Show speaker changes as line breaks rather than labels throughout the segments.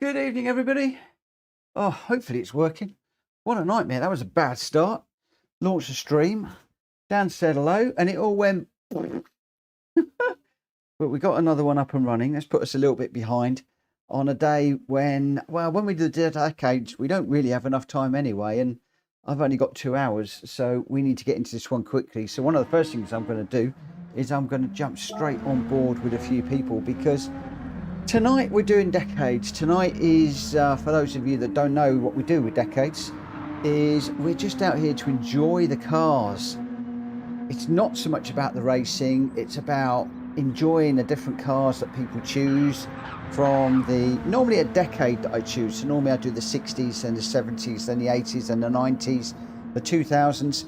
Good evening, everybody. Oh, hopefully it's working. What a nightmare. That was a bad start. Launched a stream, Dan said hello, and it all went. But we got another one up and running. Let's put us a little bit behind on a day when we do the decades, we don't really have enough time anyway, and I've only got 2 hours, so we need to get into this one quickly. So one of the first things I'm going to do is I'm going to jump straight on board with a few people, because tonight we're doing decades. Tonight is, for those of you that don't know what we do with decades, is we're just out here to enjoy the cars. It's not so much about the racing, it's about enjoying the different cars that people choose from normally a decade that I choose. So normally I do the 60s and the 70s, then the 80s and the 90s, the 2000s.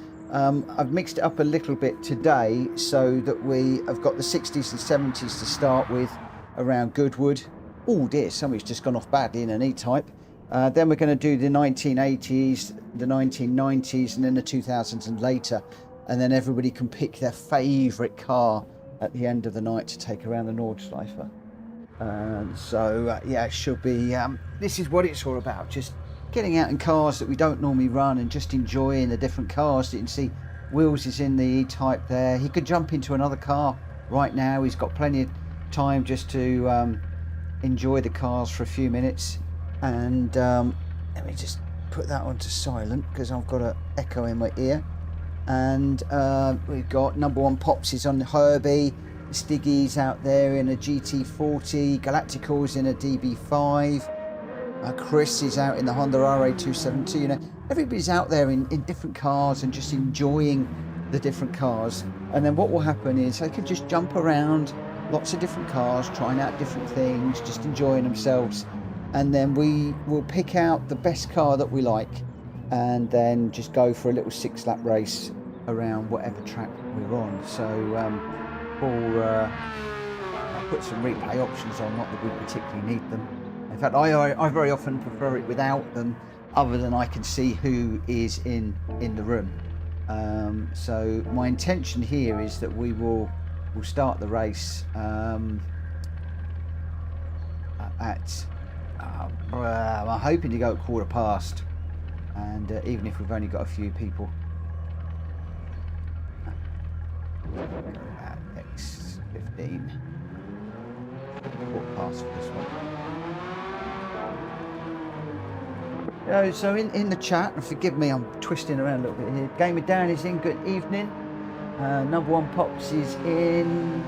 I've mixed it up a little bit today so that we have got the 60s and 70s to start with, around Goodwood. Oh dear, somebody's just gone off badly in an E-Type. Then we're going to do the 1980s, the 1990s, and then the 2000s and later. And then everybody can pick their favourite car at the end of the night to take around the Nordschleife. Yeah, it should be, this is what it's all about. Just getting out in cars that we don't normally run and just enjoying the different cars. You can see Wills is in the E-Type there. He could jump into another car right now. He's got plenty of time just to enjoy the cars for a few minutes. And let me just put that onto silent because I've got an echo in my ear. And we've got number one Pops is on Herbie, Stiggy's out there in a GT40, Galactical's in a DB5, Chris is out in the Honda RA272. You know, everybody's out there in different cars and just enjoying the different cars. And then what will happen is they can just jump around lots of different cars, trying out different things, just enjoying themselves. And then we will pick out the best car that we like and then just go for a little 6-lap race around whatever track we're on. So I'll put some replay options on, not that we particularly need them. In fact, I very often prefer it without them, other than I can see who is in the room. So my intention here is that we'll start the race I'm hoping to go at 15:15, and even if we've only got a few people. X15. 15:15 for this one. So in the chat, and forgive me, I'm twisting around a little bit here. Gamer Dan is in. Good evening. Number one Pops is in.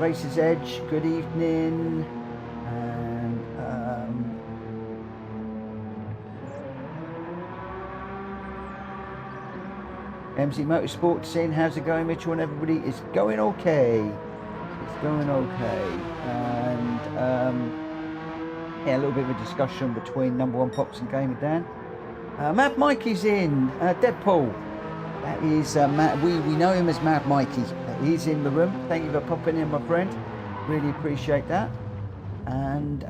Racer's Edge, good evening. And MZ Motorsports in. How's it going, Mitchell and everybody? It's going okay. It's going okay. And yeah, a little bit of a discussion between number one Pops and Gamer Dan. Mad Mikey's in. Deadpool. That is Matt. We know him as Mad Mikey. He's in the room. Thank you for popping in, my friend. Really appreciate that. And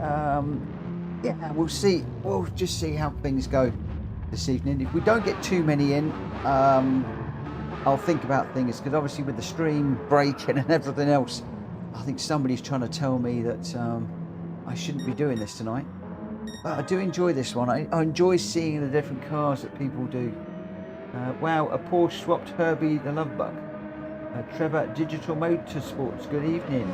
yeah, we'll see. We'll just see how things go this evening. If we don't get too many in, I'll think about things, because obviously with the stream breaking and everything else, I think somebody's trying to tell me that I shouldn't be doing this tonight. But I do enjoy this one. I enjoy seeing the different cars that people do. Wow, a Porsche swapped Herbie the Love Bug. Trevor, Digital Motorsports, good evening.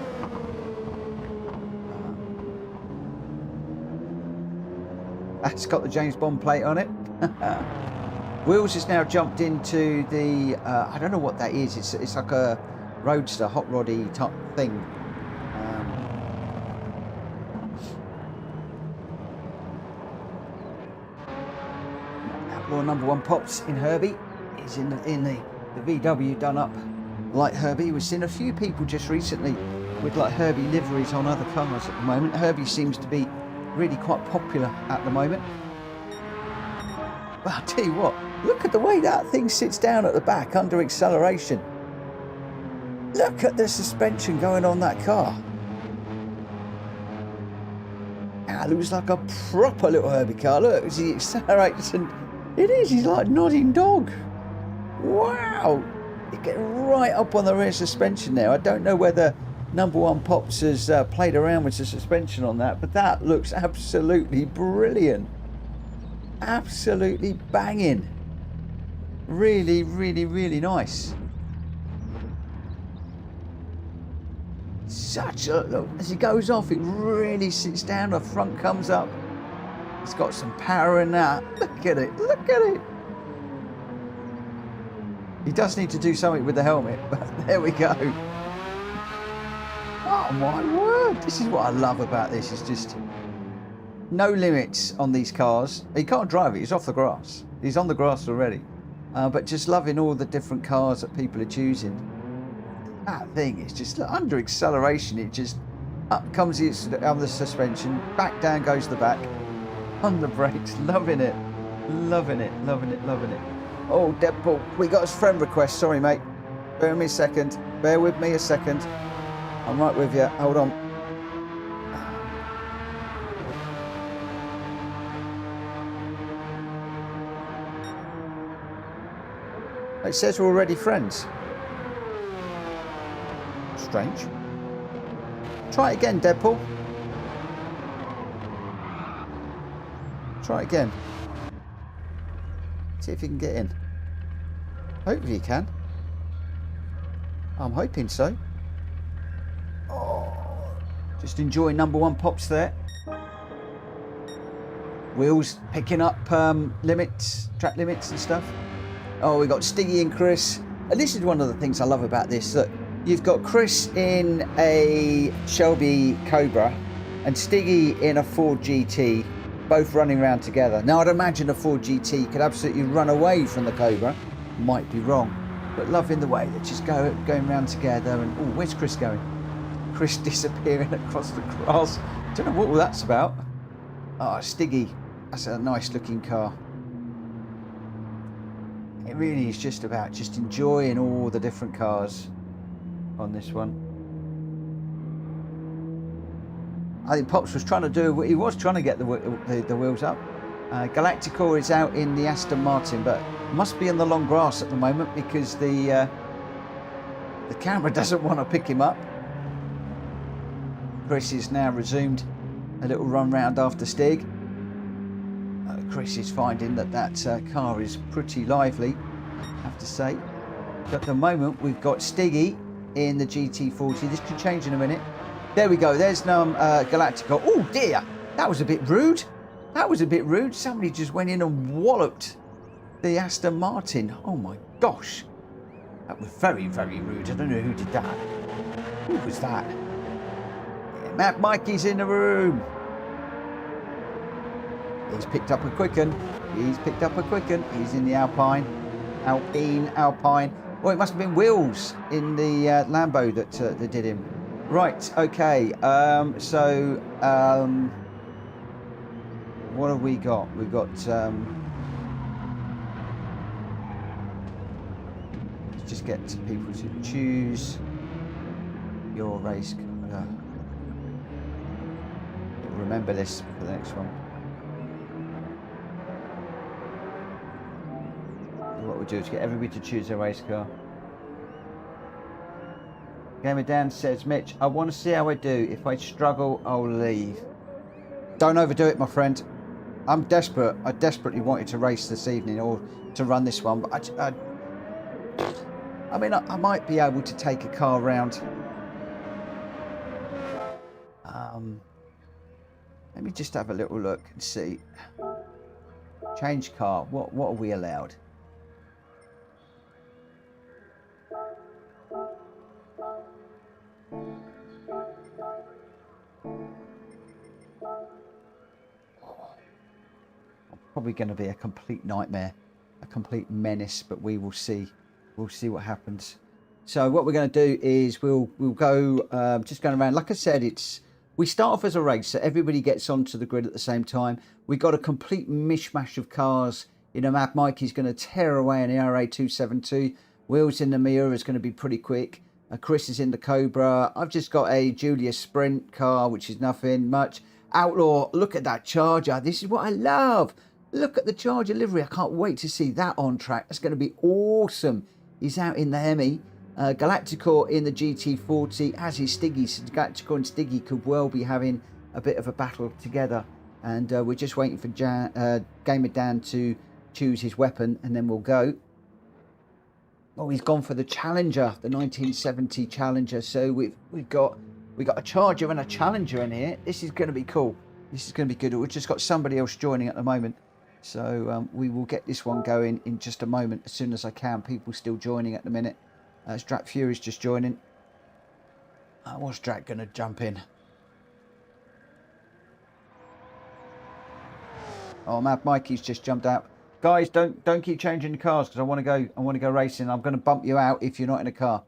That's got the James Bond plate on it. Wheels has now jumped into the, I don't know what that is. It's like a roadster, hot roddy type thing. Outlaw number one Pops in Herbie. He's in the VW done up like Herbie. We've seen a few people just recently with like Herbie liveries on other cars at the moment. Herbie seems to be really quite popular at the moment. But I'll tell you what, look at the way that thing sits down at the back under acceleration. Look at the suspension going on that car. That looks like a proper little Herbie car. Look, as he accelerates, and it is, he's like a nodding dog. Wow. You get right up on the rear suspension there. I don't know whether Number One Pops has played around with the suspension on that, but that looks absolutely brilliant. Absolutely banging. Really, really, really nice. Such a look, as he goes off, it really sits down, the front comes up. It's got some power in that. Look at it, look at it. He does need to do something with the helmet, but there we go. Oh my word, this is what I love about this. It's just no limits on these cars. He can't drive it, he's off the grass. He's on the grass already. But just loving all the different cars that people are choosing. That thing is just, look, under acceleration, it just up comes the suspension, back down goes the back, on the brakes, loving it, loving it, loving it, loving it. Oh, Deadpool, we got a friend request, sorry mate, bear with me a second, bear with me a second, I'm right with you, hold on. It says we're already friends. Strange. Try it again, Deadpool. Try it again. See if you can get in. Hopefully you can. I'm hoping so. Oh, just enjoying Number One Pops there. Wheels picking up limits, track limits and stuff. Oh, we got Stiggy and Chris. And this is one of the things I love about this. Look, you've got Chris in a Shelby Cobra and Stiggy in a Ford GT, both running around together. Now, I'd imagine a Ford GT could absolutely run away from the Cobra. Might be wrong, but loving the way that just going around together. And oh, where's Chris going? Chris disappearing across the grass. Don't know what all that's about. Oh, Stiggy. That's a nice looking car. It really is just about just enjoying all the different cars on this one. I think Pops was trying to do, he was trying to get the wheels up. Galacticor is out in the Aston Martin, but must be in the long grass at the moment because the camera doesn't want to pick him up. Chris is now resumed a little run round after Stig. Chris is finding that car is pretty lively, I have to say. But at the moment, we've got Stiggy in the GT40. This can change in a minute. There we go. There's Galactica. Oh dear, that was a bit rude. That was a bit rude. Somebody just went in and walloped the Aston Martin. Oh my gosh. That was very, very rude. I don't know who did that. Who was that? Yeah, Matt Mikey's in the room. He's picked up a quick un. He's picked up a quick un. He's in the Alpine. Alpine. Oh, it must have been Wills in the Lambo that did him. Right, okay. What have we got? We've got... let's just get people to choose your race car. Remember this for the next one. What we'll do is get everybody to choose their race car. Gamer Dan says, Mitch, I want to see how I do. If I struggle, I'll leave. Don't overdo it, my friend. I'm desperate. I desperately wanted to race this evening or to run this one, but I mean, I might be able to take a car round. Let me just have a little look and see. Change car. What are we allowed? Probably going to be a complete nightmare, a complete menace, but we will see. We'll see what happens. So what we're going to do is we'll go just going around. Like I said, we start off as a race, so everybody gets onto the grid at the same time. We got a complete mishmash of cars. You know, Mad Mikey's going to tear away an ERA 272. Wheels in the Miura is going to be pretty quick. Chris is in the Cobra. I've just got a Julia Sprint car, which is nothing much. Outlaw, look at that Charger. This is what I love. Look at the Charger livery. I can't wait to see that on track. That's going to be awesome. He's out in the Hemi. Galacticor in the GT40, as is Stiggy. So Galacticor and Stiggy could well be having a bit of a battle together. And we're just waiting for Gamer Dan to choose his weapon, and then we'll go. Oh, he's gone for the Challenger, the 1970 Challenger. So we've got a Charger and a Challenger in here. This is going to be cool. This is going to be good. We've just got somebody else joining at the moment. So we will get this one going in just a moment, as soon as I can. People still joining at the minute. Strat Fury's just joining. What's Strat going to jump in? Oh, Mad Mikey's just jumped out. Guys, don't keep changing the cars, because I want to go racing. I'm going to bump you out if you're not in a car.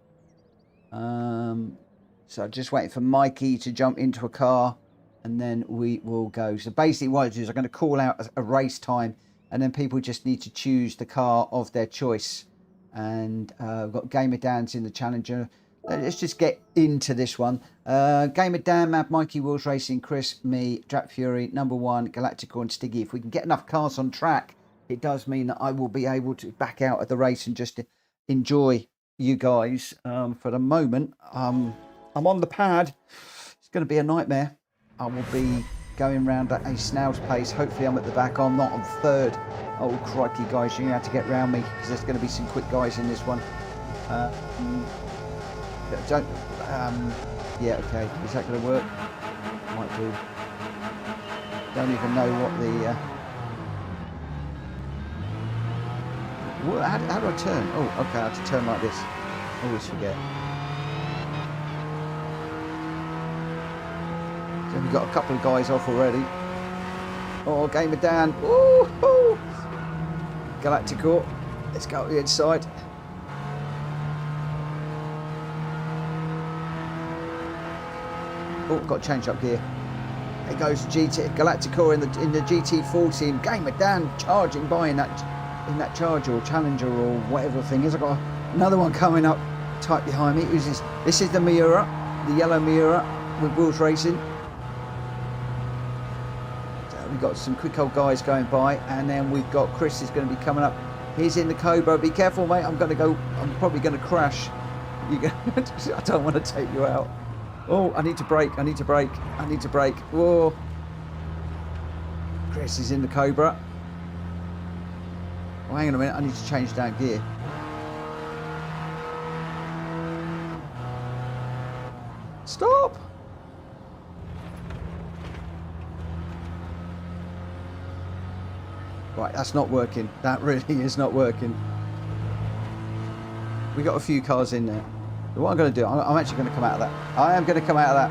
So just waiting for Mikey to jump into a car, and then we will go. So basically what I do is I'm going to call out a race time, and then people just need to choose the car of their choice. And we've got Gamer Dan's in the Challenger. Let's just get into this one. Gamer Dan, Mad Mikey, Wheels Racing, Chris, me, Drat Fury, number one, Galacticor and Stiggy. If we can get enough cars on track, it does mean that I will be able to back out of the race and just enjoy you guys. For the moment, I'm on the pad. It's going to be a nightmare. I will be going round at a snail's pace. Hopefully I'm at the back. I'm not on third. Oh, crikey, guys, you have to get round me, because there's going to be some quick guys in this one. Yeah, okay. Is that going to work? Might do. Don't even know what the... how do I turn? Oh, okay, I have to turn like this. Always forget. So we've got a couple of guys off already. Oh, Gamer Dan. Woo-hoo! Galacticor. Let's go up the inside. Oh, got to change up gear. There goes Galacticor in the GT40, and Gamer Dan charging by in that Charger or Challenger or whatever the thing is. I've got another one coming up tight behind me. Who's this? This is the Miura, the yellow Miura with Wheels Racing. So we've got some quick old guys going by, and then we've got Chris is going to be coming up. He's in the Cobra. Be careful, mate. I'm probably going to crash. I don't want to take you out. Oh, I need to brake. Whoa. Chris is in the Cobra. Oh, hang on a minute. I need to change down gear. Stop. Right, that's not working. That really is not working. We got a few cars in there. But what I'm going to do, I'm actually going to come out of that. I am going to come out of that.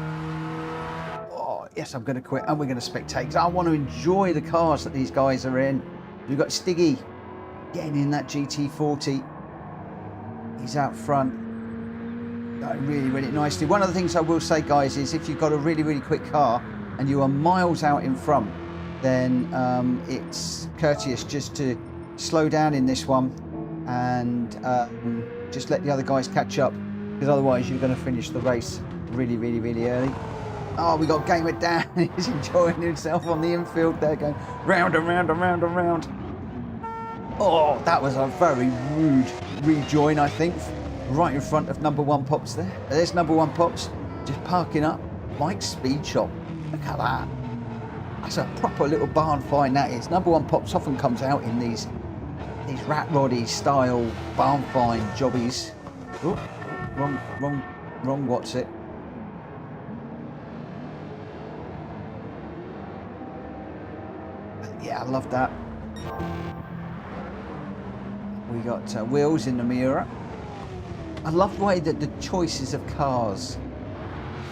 Oh, yes, I'm going to quit, and we're going to spectate. I want to enjoy the cars that these guys are in. We've got Stiggy getting in that GT40. He's out front. Going really, really nicely. One of the things I will say, guys, is if you've got a really, really quick car and you are miles out in front, then it's courteous just to slow down in this one and just let the other guys catch up, because otherwise you're going to finish the race really, really, really early. Oh, we got Gamer Dan. He's enjoying himself on the infield there, going round and round and round and round. Oh, that was a very rude rejoin, I think, right in front of number one Pops there. There's number one Pops just parking up. Mike's Speed Shop. Look at that. That's a proper little barn find, that is. Number one Pops often comes out in these rat roddy style barn find jobbies. Oh, wrong, what's it? Yeah, I love that. We got wheels in the Miura. I love the way that the choices of cars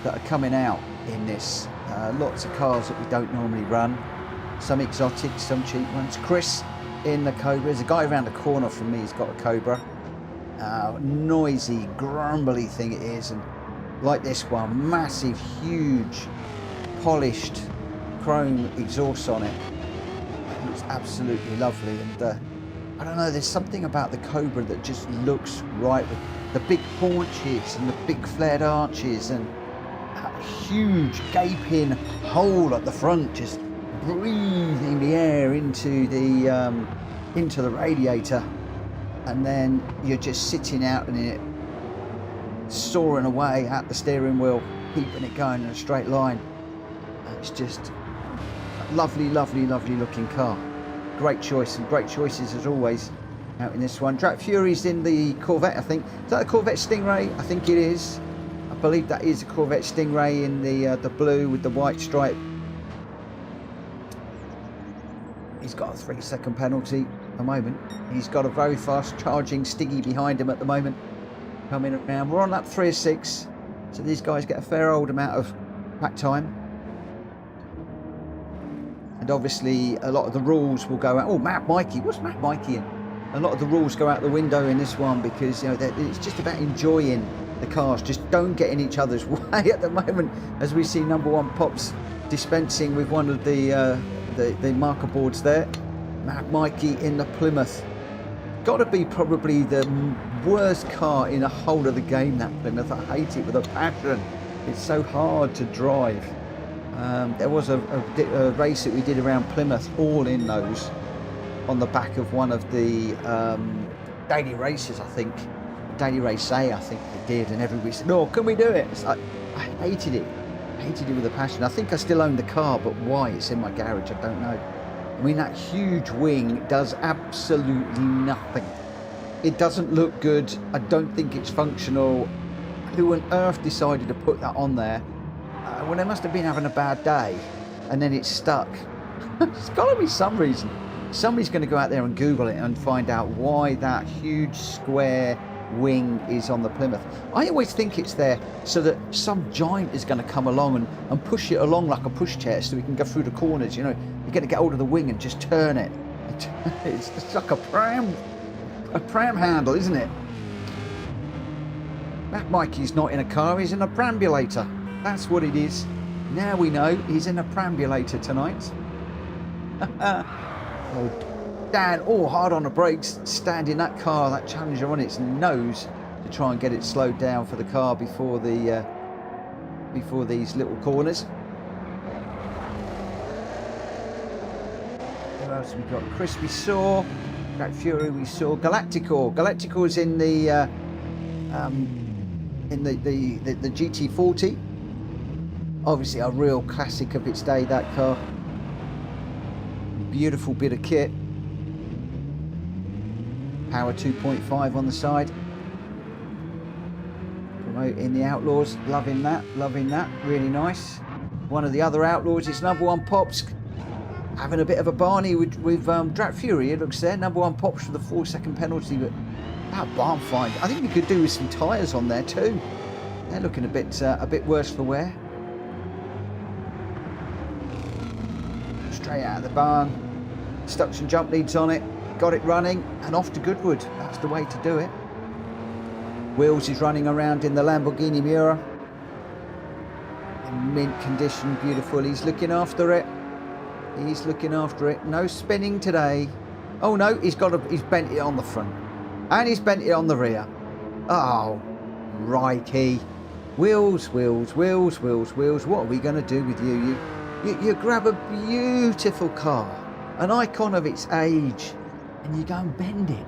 that are coming out in this. Lots of cars that we don't normally run. Some exotic, some cheap ones. Chris in the Cobra. There's a guy around the corner from me who's got a Cobra. Noisy, grumbly thing it is. And like this one, massive, huge, polished chrome exhaust on it. It looks absolutely lovely. And I don't know, there's something about the Cobra that just looks right. With the big haunches and the big flared arches and that huge gaping hole at the front, just breathing the air into the radiator, and then you're just sitting out in it soaring away at the steering wheel, keeping it going in a straight line. It's just a lovely, lovely, lovely looking car. Great choice, and great choices as always out in this one. Drat Fury's in the Corvette, I think. Is that the Corvette Stingray? I think it is. I believe that is a Corvette Stingray in the blue with the white stripe. He's got a 3-second penalty at the moment. He's got a very fast charging Stiggy behind him at the moment, coming around. We're on lap 3 of 6, so these guys get a fair old amount of track time. And obviously a lot of the rules will go out. Oh, Mad Mikey, what's Mad Mikey in? A lot of the rules go out the window in this one because, you know, it's just about enjoying the cars. Just don't get in each other's way at the moment, as we see number 1 Pops dispensing with one of the marker boards there. Mad Mikey in the Plymouth. Got to be probably the worst car in the whole of the game, that Plymouth. I hate it with a passion. It's so hard to drive. There was a race that we did around Plymouth, all in those, on the back of one of the daily races, I think. Daily Race A, I think they did, and everybody said, "No, can we do it?" It's like, I hated it. I hated it with a passion. I think I still own the car, but why? It's in my garage, I don't know. I mean, that huge wing does absolutely nothing. It doesn't look good. I don't think it's functional. Who on earth decided to put that on there? Well, they must have been having a bad day, and then it's stuck. There's got to be some reason. Somebody's going to go out there and Google it and find out why that huge square wing is on the Plymouth. I always think it's there so that some giant is going to come along and push it along like a pushchair so we can go through the corners. You know, you're going to get hold of the wing and just turn it. It's like a pram handle, isn't it? That Mikey's not in a car, he's in a perambulator. That's what it is. Now we know he's in a perambulator tonight. Oh, Dan, hard on the brakes, standing that car, that Challenger, on its nose to try and get it slowed down for the car before these little corners. Who else we got? Chris we saw, Drat Fury we saw, Galacticor. Galacticor's in the GT40. Obviously a real classic of its day, that car. Beautiful bit of kit. Power 2.5 on the side. Promoting the Outlaws, loving that, really nice. One of the other Outlaws is number 1 Pops, having a bit of a Barney with Drat Fury, it looks there. Number 1 Pops for the 4-second penalty, but that barn find, I think we could do with some tyres on there too. They're looking a bit worse for wear. Straight out of the barn, stuck some jump leads on it, got it running, and off to Goodwood. That's the way to do it. Wheels is running around in the Lamborghini Miura in mint condition, beautiful. He's looking after it. No spinning today. Oh no, he's bent it on the front, and he's bent it on the rear. Oh, righty. Wheels. What are we going to do with you? You grab a beautiful car, an icon of its age, and you go and bend it.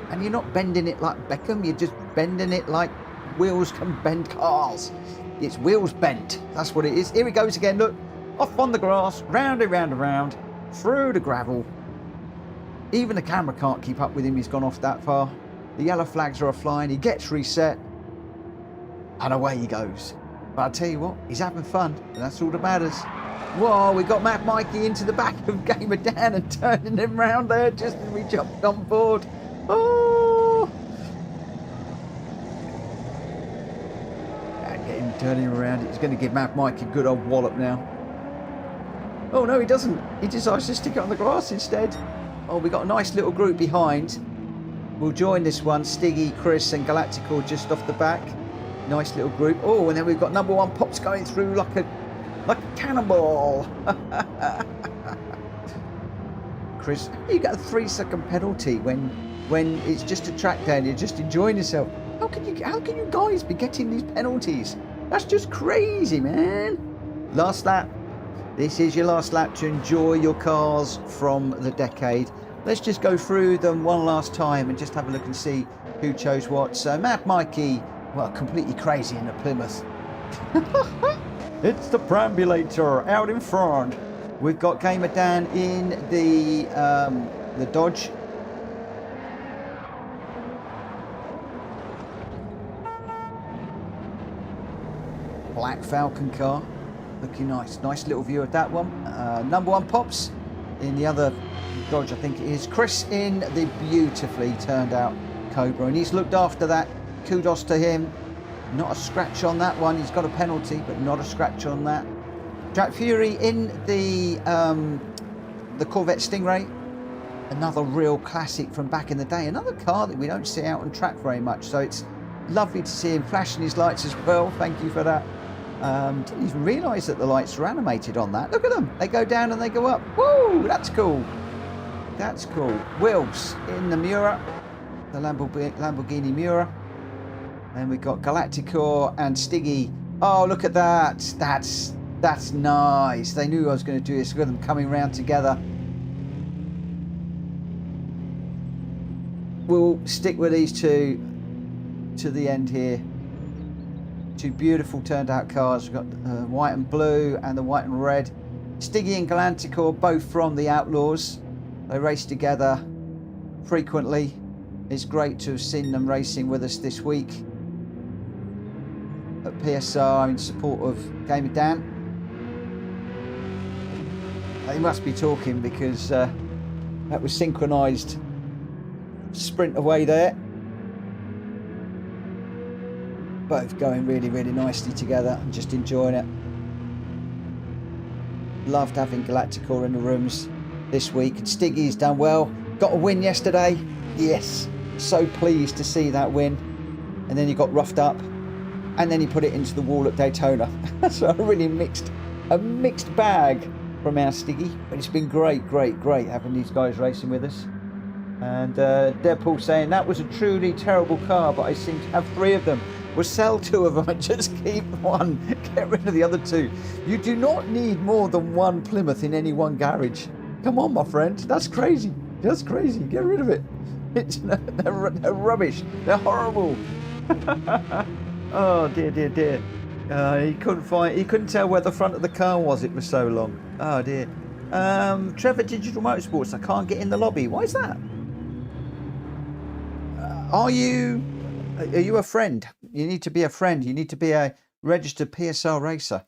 And you're not bending it like Beckham, you're just bending it like wheels can bend cars. It's wheels bent, that's what it is. Here he goes again, look, off on the grass, round and round and round, through the gravel. Even the camera can't keep up with him, he's gone off that far. The yellow flags are flying, he gets reset, and away he goes. But I'll tell you what, he's having fun, and that's all that matters. Whoa, we got Mad Mikey into the back of Gamer Dan and turning him round there just as we jumped on board. Oh! And get him turning around. He's going to give Mad Mikey a good old wallop now. Oh no, he doesn't. He decides to stick it on the grass instead. Oh, we got a nice little group behind. We'll join this one, Stiggy, Chris and Galactical just off the back. Nice little group. Oh, and then we've got number 1 Pops going through like a cannonball. Chris, you got a 3-second penalty when it's just a track day and you're just enjoying yourself. How can you guys be getting these penalties? That's just crazy, man. Last lap. This is your last lap to enjoy your cars from the decade. Let's just go through them one last time and just have a look and see who chose what. So Mad Mikey well, completely crazy in the Plymouth. It's the Perambulator out in front. We've got Gamer Dan in the Dodge. Black Falcon car, looking nice. Nice little view of that one. Number one Pops in the other Dodge, I think it is. Chris in the beautifully turned out Cobra, and he's looked after that. Kudos to him. Not a scratch on that one. He's got a penalty, but not a scratch on that. Jack Fury in the Corvette Stingray. Another real classic from back in the day. Another car that we don't see out on track very much. So it's lovely to see him flashing his lights as well. Thank you for that. Didn't even realise that the lights were animated on that. Look at them. They go down and they go up. Woo! That's cool. That's cool. Wills in the Miura. The Lamborghini Miura. Then we've got Galacticor and Stiggy. Oh, look at that. That's nice. They knew I was going to do this. Look at them coming round together. We'll stick with these two to the end here. Two beautiful turned out cars. We've got the white and blue and the white and red. Stiggy and Galanticor, both from the Outlaws. They race together frequently. It's great to have seen them racing with us this week at PSR in support of Gamer Dan. They must be talking because that was synchronised sprint away there. Both going really, really nicely together and just enjoying it. Loved having Galacticor in the rooms this week. And Stiggy's done well. Got a win yesterday. Yes. So pleased to see that win. And then he got roughed up. And then he put it into the wall at Daytona. So a really mixed bag from our Stiggy. But it's been great having these guys racing with us. And Deadpool saying, that was a truly terrible car, but I seem to have 3 of them. We'll sell 2 of them and just keep 1. Get rid of the other 2. You do not need more than 1 Plymouth in any one garage. Come on, my friend. That's crazy. That's crazy. Get rid of it. They're rubbish. They're horrible. Oh, dear. He couldn't tell where the front of the car was. It was so long. Oh, dear. Trevor Digital Motorsports. I can't get in the lobby. Why is that? Are you a friend? You need to be a friend. You need to be a registered PSR racer.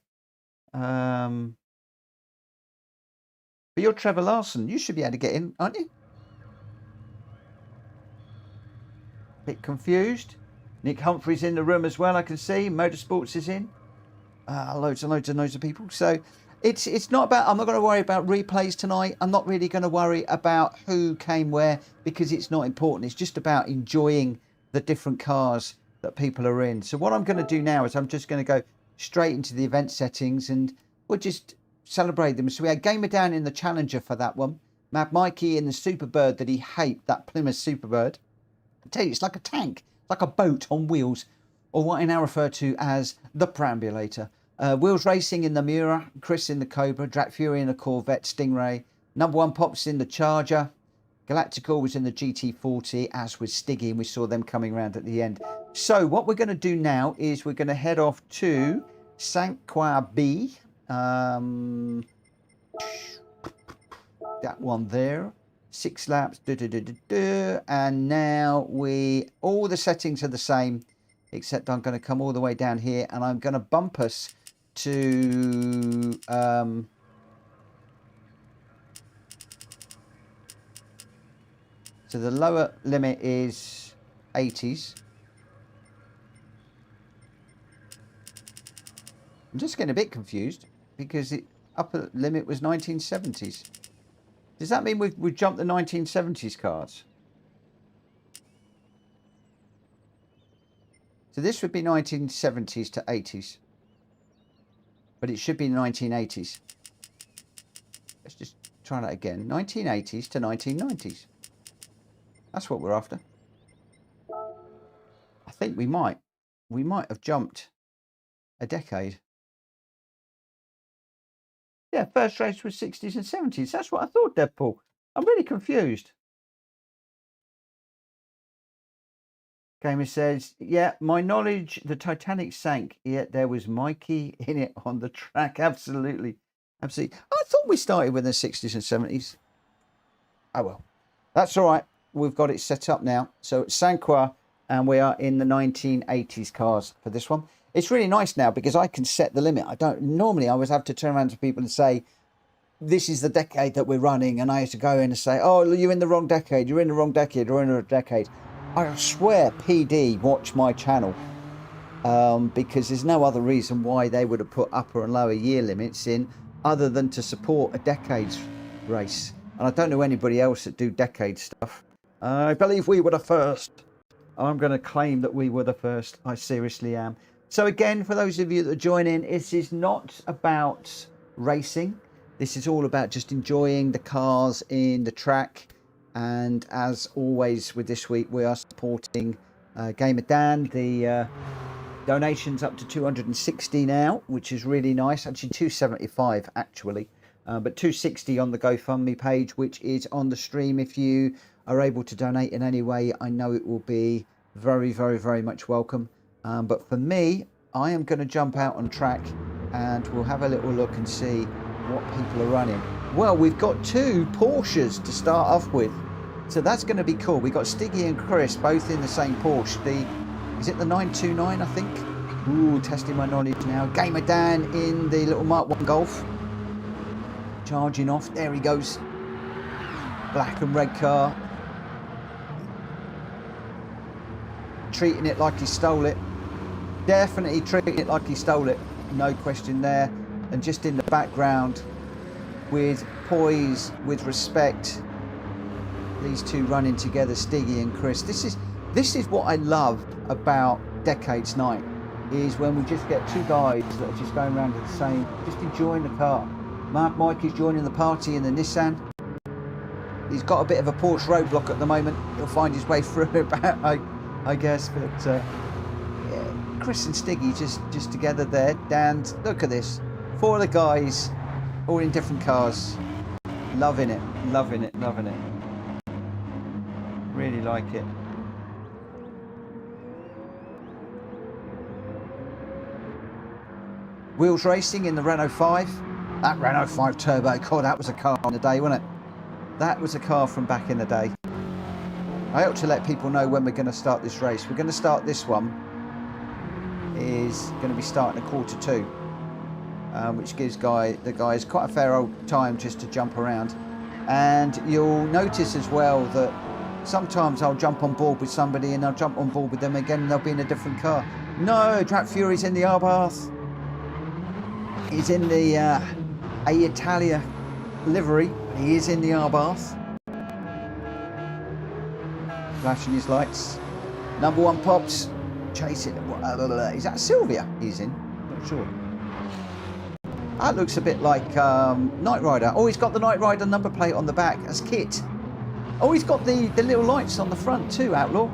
But you're Trevor Larson. You should be able to get in, aren't you? Bit confused. Nick Humphrey's in the room as well, I can see. Motorsports is in. Loads of people. So it's not about, I'm not going to worry about replays tonight. I'm not really going to worry about who came where because it's not important. It's just about enjoying the different cars that people are in. So what I'm going to do now is I'm just going to go straight into the event settings and we'll just celebrate them. So we had Gamer Dan in the Challenger for that one. Mad Mikey in the Superbird that he hated, that Plymouth Superbird. I tell you, it's like a tank, like a boat on wheels, or what I now refer to as the Perambulator. Wheels Racing in the Miura, Chris in the Cobra, Drac Fury in the Corvette Stingray, Number One Pops in the Charger, Galactical was in the GT40, as was Stiggy, and we saw them coming around at the end. So what we're going to do now is we're going to head off to Saint Croix B. That one there. 6 laps. And now all the settings are the same, except I'm going to come all the way down here and I'm going to bump us to so the lower limit is 80s. I'm just getting a bit confused because the upper limit was 1970s. Does that mean we've jumped the 1970s cars? So this would be 1970s to 80s. But it should be 1980s. Let's just try that again. 1980s to 1990s. That's what we're after. I think we might have jumped a decade. Yeah, first race was 60s and 70s. That's what I thought, Deadpool. I'm really confused. Gamer says, yeah, my knowledge, the Titanic sank, yet there was Mikey in it on the track. Absolutely. Absolutely. I thought we started with the 60s and 70s. Oh, well. That's all right. We've got it set up now. So it's Sanqua, and we are in the 1980s cars for this one. It's really nice now because I can set the limit. Normally I always have to turn around to people and say, this is the decade that we're running. And I used to go in and say, oh, you're in the wrong decade. You're in the wrong decade. You're in the decade. I swear PD watch my channel because there's no other reason why they would have put upper and lower year limits in other than to support a decades race. And I don't know anybody else that do decade stuff. I believe we were the first. I'm going to claim that we were the first. I seriously am. So again, for those of you that are joining, this is not about racing. This is all about just enjoying the cars in the track. And as always with this week, we are supporting Gamer Dan. The donation's up to 260 now, which is really nice. Actually, 275 actually, but 260 on the GoFundMe page, which is on the stream. If you are able to donate in any way, I know it will be very, very, very much welcome. But for me, I am going to jump out on track and we'll have a little look and see what people are running. Well, we've got two Porsches to start off with. So that's going to be cool. We've got Stiggy and Chris both in the same Porsche. Is it the 929, I think? Ooh, testing my knowledge now. Gamer Dan in the little Mark 1 Golf. Charging off. There he goes. Black and red car. Treating it like he stole it. Definitely treating it like he stole it. No question there. And just in the background, with poise, with respect, these two running together, Stiggy and Chris. This is what I love about Decades Night, is when we just get two guys that are just going around with the same, just enjoying the car. Mikey's joining the party in the Nissan. He's got a bit of a Porsche roadblock at the moment. He'll find his way through it, I guess. But yeah, Chris and Stiggy just together there. Dan, look at this. Four of the guys, all in different cars. Loving it, loving it, loving it. Really like it. Wheels Racing in the Renault 5. That Renault 5 Turbo, God, that was a car in the day, wasn't it? That was a car from back in the day. I ought to let people know when we're going to start this race. We're going to start this one. Is going to be starting at 1:45, which gives the guys quite a fair old time just to jump around. And you'll notice as well that sometimes I'll jump on board with somebody and I'll jump on board with them again and they'll be in a different car. No, Drat Fury's in the Abarth. He's in the Italia livery. He is in the Abarth. Flashing his lights. Number 1 pops. Chasing. Is that Sylvia he's in? Not sure. That looks a bit like Knight Rider. Oh, he's got the Knight Rider number plate on the back as Kit. Oh, he's got the little lights on the front too, Outlaw.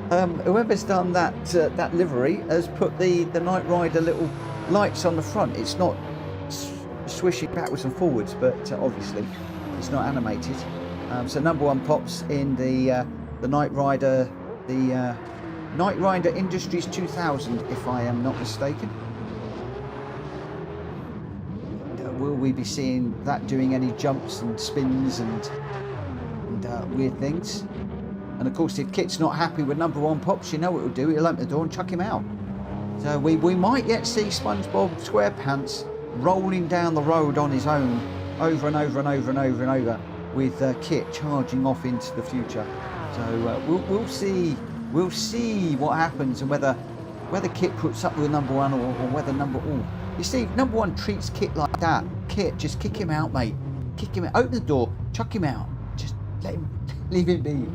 Whoever's done that livery has put the Knight Rider little lights on the front. It's not swishing backwards and forwards, but obviously it's not animated. So number 1 pops in the Knight Rider, the Knight Rider Industries 2000, if I am not mistaken. Will we be seeing that doing any jumps and spins and weird things? And of course, if Kit's not happy with number 1 pops, you know what it'll do. It'll open the door and chuck him out. So we might yet see SpongeBob SquarePants rolling down the road on his own, over and over and over and over and over, with Kit charging off into the future. So we'll see what happens, and whether Kit puts up with number 1 or whether you see, if number 1 treats Kit like that, Kit, just kick him out, mate. Kick him out. Open the door, chuck him out. Just leave him be.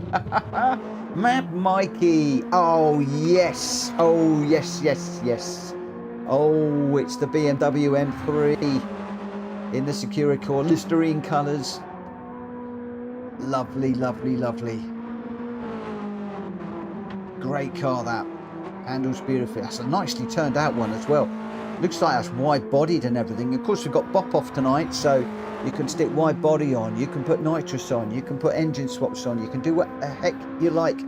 Mad Mikey. Oh yes. Oh yes, yes, yes. Oh, it's the BMW M3 in the Securicore Listerine colours. Lovely, lovely, lovely. Great car that. Handles beautifully. That's a nicely turned out one as well. Looks like that's wide bodied and everything. Of course, we've got bop off tonight, so you can stick wide body on, you can put nitrous on, you can put engine swaps on, you can do what the heck you like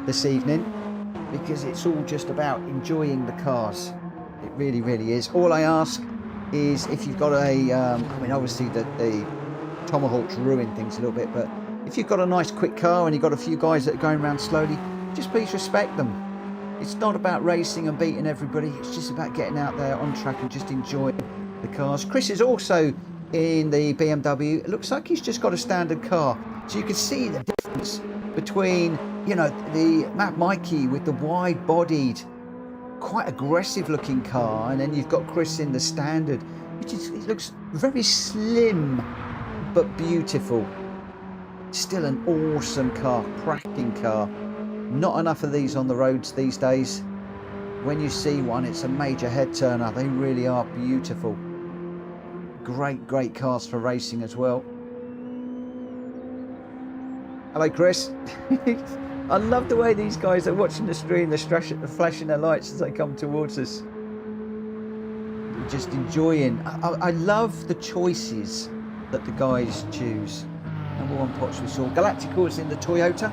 this evening. because it's all just about enjoying the cars. It really, really is. All I ask is if you've got a, I mean, obviously the Tomahawks ruin things a little bit, but if you've got a nice quick car and you've got a few guys that are going around slowly, just please respect them. It's not about racing and beating everybody. It's just about getting out there on track and just enjoying the cars. Chris is also in the BMW. It looks like he's just got a standard car. So you can see the difference between, you know, the Mad Mikey with the wide-bodied, quite aggressive looking car, and then you've got Chris in the standard, which is, it looks very slim but beautiful. Still an awesome car, cracking car. Not enough of these on the roads these days. When you see one, it's a major head turner. They really are beautiful. Great cars for racing as well. Hello, Chris. I love the way these guys are watching the stream. They're flashing their lights as they come towards us. Just enjoying. I love the choices that the guys choose. Number one pots we saw. Galactical is in the Toyota.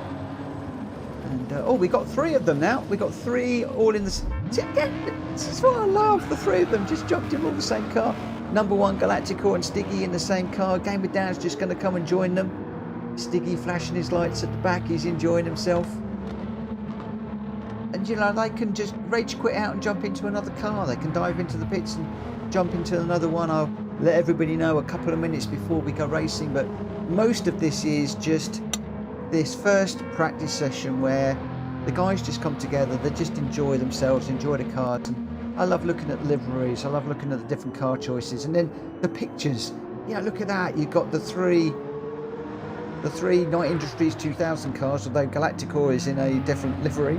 And oh, we got 3 of them now. We got 3 all in the. This is what I love. The 3 of them just jumped in all the same car. Number one Galactical and Stiggy in the same car. Game with Dan's just going to come and join them. Stiggy flashing his lights at the back. He's enjoying himself. And you know, they can just rage quit out and jump into another car. They can dive into the pits and jump into another one. I'll let everybody know a couple of minutes before we go racing. But most of this is just this first practice session where the guys just come together. They just enjoy themselves, enjoy the cars. And I love looking at the liveries. I love looking at the different car choices. And then the pictures. Yeah, look at that. You've got the three Night Industries 2000 cars, although Galactical is in a different livery,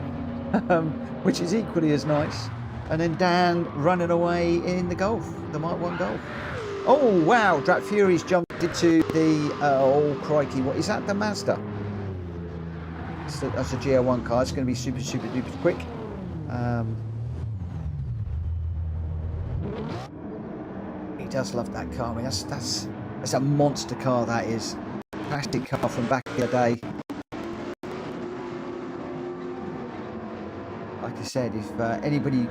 which is equally as nice. And then Dan running away in the Golf, the Mark 1 Golf. Oh, wow. Drat Fury's jumped into the, oh, crikey. What is that? The Mazda. That's a GL1 car. It's going to be super duper quick. He does love that car. I mean, that's a monster car, that is. Plastic car from back in the day. Like I said, if anybody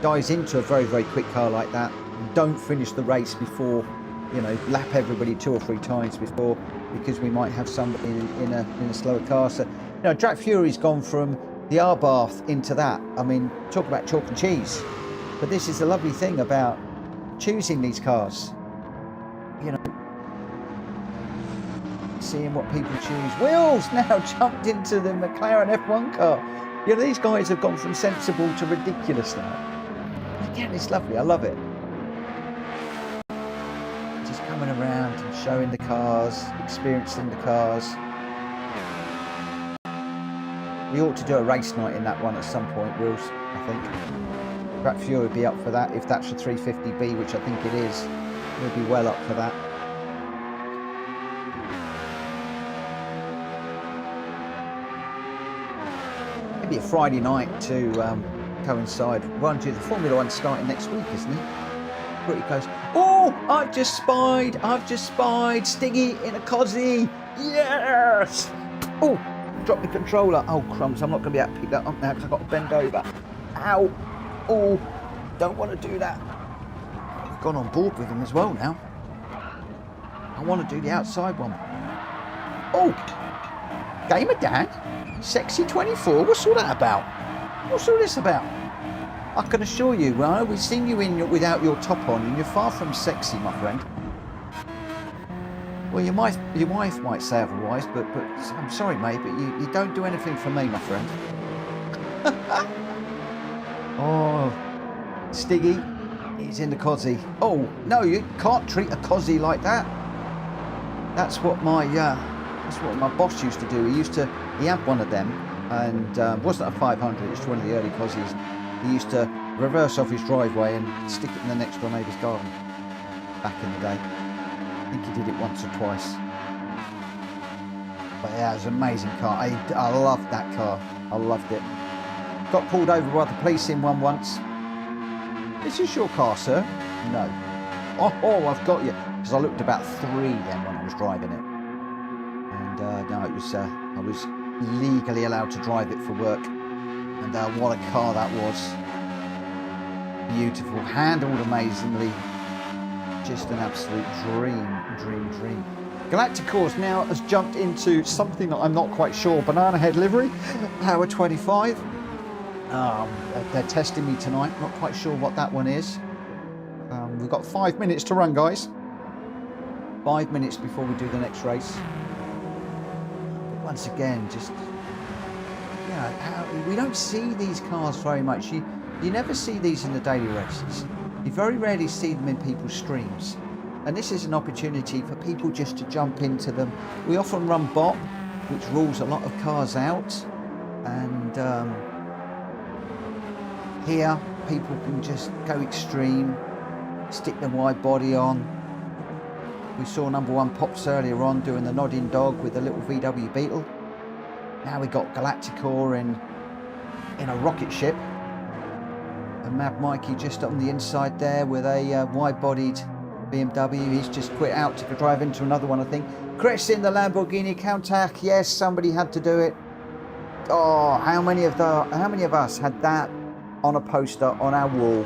dives into a very quick car like that, don't finish the race before, you know, lap everybody 2 or 3 times before, because we might have somebody in a slower car. So, you know, Drat Fury's gone from the R-Bath into that. I mean, talk about chalk and cheese. But this is the lovely thing about choosing these cars. You know, seeing what people choose. Wills now jumped into the McLaren F1 car. You know, these guys have gone from sensible to ridiculous now. Again, it's lovely. I love it. Just coming around and showing the cars, experiencing the cars. We ought to do a race night in that one at some point, Wills, I think. Drat Fury would be up for that if that's a 350B, which I think it is. We'll be well up for that. Maybe a Friday night to coincide. Mind you, the Formula 1's starting next week, isn't it? Pretty close. Oh, I've just spied Stiggy in a Cozzy. Yes! Oh, dropped the controller. Oh, crumbs, I'm not going to be able to pick that up now because I've got to bend over. Ow. Oh, don't want to do that. I've gone on board with him as well now. I want to do the outside one. Oh, Gamer Dan? Sexy 24, what's all that about? What's all this about? I can assure you, well, we've seen you in without your top on, and you're far from sexy, my friend. Well, your wife might say otherwise, but I'm sorry, mate, but you don't do anything for me, my friend. Oh, Stiggy, he's in the Cozzy. Oh no, you can't treat a Cozzy like that. That's what my boss used to do. He had one of them, and wasn't a 500, it was one of the early Cozzys. He used to reverse off his driveway and stick it in the next door neighbour's garden back in the day. I think he did it once or twice. But yeah, it was an amazing car. I loved that car. I loved it. Got pulled over by the police in one once. Is this your car, sir? No. Oh, I've got you. Because I looked about 3 then when I was driving it. And no, it was I was legally allowed to drive it for work. And what a car that was. Beautiful, handled amazingly. Just an absolute dream. Galacticourse now has jumped into something that I'm not quite sure. Banana head livery, power 25. They're testing me tonight. Not quite sure what that one is. We've got 5 minutes to run, guys. 5 minutes before we do the next race. But once again, just, you know, we don't see these cars very much. You never see these in the daily races. You very rarely see them in people's streams. And this is an opportunity for people just to jump into them. We often run bot, which rules a lot of cars out. And here, people can just go extreme, stick the wide body on. We saw number one Pops earlier on doing the nodding dog with the little VW Beetle. Now we got Galacticore in a rocket ship. And Mad Mikey just on the inside there with a wide-bodied BMW. He's just quit out to drive into another one, I think. Chris in the Lamborghini Countach. Yes, somebody had to do it. Oh, how many of us had that on a poster on our wall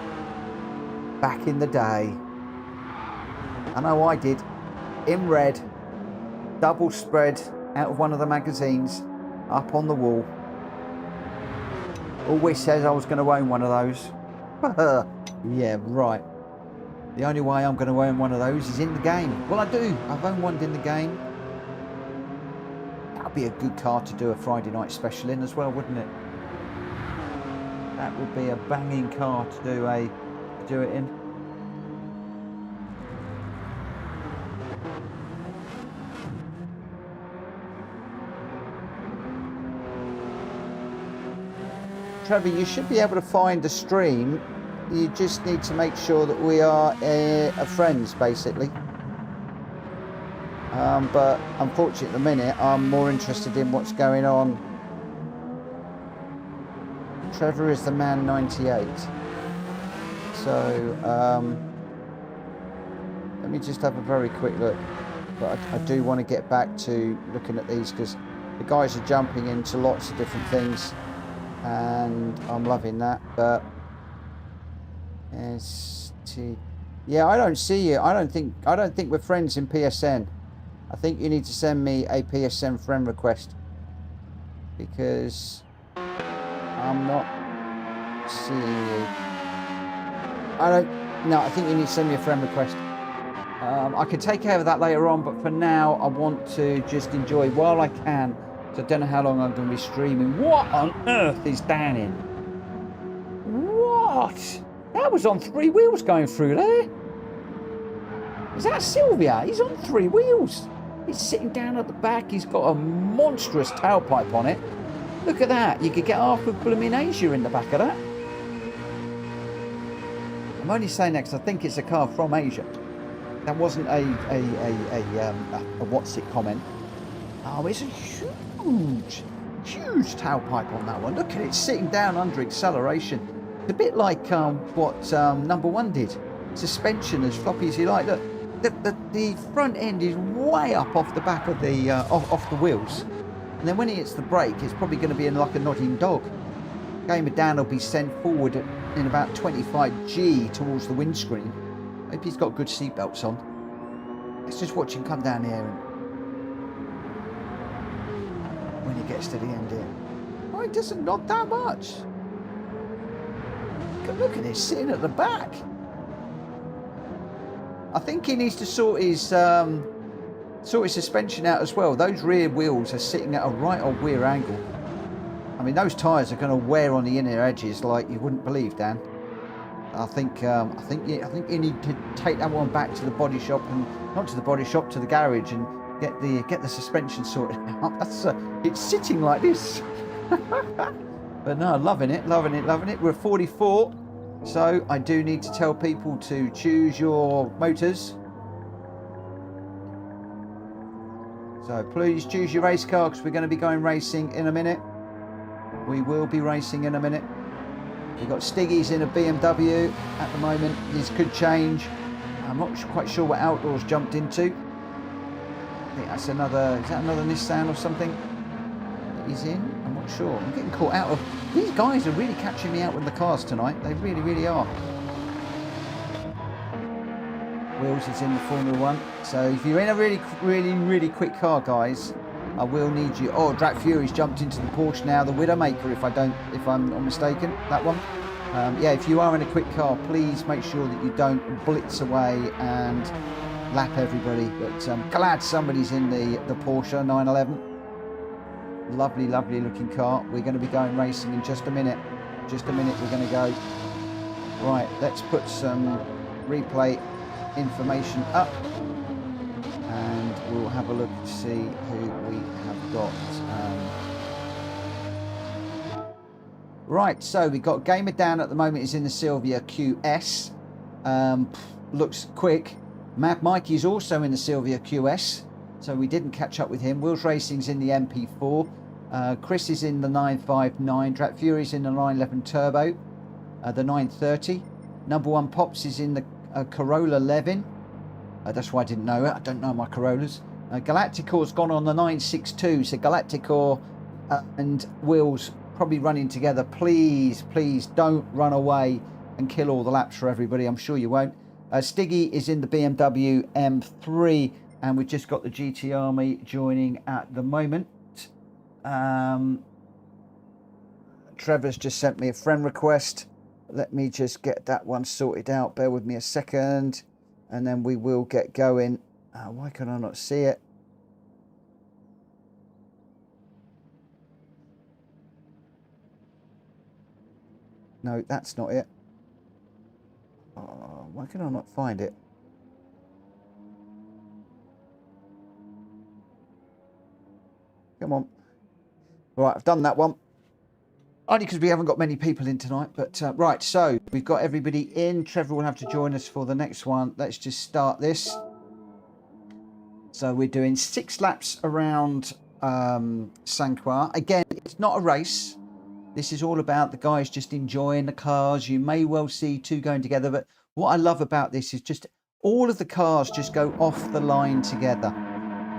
back in the day? I know I did. In red, double spread out of one of the magazines, up on the wall. Always says I was going to own one of those. Yeah, right. The only way I'm going to own one of those is in the game. Well, I do. I've owned one in the game. That would be a good car to do a Friday night special in as well, wouldn't it? That would be a banging car to do it in. Trevor, you should be able to find the stream. You just need to make sure that we are friends, basically. But unfortunately, at the minute, I'm more interested in what's going on. Trevor is the man 98. So, let me just have a very quick look. But I do want to get back to looking at these because the guys are jumping into lots of different things. And I'm loving that, but yeah, I don't see you. I don't think we're friends in PSN. I think you need to send me a PSN friend request because I'm not seeing you. I think you need to send me a friend request. I can take care of that later on, but for now I want to just enjoy while I can. So I don't know how long I'm going to be streaming. What on earth is Dan in? What? That was on 3 wheels going through there. Is that Sylvia? He's on 3 wheels. He's sitting down at the back. He's got a monstrous tailpipe on it. Look at that. You could get half of blooming Asia in the back of that. I'm only saying that because I think it's a car from Asia. That wasn't a what's it comment. Oh, it's a huge tailpipe on that one. Look at it sitting down under acceleration. It's a bit like what number one did. Suspension as floppy as you like. Look, the front end is way up off the back of the off the wheels, and then when he hits the brake, it's probably going to be in like a nodding dog. Gamer Dan will be sent forward in about 25G towards the windscreen. Hope he's got good seatbelts on. Let's just watch him come down here and when he gets to the end here. Oh, it doesn't nod that much. Look at this sitting at the back. I think he needs to sort his suspension out as well. Those rear wheels are sitting at a right or rear angle. I mean, those tyres are going to wear on the inner edges like you wouldn't believe, Dan. I think you need to take that one back to the body shop, and not to the body shop, to the garage, and get the suspension sorted out. That's it's sitting like this. But no, loving it. We're 44, so I do need to tell people to choose your motors. So please choose your race car because we're going to be going racing in a minute. We will be racing in a minute. We've got Stiggy's in a BMW at the moment. This could change. I'm not quite sure what Outdoors jumped into. I think that's another, is that another Nissan or something that he's in? I'm Not sure. I'm getting caught out of... These guys are really catching me out with the cars tonight. They really, really are. Wheels is in the Formula 1. So if you're in a really quick car, guys, I will need you. Oh, Drat Fury's jumped into the Porsche now, the Widowmaker, if I'm not mistaken, that one. Yeah, if you are in a quick car, please make sure that you don't blitz away and lap everybody. But glad somebody's in the Porsche 911. Lovely, lovely looking car. We're going to be going racing in just a minute. Just a minute, we're going to go. Right, let's put some replay information up and we'll have a look to see who we have got. Right, so we've got Gamer Dan at the moment is in the Silvia QS. Looks quick. Mad Mikey's also in the Silvia QS, so we didn't catch up with him. Wheels Racing's in the MP4. Chris is in the 959. Drat Fury's in the 911 Turbo, the 930. Number one Pops is in the Corolla Levin. That's why I didn't know it. I don't know my Corollas. Galacticor's gone on the 962. So Galacticor and Wheels probably running together. Please, please don't run away and kill all the laps for everybody. I'm sure you won't. Stiggy is in the BMW M3. And we've just got the GT Army joining at the moment. Trevor's just sent me a friend request. Let me just get that one sorted out. Bear with me a second. And then we will get going. Why can I not see it? No, that's not it. Oh, why can I not find it? Come on. Right, I've done that one. Only because we haven't got many people in tonight. But right, so we've got everybody in. Trevor will have to join us for the next one. Let's just start this. So we're doing 6 laps around Sanquar. Again, it's not a race. This is all about the guys just enjoying the cars. You may well see 2 going together. But what I love about this is just all of the cars just go off the line together.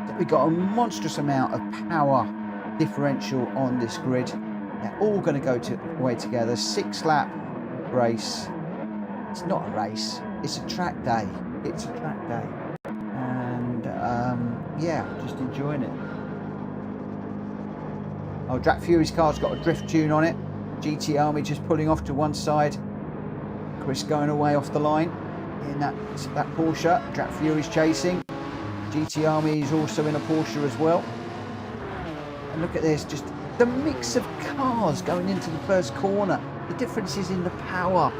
So we've got a monstrous amount of power differential on this grid. They're all going to go away together. 6-lap race. It's not a race. It's a track day. It's a track day. And yeah, just enjoying it. Oh, Drat Fury's car's got a drift tune on it. GT Army just pulling off to one side. Chris going away off the line in that Porsche. Drat Fury's chasing. GT Army is also in a Porsche as well. And look at this, just the mix of cars going into the first corner. The difference is in the power.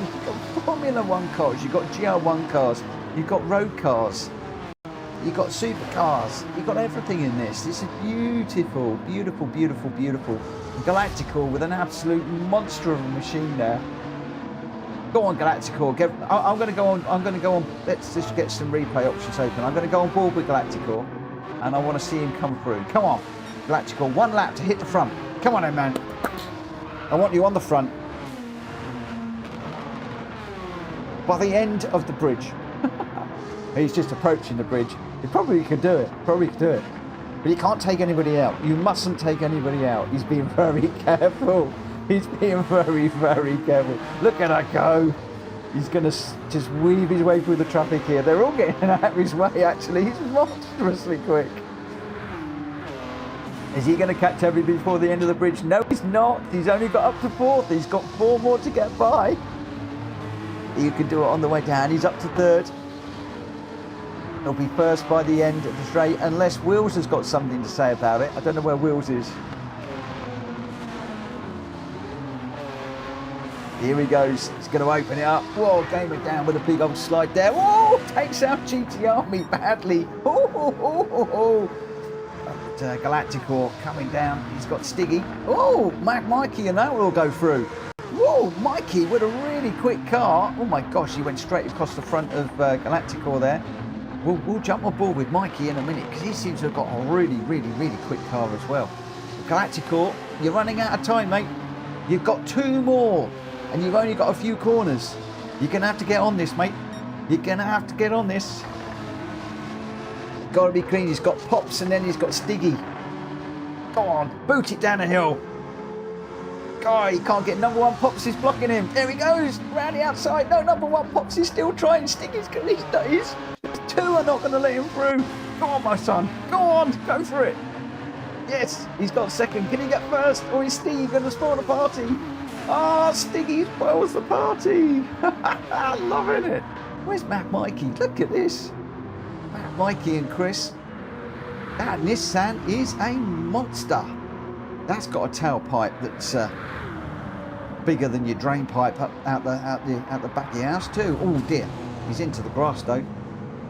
You've got Formula 1 cars, you've got GR1 cars, you've got road cars, you've got supercars, you've got everything in this. This is beautiful, beautiful, beautiful, beautiful. Galactical with an absolute monster of a machine there. Go on, Galactical. I'm going to go on. Let's just get some replay options open. I'm going to go on board with Galactical, and I want to see him come through. Come on, Galactical. 1 lap to hit the front. Come on, in, man. I want you on the front. By the end of the bridge. He's just approaching the bridge. He probably could do it. Probably could do it. But you can't take anybody out. You mustn't take anybody out. He's being very careful. He's being very, very careful. Look at that go. He's going to just weave his way through the traffic here. They're all getting out of his way, actually. He's monstrously quick. Is he going to catch everybody before the end of the bridge? No, he's not. He's only got up to 4th. He's got 4 more to get by. You can do it on the way down. He's up to 3rd. He'll be first by the end of the straight, unless Wheels has got something to say about it. I don't know where Wheels is. Here he goes. He's going to open it up. Whoa, Gamer down with a big old slide there. Whoa, takes out GT Army badly. But Galacticor coming down. He's got Stiggy. Oh, Mikey, and that will all go through. Whoa, Mikey with a really quick car. Oh my gosh, he went straight across the front of Galacticor there. We'll jump on board with Mikey in a minute because he seems to have got a really, really, really quick car as well. Galacticor, you're running out of time, mate. You've got 2 more. And you've only got a few corners. You're going to have to get on this, mate. You're going to have to get on this. Got to be clean. He's got Pops and then he's got Stiggy. Go on, boot it down the hill. God, he can't get number one. Pops is blocking him. There he goes, round the outside. No, number one. Pops is still trying. Stiggy's got these days. Two are not going to let him through. Go on, my son. Go on, go for it. Yes, he's got second. Can he get first? Or is Stiggy going to spawn a party? Ah, Stiggy spoils the party. Loving it. Where's Matt Mikey? Look at this. Matt Mikey and Chris. That Nissan is a monster. That's got a tailpipe that's bigger than your drain pipe up out the back of your house too. Oh dear, he's into the grass though.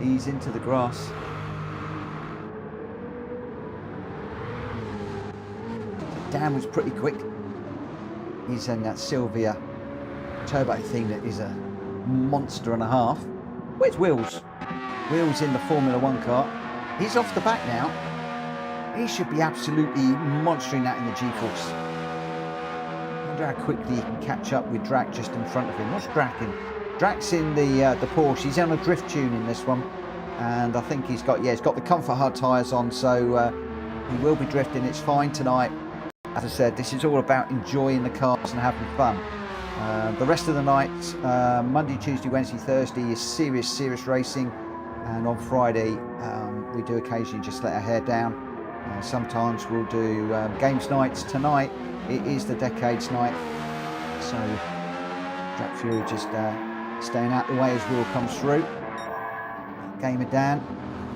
He's into the grass. Dan was pretty quick. He's in that Sylvia turbo thing that is a monster and a half. Where's Wills? Wills in the Formula One car. He's off the back now. He should be absolutely monstering that in the G-force. I wonder how quickly he can catch up with Gr.x just in front of him. What's Gr.x in? Gr.x in the Porsche. He's on a drift tune in this one, and I think he's got the comfort hard tyres on, so he will be drifting. It's fine tonight. As I said, this is all about enjoying the cars and having fun. The rest of the night, Monday, Tuesday, Wednesday, Thursday, is serious racing, and on Friday we do occasionally just let our hair down. Sometimes we'll do games nights. Tonight it is the Decades night, so Jack Fury just staying out the way as Will comes through. Game of Dan.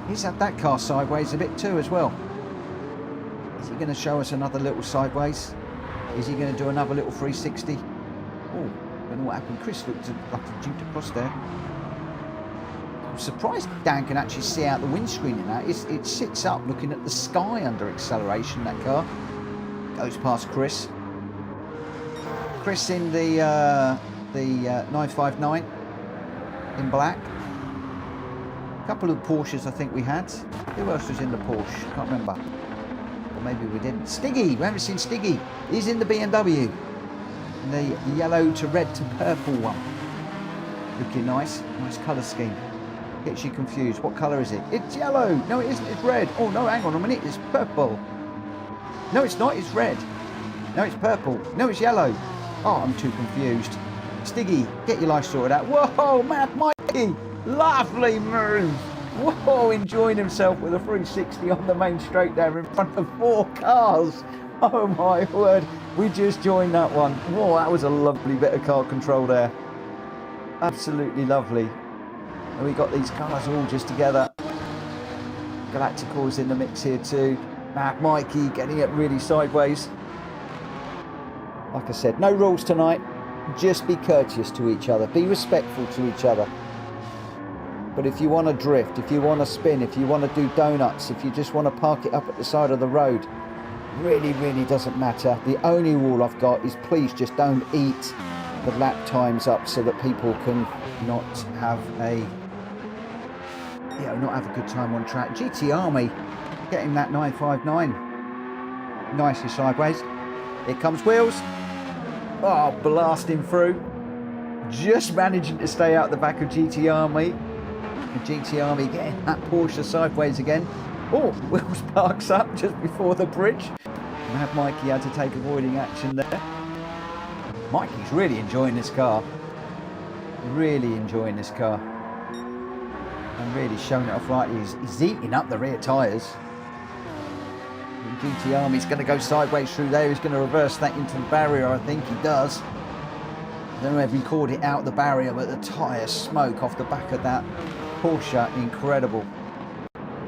He's had that car sideways a bit too as well. Is he going to show us another little sideways? Is he going to do another little 360? Oh, don't know what happened. Chris looked like he jumped across there. I'm surprised Dan can actually see out the windscreen in that. It sits up looking at the sky under acceleration, that car. Goes past Chris. Chris in the 959 in black. A couple of Porsches I think we had. Who else was in the Porsche? Can't remember. Or maybe we didn't. Stiggy! We haven't seen Stiggy. He's in the BMW. In the yellow to red to purple one. Looking nice. Nice colour scheme. Gets you confused. What colour is it? It's yellow. No, it isn't. It's red. Oh, no, hang on a minute. It's purple. No, it's not. It's red. No, it's purple. No, it's yellow. Oh, I'm too confused. Stiggy, get your life sorted out. Whoa, Matt Mikey. Lovely move. Whoa, enjoying himself with a 360 on the main straight there in front of 4 cars. Oh, my word. We just joined that one. Whoa, that was a lovely bit of car control there. Absolutely lovely. And we got these cars all just together. Galactical's in the mix here too. Matt Mikey getting it really sideways. Like I said, no rules tonight. Just be courteous to each other. Be respectful to each other. But if you want to drift, if you want to spin, if you want to do donuts, if you just want to park it up at the side of the road, really doesn't matter. The only rule I've got is please just don't eat the lap times up so that people can not have a good time on track. GT Army getting that 959 nicely sideways. Here comes Wheels. Oh, blasting through. Just managing to stay out the back of GT Army. And GT Army getting that Porsche sideways again. Oh, Wheels parks up just before the bridge. Mad Mikey had to take avoiding action there. Mikey's really enjoying this car. Really enjoying this car. And really showing it off rightly. He's eating up the rear tyres. GT Army's going to go sideways through there. He's going to reverse that into the barrier. I think he does. I don't know if he caught it out the barrier, but the tyre smoke off the back of that Porsche, incredible.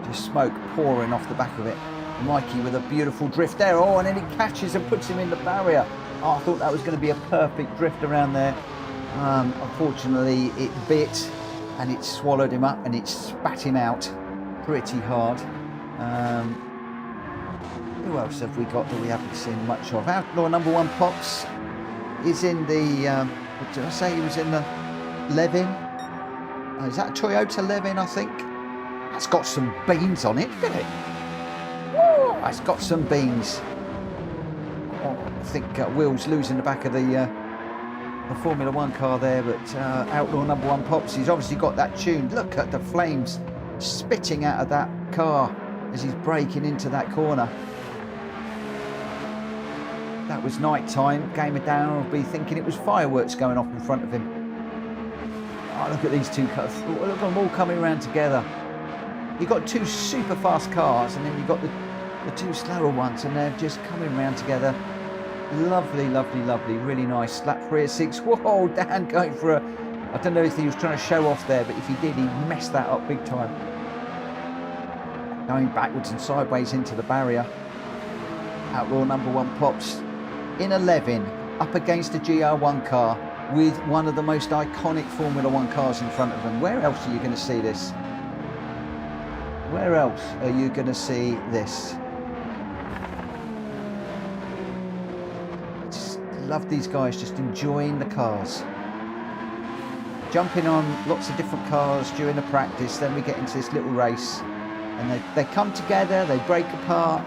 Just smoke pouring off the back of it. Mikey with a beautiful drift there. Oh, and then it catches and puts him in the barrier. Oh, I thought that was going to be a perfect drift around there. Unfortunately, it bit and it swallowed him up and it spat him out pretty hard. Who else have we got that we haven't seen much of? Outlaw number 1 Pops is in the, what did I say? He was in the Levin. Is that a Toyota Levin, I think? That's got some beans on it, isn't it? Whoa, it's got some beans. Oh, I think Will's losing the back of the Formula One car there, but Outlaw number 1 Pops, he's obviously got that tuned. Look at the flames spitting out of that car as he's braking into that corner. that was night time, Gamer Dan will be thinking it was fireworks going off in front of him. Oh, look at these two cars. Look at them all coming around together. You've got two super fast cars, and then you've got the two slower ones, and they're just coming around together. Lovely, lovely, lovely. Really nice. Lap 3 of 6. Whoa, Dan going for a... I don't know if he was trying to show off there, but if he did, he messed that up big time. Going backwards and sideways into the barrier. Outlaw number 1 pops in 11, up against a GR1 car with one of the most iconic Formula 1 cars in front of them. Where else are you going to see this? Where else are you going to see this? Just love these guys just enjoying the cars. Jumping on lots of different cars during the practice, then we get into this little race and they come together, they break apart.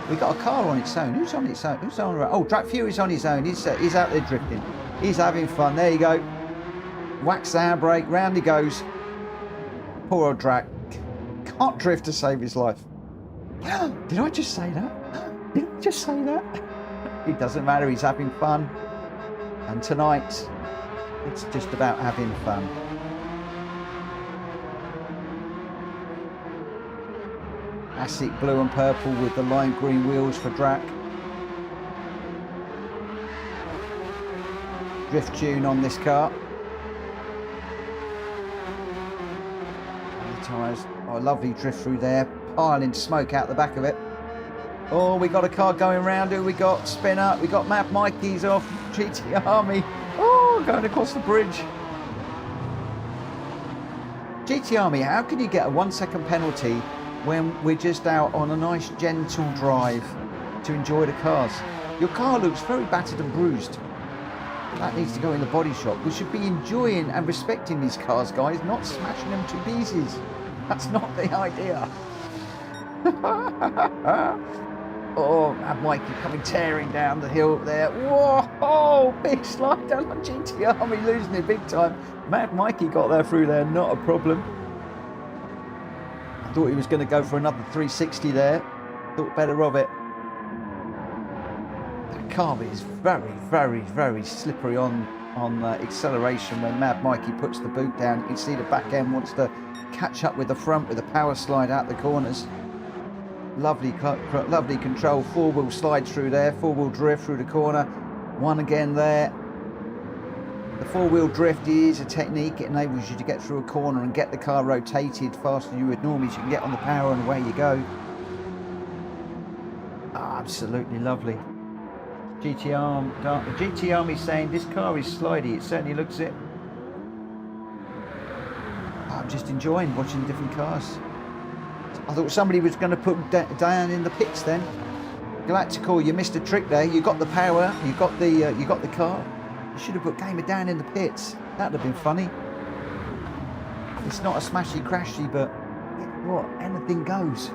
We got a car on its own. Who's on its own? Who's on? Oh, Drag Fury's on his own. He's out there drifting. He's having fun. There you go. Whacks the handbrake. Round he goes. Poor old Drag. Can't drift to save his life. Did I just say that? Did I just say that? It doesn't matter. He's having fun. And tonight, it's just about having fun. Classic blue and purple with the lime green wheels for Drac. Drift tune on this car. And the tyres. Oh, lovely drift through there. Piling smoke out the back of it. Oh, we got a car going round. Who we got? Spin up. We got Mad Mikey's off. GT Army. Oh, going across the bridge. GT Army, how can you get a 1 second penalty when we're just out on a nice gentle drive to enjoy the cars? Your car looks very battered and bruised. That needs to go in the body shop. We should be enjoying and respecting these cars, guys, not smashing them to pieces. That's not the idea. Oh, Mad Mikey coming tearing down the hill there. Whoa, oh, big slide down on GT Army, losing it big time. Mad Mikey got there through there, not a problem. Thought he was going to go for another 360 there. Thought better of it. That car is very, very, very slippery on acceleration when Mad Mikey puts the boot down. You can see the back end wants to catch up with the front with a power slide out the corners. Lovely control. 4-wheel slide through there. 4-wheel drift through the corner. One again there. The 4-wheel drift is a technique. It enables you to get through a corner and get the car rotated faster than you would normally, so you can get on the power and away you go. Oh, absolutely lovely. GT Army saying this car is slidey. It certainly looks it. I'm just enjoying watching different cars. I thought somebody was going to put Diane in the pits then. Galactical, you missed a trick there. You got the power. You got the car. You should have put Gamer Dan in the pits. That'd have been funny. It's not a smashy crashy, but what? Anything goes.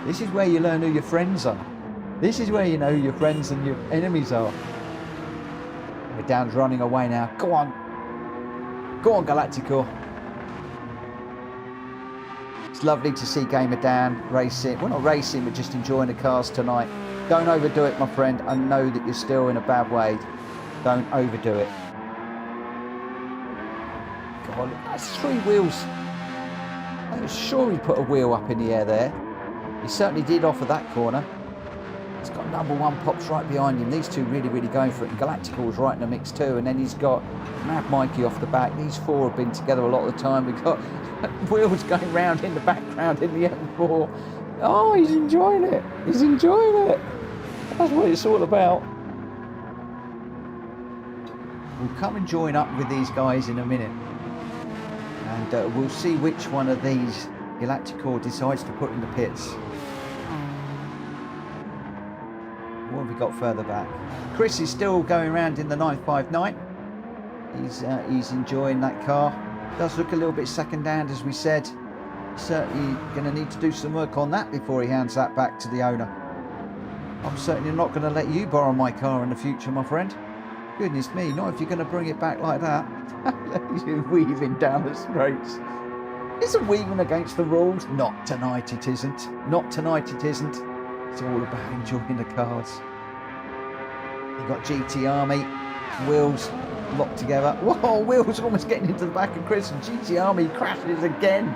This is where you learn who your friends are. This is where you know who your friends and your enemies are. Gamer Dan's running away now. Go on. Go on, Galactical. It's lovely to see Gamer Dan racing. Well, not racing, but just enjoying the cars tonight. Don't overdo it, my friend. I know that you're still in a bad way. Don't overdo it. Come on, that's 3 wheels. I was sure he put a wheel up in the air there. He certainly did off of that corner. He's got number 1 pops right behind him. These two really, really going for it. And Galactical's right in the mix too. And then he's got Mad Mikey off the back. These 4 have been together a lot of the time. We've got wheels going round in the background in the M4. Oh, he's enjoying it. He's enjoying it. That's what it's all about. We'll come and join up with these guys in a minute. And we'll see which one of these Galactical decides to put in the pits. What have we got further back? Chris is still going around in the 959. He's enjoying that car. Does look a little bit second-hand, as we said. Certainly going to need to do some work on that before he hands that back to the owner. I'm certainly not going to let you borrow my car in the future, my friend. Goodness me, not if you're going to bring it back like that. You're weaving down the straights. Isn't weaving against the rules? Not tonight it isn't. Not tonight it isn't. It's all about enjoying the cars. You've got GT Army, Wheels locked together. Whoa, Wheels almost getting into the back of Chris, and GT Army crashes again.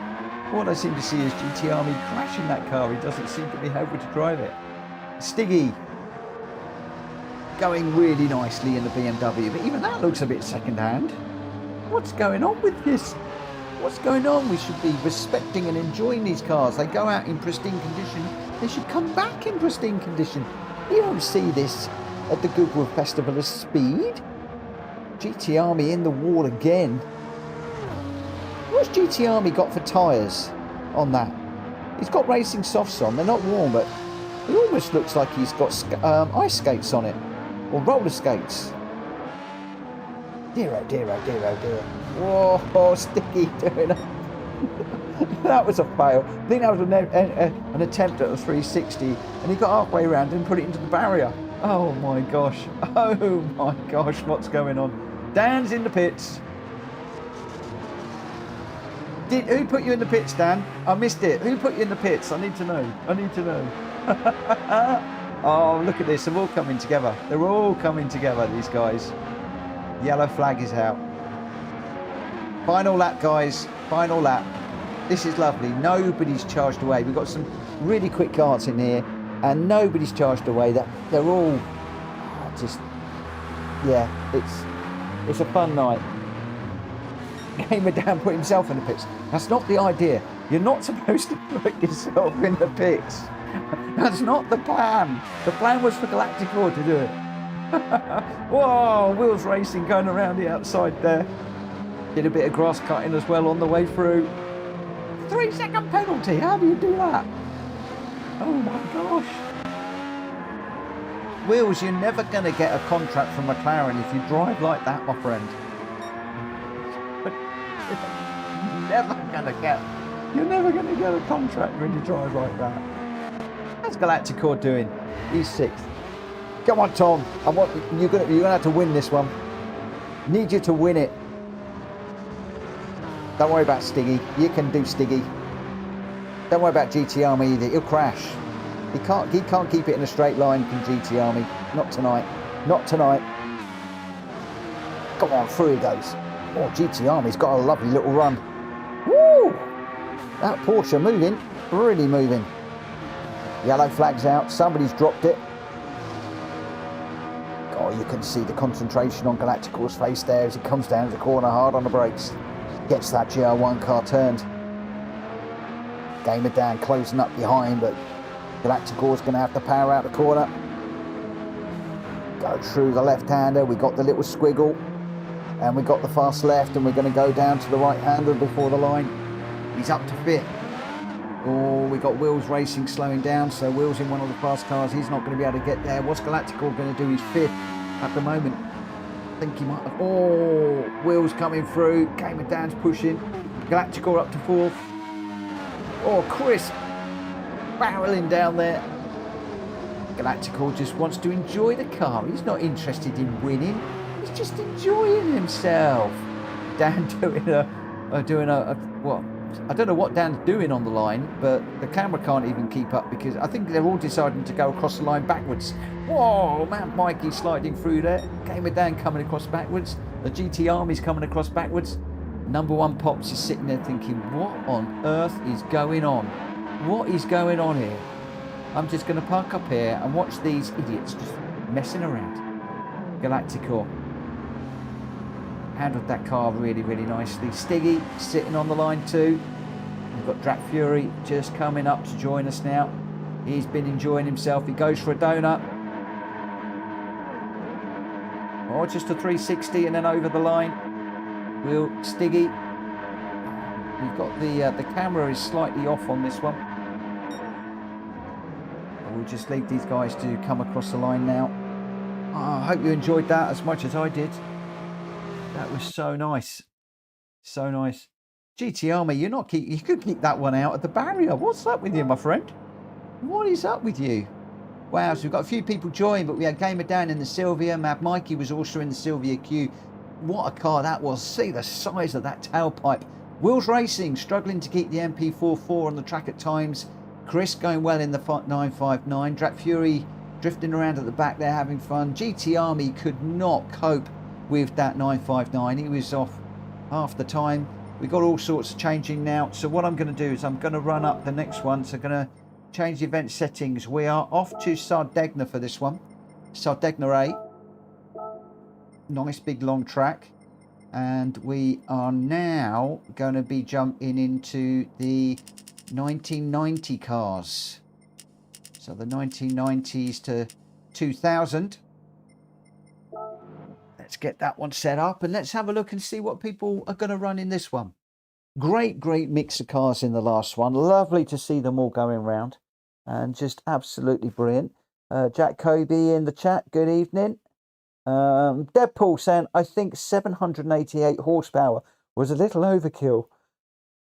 What I seem to see is GT Army crashing that car. He doesn't seem to be able to drive it. Stiggy going really nicely in the BMW, but even that looks a bit second-hand. What's going on with this? What's going on? We should be respecting and enjoying these cars. They go out in pristine condition. They should come back in pristine condition. You don't see this at the Goodwood Festival of Speed. GT Army in the wall again. What's GT Army got for tyres on that? He's got racing softs on. They're not warm, but it almost looks like he's got ice skates on it. Or roller skates. Dear oh dear oh dear oh dear. Whoa, Sticky doing it. That was a fail. I think that was an attempt at a 360, and he got halfway around and put it into the barrier. Oh my gosh. Oh my gosh, what's going on? Dan's in the pits. Who put you in the pits, Dan? I missed it. Who put you in the pits? I need to know. I need to know. Oh, look at this. They're all coming together. They're all coming together, these guys. Yellow flag is out. Final lap, guys. Final lap. This is lovely. Nobody's charged away. We've got some really quick cars in here, and nobody's charged away. They're all just, yeah, it's a fun night. Gamer Dan put himself in the pits. That's not the idea. You're not supposed to put yourself in the pits. That's not the plan. The plan was for Gr.x to do it. Whoa, Wheels Racing going around the outside there. Did a bit of grass cutting as well on the way through. 3-second penalty. How do you do that? Oh my gosh. Wheels, you're never going to get a contract from McLaren if you drive like that, my friend. You're never going to get a contract when you drive like that. How's Gr.x doing? He's 6th. Come on, Tom. You're gonna have to win this one. Need you to win it. Don't worry about Stiggy. You can do Stiggy. Don't worry about GT Army either. He'll crash. He can't keep it in a straight line from GT Army. Not tonight. Not tonight. Come on, through he goes. Oh, GT Army's got a lovely little run. Woo! That Porsche moving. Really moving. Yellow flag's out. Somebody's dropped it. Oh, you can see the concentration on Gr.x's face there as he comes down the corner hard on the brakes. Gets that GR1 car turned. Gamer Dan closing up behind, but Gr.x's going to have to power out the corner. Go through the left-hander. We got the little squiggle. And we got the fast left, and we're going to go down to the right-hander before the line. He's up to 5th. Oh, we got Wheels Racing slowing down, so Wheels in one of the fast cars. He's not going to be able to get there. What's Gr.x going to do? He's 5th at the moment. I think he might have... Oh, Wheels coming through. Gamer Dan's pushing. Gr.x up to 4th. Oh, Chris barreling down there. Gr.x just wants to enjoy the car. He's not interested in winning. He's just enjoying himself. Dan doing a what? I don't know what Dan's doing on the line, but the camera can't even keep up because I think they're all deciding to go across the line backwards. Whoa, man, Mikey sliding through there. Gamer Dan coming across backwards. The GT Army's coming across backwards. Number 1 Pops is sitting there thinking, what on earth is going on? What is going on here? I'm just going to park up here and watch these idiots just messing around. Gr.x handled that car really, really nicely. Stiggy sitting on the line too. We've got Drat Fury just coming up to join us now. He's been enjoying himself. He goes for a donut. Or just a 360 and then over the line. Will Stiggy. We've got the camera is slightly off on this one. We'll just leave these guys to come across the line now. Oh, I hope you enjoyed that as much as I did. That was so nice. So nice. GT Army, you could keep that one out at the barrier. What's up with you, my friend? What is up with you? Wow, so we've got a few people join, but we had Gamer down in the Sylvia. Mad Mikey was also in the Sylvia Q. What a car that was. See the size of that tailpipe. Wheels Racing struggling to keep the MP44 on the track at times. Chris going well in the 959. Drat Fury drifting around at the back there having fun. GT Army could not cope with that 959. He was off half the time. We've got all sorts of changing now. So what I'm going to do is I'm going to run up the next one. So I'm going to change the event settings. We are off to Sardegna for this one. Sardegna 8. Nice big long track. And we are now going to be jumping into the 1990 cars. So the 1990s to 2000. Let's get that one set up and let's have a look and see what people are going to run in this one. Great mix of cars in the last one. Lovely to see them all going round and just absolutely brilliant. Jack Kobe in the chat, good evening. Deadpool saying, I think 788 horsepower was a little overkill.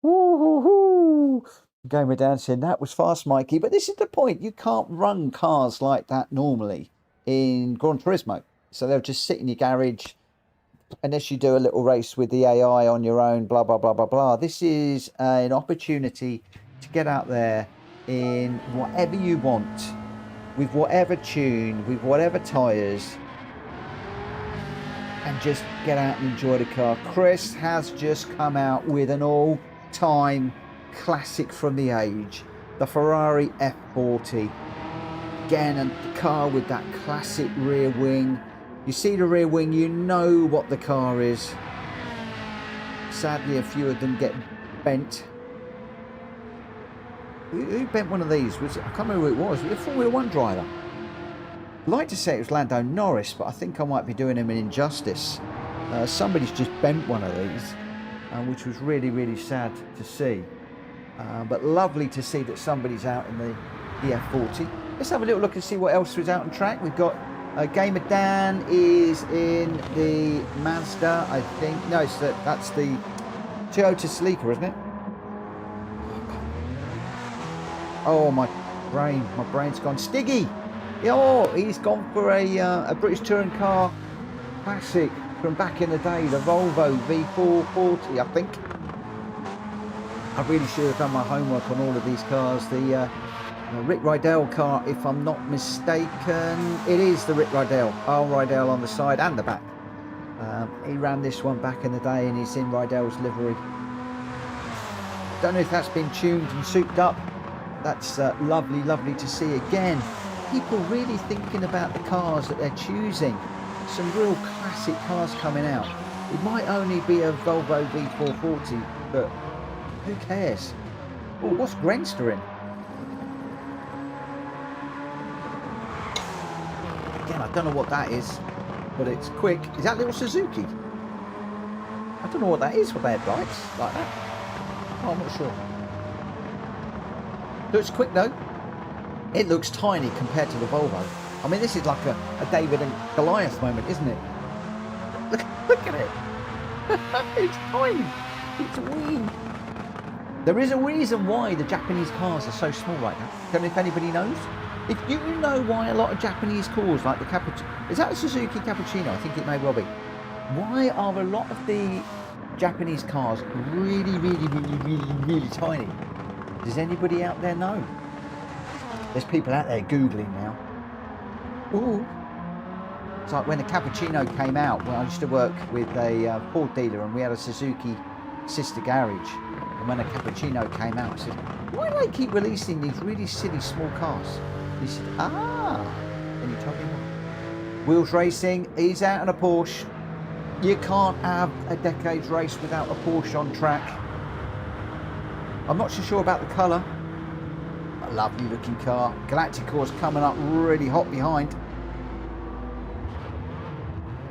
Woo-hoo-hoo. Gamer down saying, that was fast, Mikey. But this is the point. You can't run cars like that normally in Gran Turismo. So they'll just sit in your garage unless you do a little race with the AI on your own, blah, blah, blah, blah, blah. This is an opportunity to get out there in whatever you want, with whatever tune, with whatever tyres, and just get out and enjoy the car. Chris has just come out with an all-time classic from the age, the Ferrari F40. Again, and the car with that classic rear wing. You see the rear wing, you know what the car is. Sadly, a few of them get bent. Who bent one of these? I can't remember who it was. Was it a Formula 1 driver? I'd like to say it was Lando Norris, but I think I might be doing him an injustice. Somebody's just bent one of these, which was really sad to see. But lovely to see that somebody's out in the F40. Let's have a little look and see what else was out on track. We've got Gamer Dan is in the Mazda, I think. No, that's the Toyota Celica, isn't it? Oh, my brain's gone. Stiggy! Oh, he's gone for a British touring car classic from back in the day, the Volvo V440, I think. I really should have done my homework on all of these cars. The Rick Rydell car, if I'm not mistaken, it is the Rick Rydell. Al Rydell on the side and the back. He ran this one back in the day and he's in Rydell's livery. Don't know if that's been tuned and souped up. That's lovely to see again. People really thinking about the cars that they're choosing. Some real classic cars coming out. It might only be a Volvo V440, but who cares? Oh, what's Grenster in? Again, I don't know what that is, but it's quick. Is that little Suzuki? I don't know what that is for their bikes like that. Oh, I'm not sure. Looks quick though. It looks tiny compared to the Volvo. I mean, this is like a David and Goliath moment, isn't it? Look at it. It's tiny. It's wee. There is a reason why the Japanese cars are so small right now. Don't know if anybody knows. If you know why a lot of Japanese cars, like the Cappuccino, is that a Suzuki Cappuccino? I think it may well be. Why are a lot of the Japanese cars really tiny? Does anybody out there know? There's people out there Googling now. Ooh. It's like when the Cappuccino came out, when I used to work with a Ford dealer and we had a Suzuki sister garage. And when a Cappuccino came out, I said, why do they keep releasing these really silly small cars? He said, and he told me what. Wheels Racing, he's out in a Porsche. You can't have a decade's race without a Porsche on track. I'm not so sure about the colour. A lovely looking car. Galacticor's coming up really hot behind.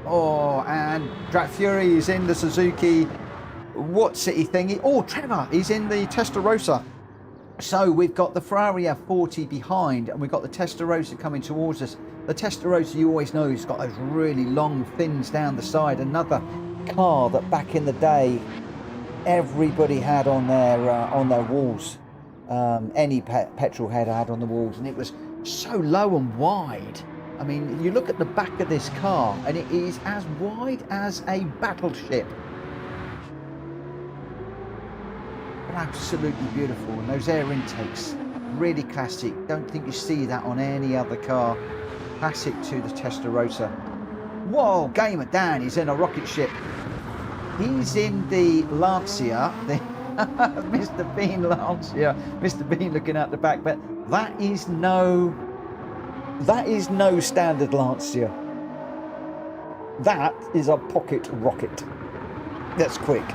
Oh, and Drat Fury is in the Suzuki What City thingy. Oh, Trevor, he's in the Testarossa. So we've got the Ferrari F40 behind and we've got the Testarossa coming towards us. The Testarossa, you always know, has got those really long fins down the side. Another car that back in the day everybody had on their walls. Any petrol head had on the walls, and it was so low and wide. I mean, you look at the back of this car and it is as wide as a battleship. Absolutely beautiful, and those air intakes Really classic. Don't think you see that on any other car. Classic to the Testarossa. Whoa, Gamer Dan, he's in a rocket ship. He's in the Lancia, the Mr. Bean Lancia. Mr. Bean looking out the back, but that is no standard Lancia. That is a pocket rocket. That's quick.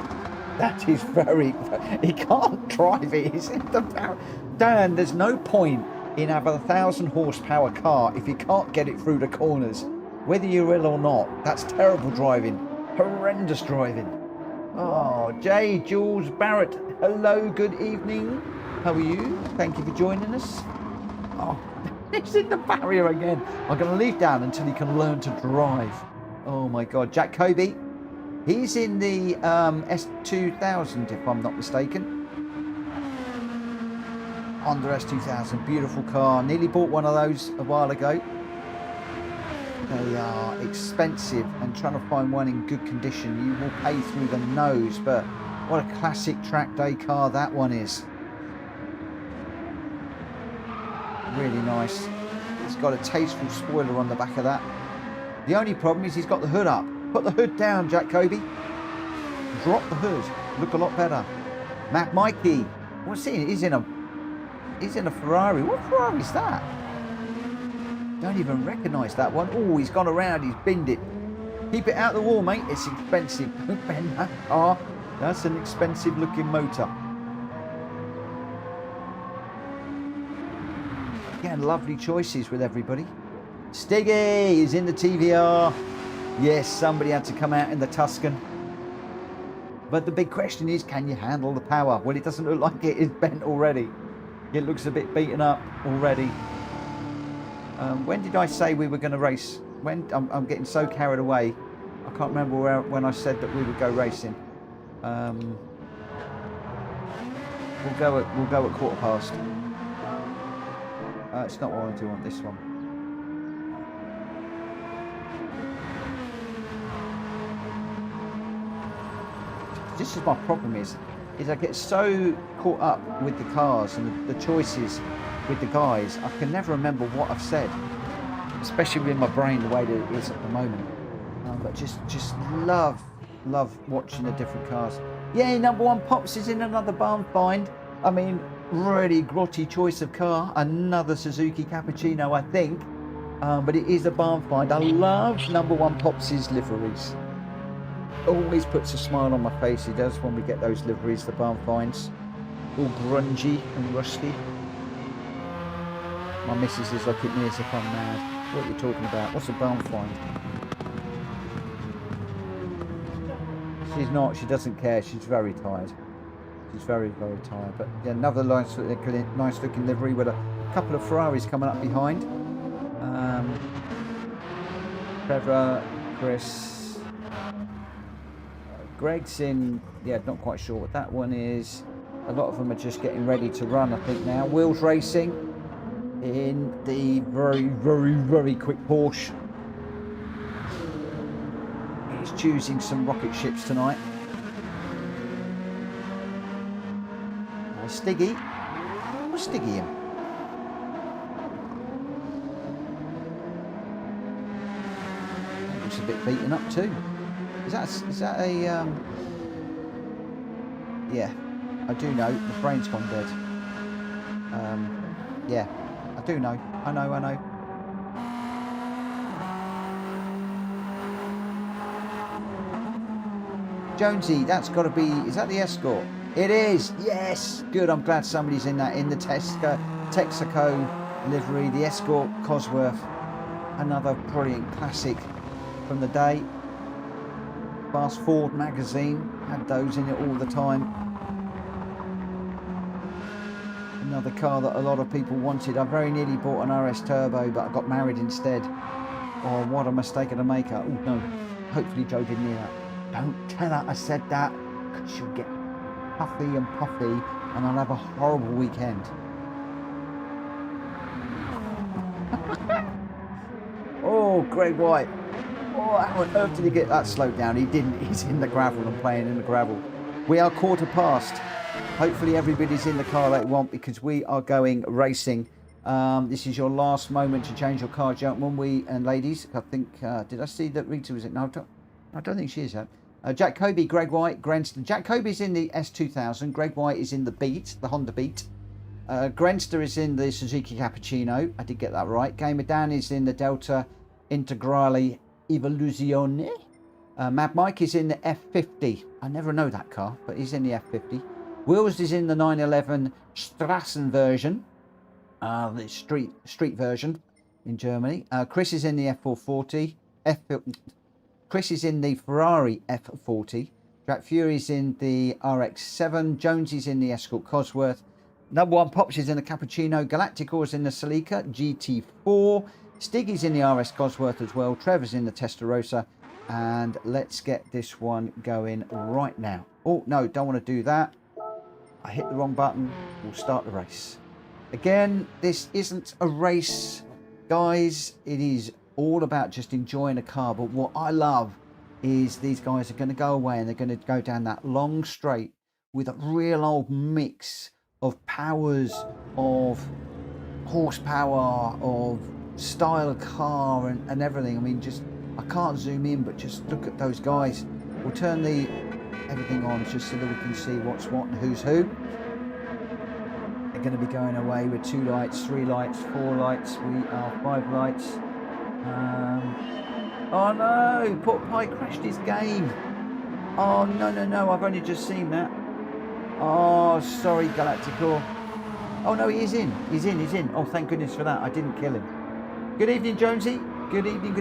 That is very... He can't drive it. He's in the power. Dan, there's no point in having a 1,000 horsepower car if you can't get it through the corners. Whether you're ill or not, that's terrible driving. Horrendous driving. Oh, Jay, Jules, Barrett, hello, good evening. How are you? Thank you for joining us. Oh, he's in the barrier again. I'm going to leave Dan until he can learn to drive. Oh my God, Jack Kobe. He's in the S2000, if I'm not mistaken. Honda S2000, beautiful car. Nearly bought one of those a while ago. They are expensive, and trying to find one in good condition, you will pay through the nose. But what a classic track day car that one is. Really nice. It's got a tasteful spoiler on the back of that. The only problem is he's got the hood up. Put the hood down, Jack Kobe. Drop the hood. Look a lot better. Matt Mikey. What's he? He's in a Ferrari. What Ferrari is that? Don't even recognise that one. Oh, he's gone around. He's binned it. Keep it out the wall, mate. It's expensive. Don't bend that car. That's an expensive looking motor. Again, lovely choices with everybody. Stiggy is in the TVR. Yes, somebody had to come out in the Tuscan. But the big question is, can you handle the power? Well, it doesn't look like it is bent already. It looks a bit beaten up already. When did I say we were going to race? When I'm getting so carried away, I can't remember when I said that we would go racing. We'll go at 1:15. It's not what I do on this one. This is my problem is I get so caught up with the cars and the choices with the guys, I can never remember what I've said, especially with my brain the way that it is at the moment. But just love watching the different cars. Yeah, number one Pops is in another barn find. I mean, really grotty choice of car. Another Suzuki Cappuccino, I think. But it is a barn find. I love number one Pops' liveries. Always puts a smile on my face. He does when we get those liveries, the barn finds. All grungy and rusty. My missus is looking at me as if I'm mad. What are you talking about? What's a barn find? She's not. She doesn't care. She's very tired. She's very, very tired. But yeah, another nice looking livery with a couple of Ferraris coming up behind. Trevor, Chris, Greg's in. Yeah, not quite sure what that one is. A lot of them are just getting ready to run, I think now. Wheels Racing in the very, very, very quick Porsche. He's choosing some rocket ships tonight. Stiggy. What's Stiggy in? That looks a bit beaten up too. Is that a yeah, I do know. The brain's gone dead. Yeah, I do know. I know. Jonesy, that's got to be. Is that the Escort? It is. Yes. Good. I'm glad somebody's in that. In the Texaco livery, the Escort Cosworth. Another brilliant classic from the day. Fast Forward magazine had those in it all the time. Another car that a lot of people wanted. I very nearly bought an RS Turbo, but I got married instead. Oh, what a mistake of a maker. Oh no. Hopefully Joe didn't hear that. Don't tell her I said that, because she'll get puffy and puffy and I'll have a horrible weekend. Oh, Greg White. Oh, how on earth did he get that slowed down? He didn't. He's in the gravel and playing in the gravel. We are 15:15. Hopefully everybody's in the car they want, because we are going racing. This is your last moment to change your car, gentlemen and ladies. I think, did I see that Rita was it? No, I don't think she is. Jack Kobe, Greg White, Grenston. Jack Kobe's in the S2000. Greg White is in the Beat, the Honda Beat. Grenster is in the Suzuki Cappuccino. I did get that right. Gamer Dan is in the Delta Integrale Evoluzione. Mad Mike is in the F50. I never know that car, but he's in the F50. Wills is in the 911 Strassen version, the street version in Germany. Chris is in the F440. Chris is in the Ferrari F40. Jack Fury's in the RX-7. Jonesy's in the Escort Cosworth. Number one Pops is in the Cappuccino. Galacticor's in the Celica GT4. Stiggy's in the RS Cosworth as well. Trevor's in the Testarossa. And let's get this one going right now. Oh, no, don't want to do that. I hit the wrong button. We'll start the race. Again, this isn't a race, guys. It is all about just enjoying a car. But what I love is these guys are going to go away and they're going to go down that long straight with a real old mix of powers, of horsepower, of style of car and everything. I mean, just, I can't zoom in, but just look at those guys. We'll turn the everything on just so that we can see what's what and who's who. They're going to be going away with 2 lights, 3 lights, 4 lights. We are 5 lights. Oh no, Port Pie crashed his game. Oh no, I've only just seen that. Oh, sorry, Galacticor. Oh no, he's in. Oh, thank goodness for that. I didn't kill him. Good evening, Jonesy. Good evening.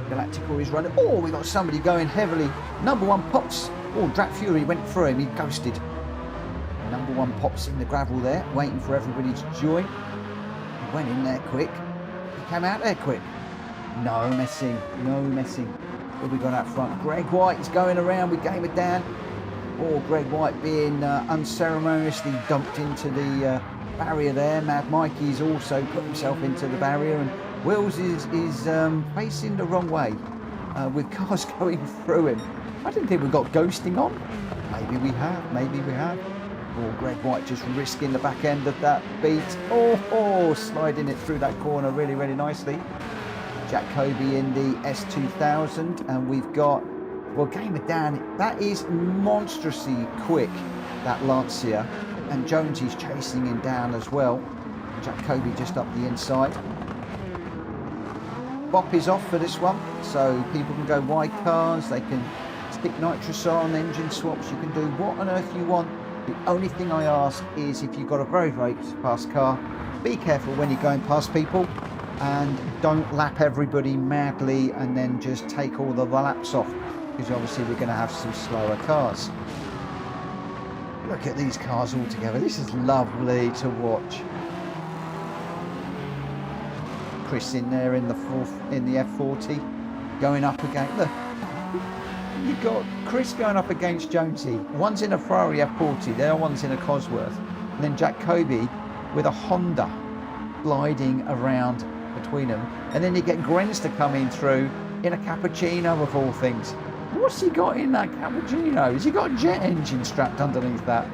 Galacticor is running. Oh, we got somebody going heavily. Number one Pops. Oh, Drat Fury went through him. He ghosted. Number one Pops in the gravel there, waiting for everybody to join. He went in there quick. He came out there quick. No messing. What have we got out front? Greg White is going around with Gamer Dan. Oh, Greg White being unceremoniously dumped into the barrier there. Mad Mikey's also put himself into the barrier, and Wills is facing the wrong way with cars going through him. I didn't think we got ghosting on. Maybe we have. Oh, Greg White just risking the back end of that beat. Oh, sliding it through that corner really nicely. Jack Kobe in the S2000, and we've got, well, Gamer Dan, that is monstrously quick, that Lancia, and Jonesy's chasing him down as well. Jack Kobe just up the inside. Bop is off for this one, so people can go wide cars, they can stick nitrous on, engine swaps, you can do what on earth you want. The only thing I ask is, if you've got a very fast car, be careful when you're going past people, and don't lap everybody madly and then just take all the laps off, because obviously we're going to have some slower cars. Look at these cars all together. This is lovely to watch. Chris in there in the F40 going up against, look, you've got Chris going up against Jonesy. One's in a Ferrari F40, the other one's in a Cosworth, and then Jack Kobe with a Honda gliding around between them, and then you get Grenster coming through in a Cappuccino of all things. What's he got in that Cappuccino? Has he got a jet engine strapped underneath that?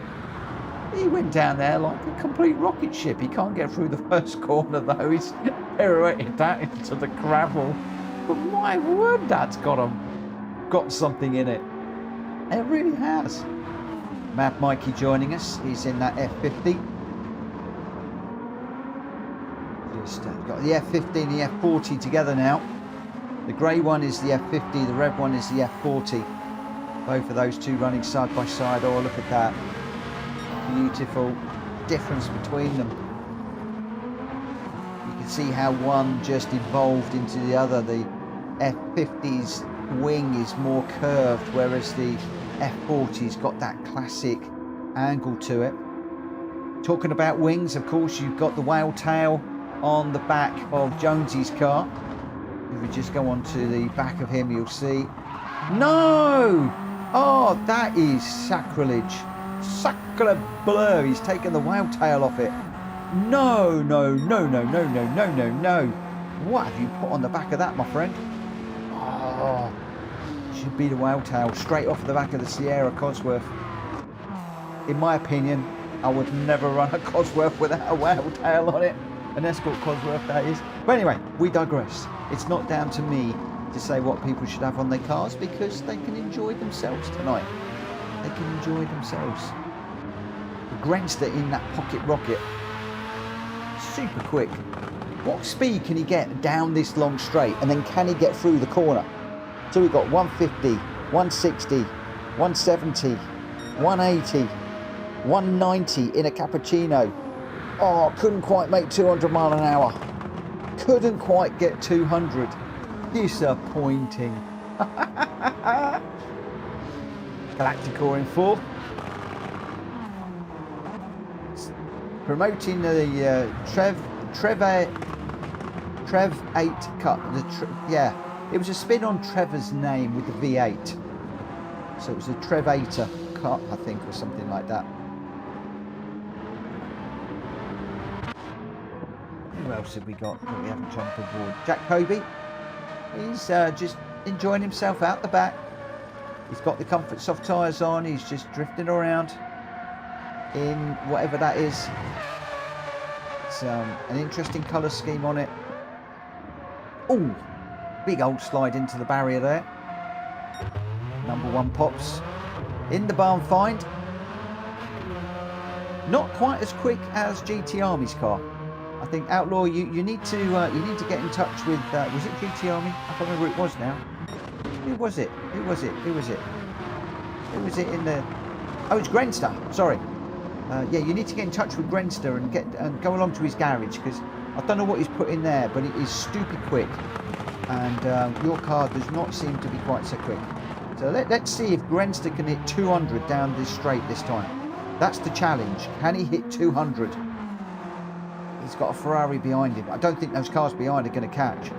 He went down there like a complete rocket ship. He can't get through the first corner though. He's pirouetted that into the gravel. But my word, that's got something in it. It really has. Mad Mikey joining us. He's in that F50. Just got the F50 and the F40 together now. The grey one is the F50, the red one is the F40. Both of those two running side by side. Oh, look at that. Beautiful difference between them. You can see how one just evolved into the other. The F50's wing is more curved, whereas the F40's got that classic angle to it. Talking about wings, of course, you've got the whale tail on the back of Jonesy's car. If we just go on to the back of him, you'll see. No! Oh, that is sacrilege. Sacre bleu. He's taken the whale tail off it. No. What have you put on the back of that, my friend? Oh, should be the whale tail straight off the back of the Sierra Cosworth. in my opinion, I would never run a Cosworth without a whale tail on it. An Escort Cosworth, that is. But anyway, we digress. It's not down to me to say what people should have on their cars, because they can enjoy themselves tonight. They can enjoy themselves. The Grenster in that pocket rocket, super quick. What speed can he get down this long straight, and then can he get through the corner? So we've got 150, 160, 170, 180, 190 in a cappuccino. Oh, couldn't quite make 200 mile an hour. Couldn't quite get 200. Disappointing. Galacticor in fourth. Promoting the Trev 8 Cup. Yeah, it was a spin on Trevor's name with the V8. So it was a Trev 8 Cup, I think, or something like that. Who else have we got that we haven't jumped aboard? Jack Kobe. He's just enjoying himself out the back. He's got the Comfort soft tyres on. He's just drifting around in whatever that is. It's an interesting colour scheme on it. Oh, big old slide into the barrier there. Number one pops in the barn find. Not quite as quick as GT Army's car. I think Outlaw, you need to get in touch with was it GT Army? I can't remember who it was now. Who was it? Who was it? Who was it? Who was it in the? Oh, it's Grenster. Sorry. Yeah, you need to get in touch with Grenster and go along to his garage, because I don't know what he's put in there, but it is stupid quick, and your car does not seem to be quite so quick. So let's see if Grenster can hit 200 down this straight this time. That's the challenge. Can he hit 200? He's got a Ferrari behind him. I don't think those cars behind are going to catch.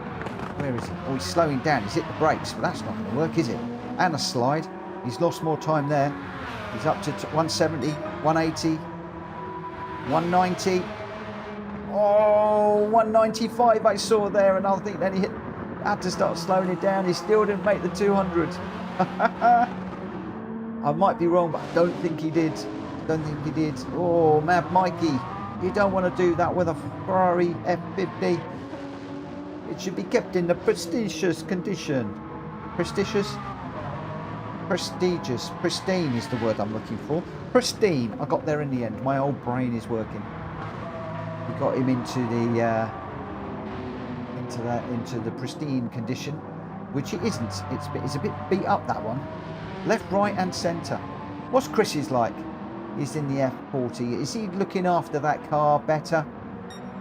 Where is he? Oh, he's slowing down. He's hit the brakes, but that's not going to work, is it? And a slide. He's lost more time there. He's up to 170, 180, 190. Oh, 195 I saw there, and I think then he had to start slowing it down. He still didn't make the 200. I might be wrong, but I don't think he did. Don't think he did. Oh, Mad Mikey. You don't want to do that with a Ferrari F50. It should be kept in the prestigious condition. Prestigious? Prestigious. Pristine is the word I'm looking for. Pristine. I got there in the end. My old brain is working. We got him into the pristine condition, which it isn't. It's a bit beat up, that one. Left, right, and centre. What's Chris's like? He's in the F40. Is he looking after that car better?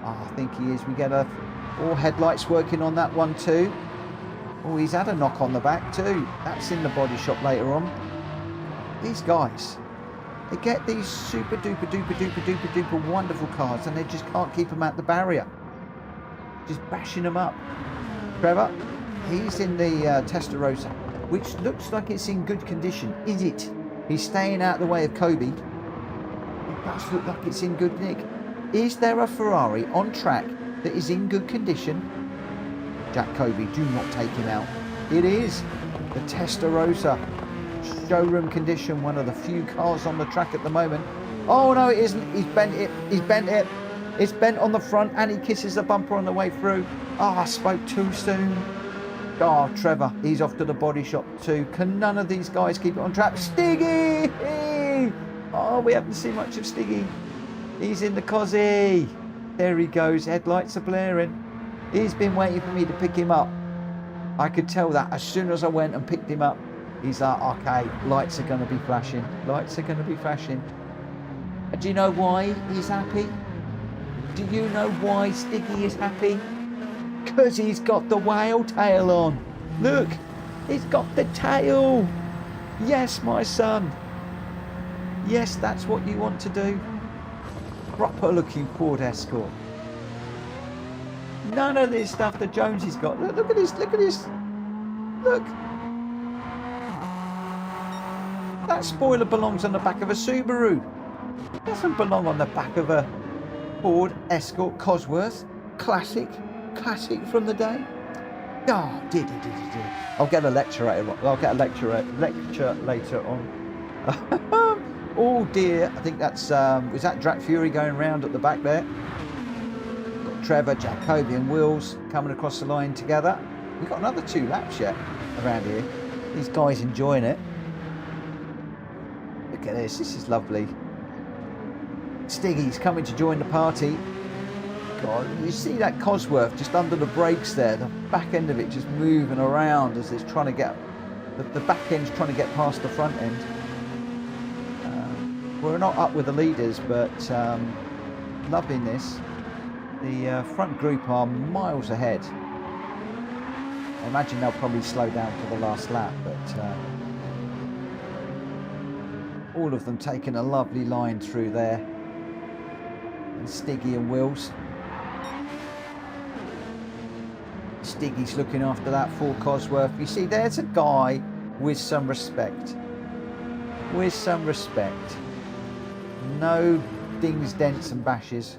Oh, I think he is. We get all headlights working on that one too. Oh, he's had a knock on the back too. That's in the body shop later on. These guys, they get these super duper duper duper duper duper wonderful cars, and they just can't keep them at the barrier. Just bashing them up. Trevor, he's in the Testarossa, which looks like it's in good condition. Is it? He's staying out of the way of Kobe. It does look like it's in good nick. Is there a Ferrari on track that is in good condition? Jack Kobe, do not take him out. It is the Testarossa. Showroom condition, one of the few cars on the track at the moment. Oh no, it isn't. He's bent it. He's bent it. It's bent on the front, and he kisses the bumper on the way through. Oh, I spoke too soon. Oh, Trevor, he's off to the body shop too. Can none of these guys keep it on track? Stiggy! Oh, we haven't seen much of Stiggy. He's in the Cosy. There he goes. Headlights are blaring. He's been waiting for me to pick him up. I could tell that as soon as I went and picked him up. He's like, okay, lights are going to be flashing. Lights are going to be flashing. Do you know why he's happy? Do you know why Stiggy is happy? Because he's got the whale tail on. Look, he's got the tail. Yes, my son. Yes, that's what you want to do. Proper looking Ford Escort. None of this stuff that Jonesy's got. Look at this, look at this. Look. That spoiler belongs on the back of a Subaru. It doesn't belong on the back of a Ford Escort Cosworth. Classic from the day. Oh, dear. I'll get a lecture later on. Oh dear, I think that's, was that Drac Fury going round at the back there? Got Trevor, Jacoby and Wills coming across the line together. We've got another 2 laps yet around here. These guys enjoying it. Look at this is lovely. Stiggy's coming to join the party. God, you see that Cosworth just under the brakes there, the back end of it just moving around as it's trying to get, the back end's trying to get past the front end. We're not up with the leaders, but loving this. The front group are miles ahead. I imagine they'll probably slow down for the last lap, but all of them taking a lovely line through there. And Stiggy and Wills. Stiggy's looking after that full Cosworth. You see, there's a guy with some respect. With some respect. No dings, dents and bashes.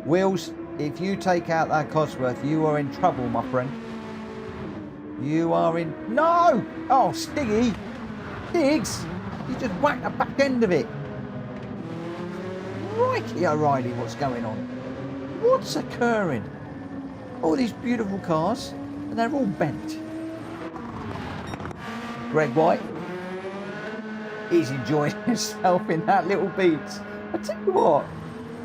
Wills, if you take out that Cosworth, you are in trouble, my friend. You are in... No! Oh, Stiggy! Diggs! You just whacked the back end of it. Crikey O'Reilly, what's going on? What's occurring? All these beautiful cars, and they're all bent. Greg White, he's enjoying himself in that little Beats. I tell you what,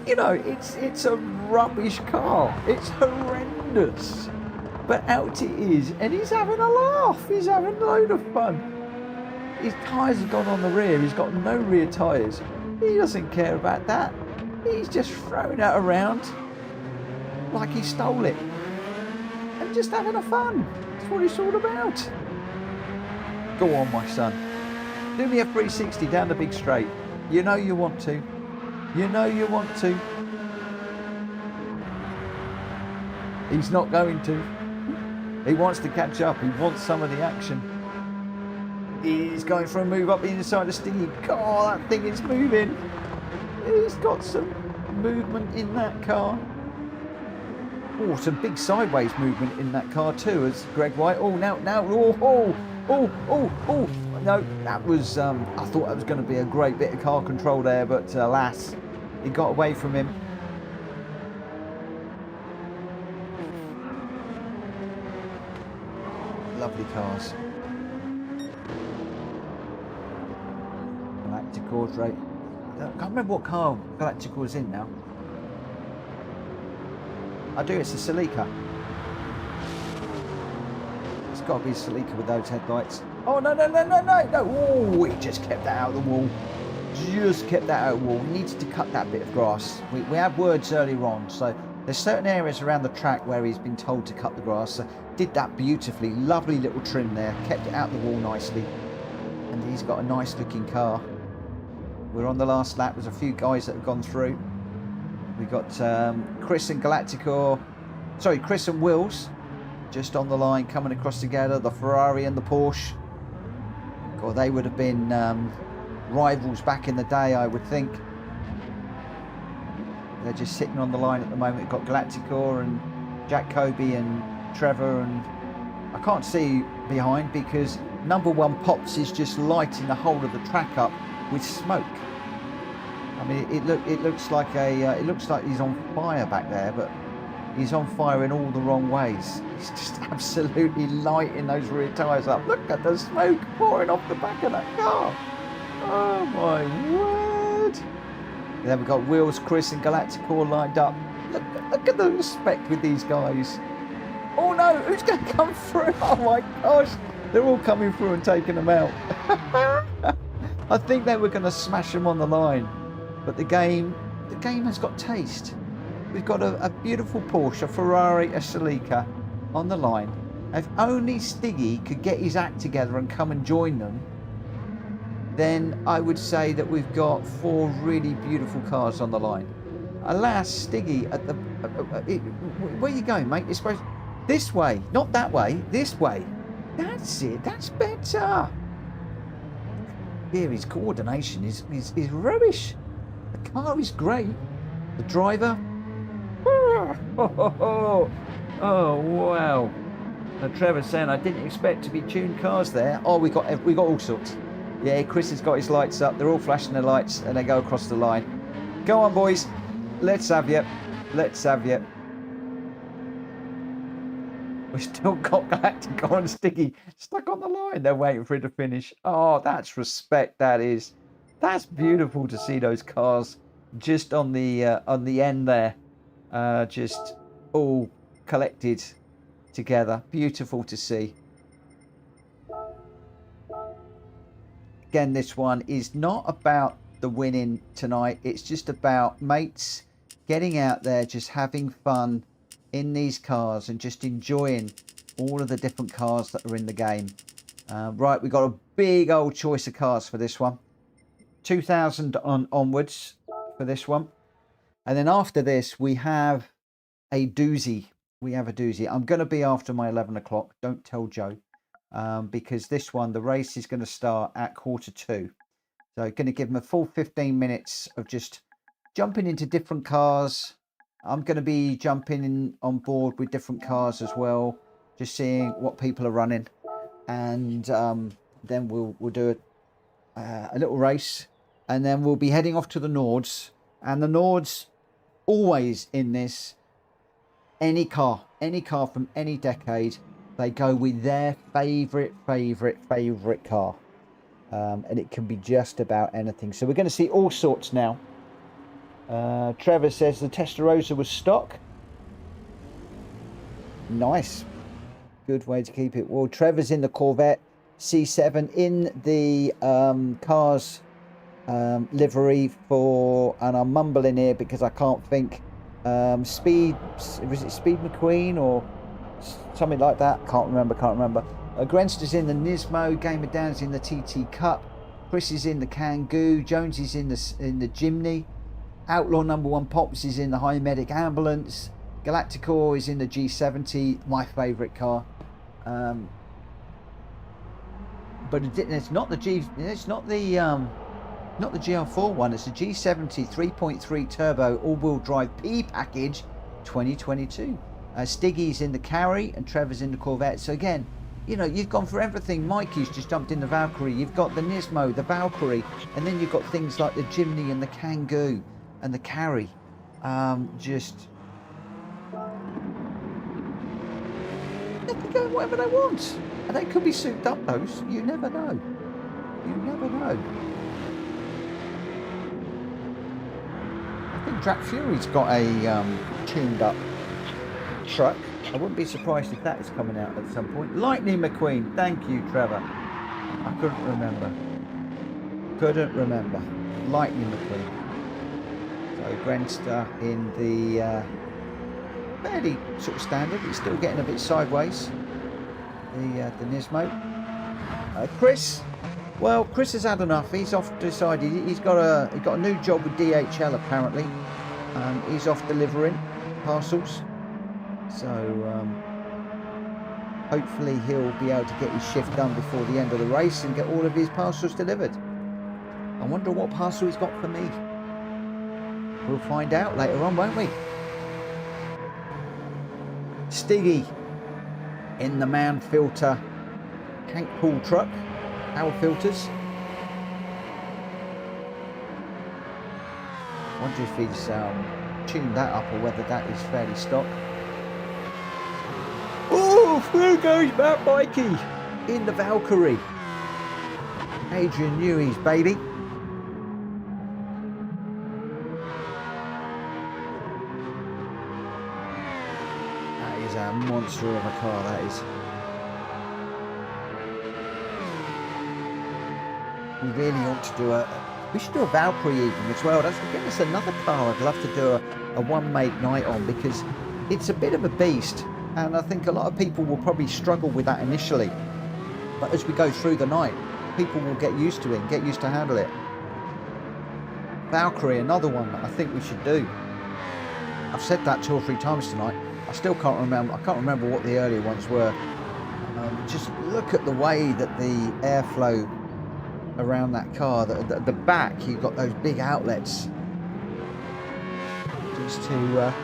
you know, it's a rubbish car. It's horrendous. But out it is, and he's having a laugh. He's having a load of fun. His tyres have gone on the rear. He's got no rear tyres. He doesn't care about that. He's just throwing it around like he stole it. And just having a fun. That's what it's all about. Go on, my son. Do me a 360 down the big straight. You know you want to. You know you want to. He's not going to. He wants to catch up. He wants some of the action. He's going for a move up the inside of Stingy. God, that thing is moving. He's got some movement in that car. Oh, some big sideways movement in that car too, as Greg White. Oh, now, oh. No, that was, I thought that was going to be a great bit of car control there, but alas, he got away from him. Lovely cars. Galacticor's right. I can't remember what car Galacticor's in now. I do, it's a Celica. It's got to be a Celica with those headlights. Oh, no. Oh, he just kept that out of the wall. Just kept that out of the wall. He needed to cut that bit of grass. We had words earlier on, so there's certain areas around the track where he's been told to cut the grass. So did that beautifully. Lovely little trim there. Kept it out the wall nicely. And he's got a nice looking car. We're on the last lap. There's a few guys that have gone through. We've got Chris and Galacticor. Sorry, Chris and Wills. Just on the line, coming across together. The Ferrari and the Porsche. God, they would have been rivals back in the day, I would think. They're just sitting on the line at the moment. We've got Galacticor and Jacoby and Trevor, and I can't see behind because number one Pops is just lighting the whole of the track up with smoke. I mean, it looks like he's on fire back there, but he's on fire in all the wrong ways. He's just absolutely lighting those rear tyres up. Look at the smoke pouring off the back of that car. Oh my word! And then we've got Wills, Chris and Galacticor lined up. Look at the respect with these guys. Oh no, who's going to come through? Oh my gosh, they're all coming through and taking them out. I think they were going to smash them on the line, but the game has got taste. We've got a beautiful Porsche, a Ferrari, a Celica on the line. If only Stiggy could get his act together and come and join them, then I would say that we've got 4 really beautiful cars on the line. Alas, Stiggy, at the where are you going, mate? You're supposed this way, not that way. This way. That's it. That's better. Here, his coordination is rubbish. The car is great. The driver. Oh wow. Now Trevor's saying I didn't expect to be tuned cars there. Oh, we got all sorts. Yeah, Chris has got his lights up. They're all flashing their lights and they go across the line. Go on, boys. Let's have you. Let's have you. We've still got Galactic and Sticky stuck on the line. They're waiting for it to finish. Oh, that's respect. That is. That's beautiful to see those cars just on the end there, just all collected together. Beautiful to see. Again, this one is not about the winning tonight. It's just about mates getting out there, just having fun in these cars and just enjoying all of the different cars that are in the game. Right, we've got a big old choice of cars for this one. 2000 onwards for this one. And then after this, we have a doozy. We have a doozy. I'm going to be after my 11 o'clock. Don't tell Joe. Because this one, the race is going to start at 1:45. So going to give them a full 15 minutes of just jumping into different cars. I'm going to be jumping on board with different cars as well, just seeing what people are running, and then we'll do a little race, and then we'll be heading off to the Nords. And the Nords, always in this, any car from any decade, they go with their favorite car, and it can be just about anything. So we're going to see all sorts now. Trevor says the Testarossa was stock. Nice. Good way to keep it. Well, Trevor's in the Corvette C7 in the cars livery for, and I'm mumbling here because I can't think, Speed, was it Speed McQueen or something like that? Can't remember. Grenster's in the Nismo, Gamer Dan's in the TT Cup, Chris is in the Kangoo, Jones is in the Jimny, Outlaw number 1 Pops is in the High Medic Ambulance, Galacticor is in the G70, my favourite car. But it's not the GR4 one. It's the G70 3.3 turbo all-wheel drive P package 2022. Stiggy's in the Carry and Trevor's in the Corvette. So again, you know, you've gone for everything. Mikey's just jumped in the Valkyrie. You've got the Nismo, the Valkyrie, and then you've got things like the Jimny and the Kangoo and the Carry. Just they can go whatever they want, and they could be souped up. Those, you never know. You never know. I think Drac Fury's got a tuned up truck. I wouldn't be surprised if that is coming out at some point. Lightning McQueen, thank you, Trevor. I couldn't remember. Lightning McQueen. So Grenster in the fairly sort of standard. It's still getting a bit sideways. The Nismo. Chris. Well, Chris has had enough. He's off. Decided he's got a new job with DHL apparently. He's off delivering parcels. So hopefully he'll be able to get his shift done before the end of the race and get all of his parcels delivered. I wonder what parcel he's got for me. We'll find out later on, won't we? Stiggy in the Man Filter tank pool truck, power filters. Wonder if he's tuned that up or whether that is fairly stock. Oh, there goes Matt Mikey in the Valkyrie. Adrian Newey's baby. That is a monster of a car, that is. We really ought to do we should do a Valkyrie evening as well. That's another car I'd love to do a one make night on, because it's a bit of a beast. And I think a lot of people will probably struggle with that initially. But as we go through the night, people will get used to it and get used to handle it. Valkyrie, another one that I think we should do. I've said that 2 or 3 times tonight. I still can't remember. I can't remember what the earlier ones were. Just look at the way that the airflow around that car. The back, you've got those big outlets. Just to...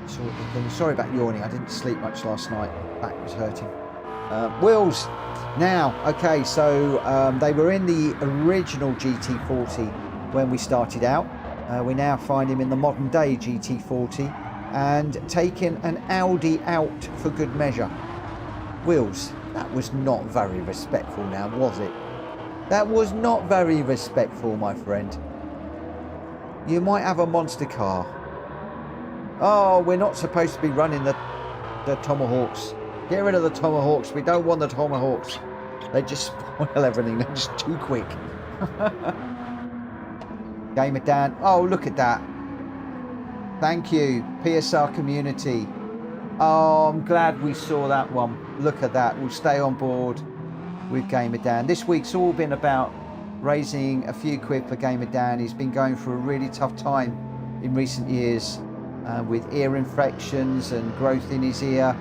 sort of thing. Sorry about yawning. I didn't sleep much last night. Back was hurting. Wheels. Now, okay, so they were in the original GT40 when we started out. We now find him in the modern day GT40 and taking an Audi out for good measure. Wheels, that was not very respectful now, was it? That was not very respectful, my friend. You might have a monster car. Oh, we're not supposed to be running the Tomahawks. Get rid of the Tomahawks. We don't want the Tomahawks. They just spoil everything. They're just too quick. Gamer Dan. Oh, look at that. Thank you, PSR community. Oh, I'm glad we saw that one. Look at that. We'll stay on board with Gamer Dan. This week's all been about raising a few quid for Gamer Dan. He's been going through a really tough time in recent years with ear infections and growth in his ear.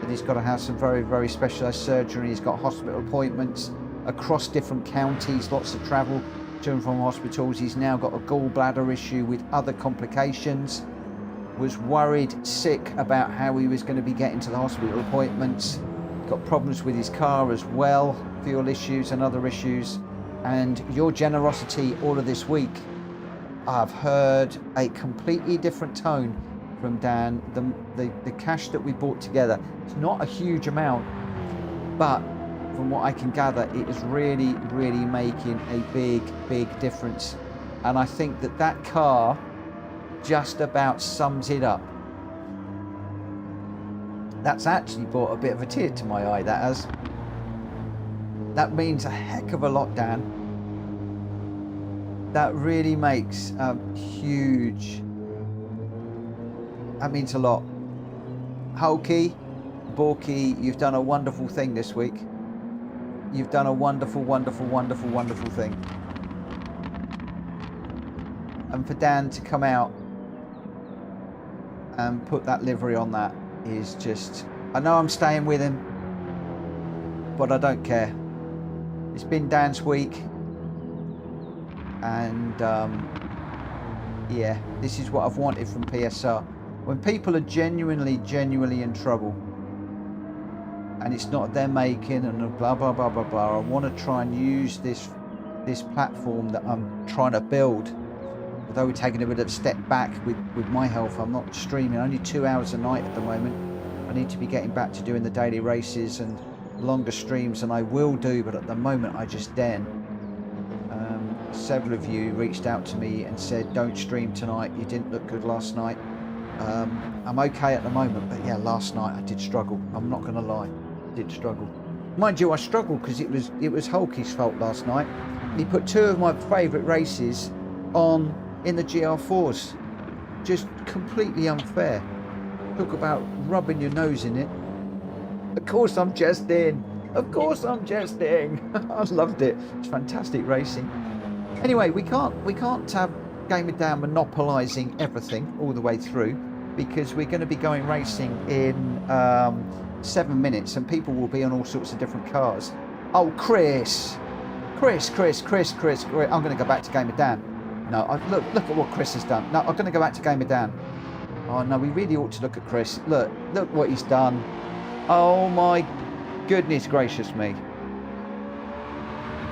And he's got to have some very, very specialised surgery. He's got hospital appointments across different counties, lots of travel to and from hospitals. He's now got a gallbladder issue with other complications. Was worried sick about how he was going to be getting to the hospital appointments. Got problems with his car as well, fuel issues and other issues. And your generosity all of this week, I've heard a completely different tone from Dan. The cash that we bought together, it's not a huge amount, but from what I can gather, it is really, really making a big, big difference. And I think that that car just about sums it up. That's actually brought a bit of a tear to my eye, that has. That means a heck of a lot, Dan. That really makes a huge... That means a lot. Hulky, Borky, you've done a wonderful thing this week. You've done a wonderful, wonderful, wonderful, wonderful thing. And for Dan to come out and put that livery on that is just... I know I'm staying with him, but I don't care. It's been Dan's week. And yeah, this is what I've wanted from PSR. When people are genuinely in trouble and it's not their making and blah blah blah blah blah, I want to try and use this platform that I'm trying to build. Although we're taking a bit of a step back with my health, I'm not streaming only 2 hours a night at the moment. I need to be getting back to doing the daily races and longer streams, and I will do, but at the moment I just daren't. Several of you reached out to me and said, don't stream tonight, you didn't look good last night. I'm okay at the moment, but yeah, last night I did struggle. I'm not going to lie, I did struggle. Mind you, I struggled because it was Hulky's fault last night. He put two of my favourite races on in the GR4s. Just completely unfair. Talk about rubbing your nose in it. Of course I'm jesting. Of course I'm jesting. I loved it. It's fantastic racing. Anyway, we can't have Gamer Dan monopolising everything all the way through, because we're going to be going racing in 7 minutes and people will be on all sorts of different cars. Oh, Chris. I'm going to go back to Gamer Dan. No, look at what Chris has done. No, I'm going to go back to Gamer Dan. Oh no, we really ought to look at Chris. Look what he's done. Oh my goodness gracious me.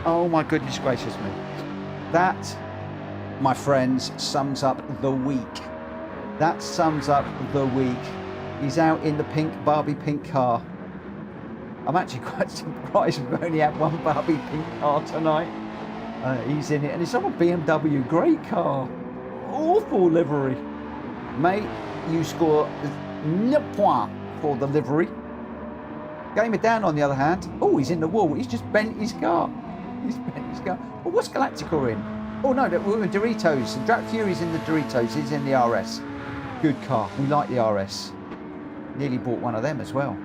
Oh my goodness gracious me. That, my friends, sums up the week. That sums up the week. He's out in the pink Barbie pink car. I'm actually quite surprised we've only had one Barbie pink car tonight. He's in it, and it's on a BMW, great car. Awful livery. Mate, you score 0 points for the livery. Gamer Dan, on the other hand, oh, he's in the wall. He's just bent his car. He's bent his car. Well, what's Galactica in? Oh no, we're in Doritos. Drat Fury's in the Doritos. He's in the RS. Good car. We like the RS. Nearly bought one of them as well.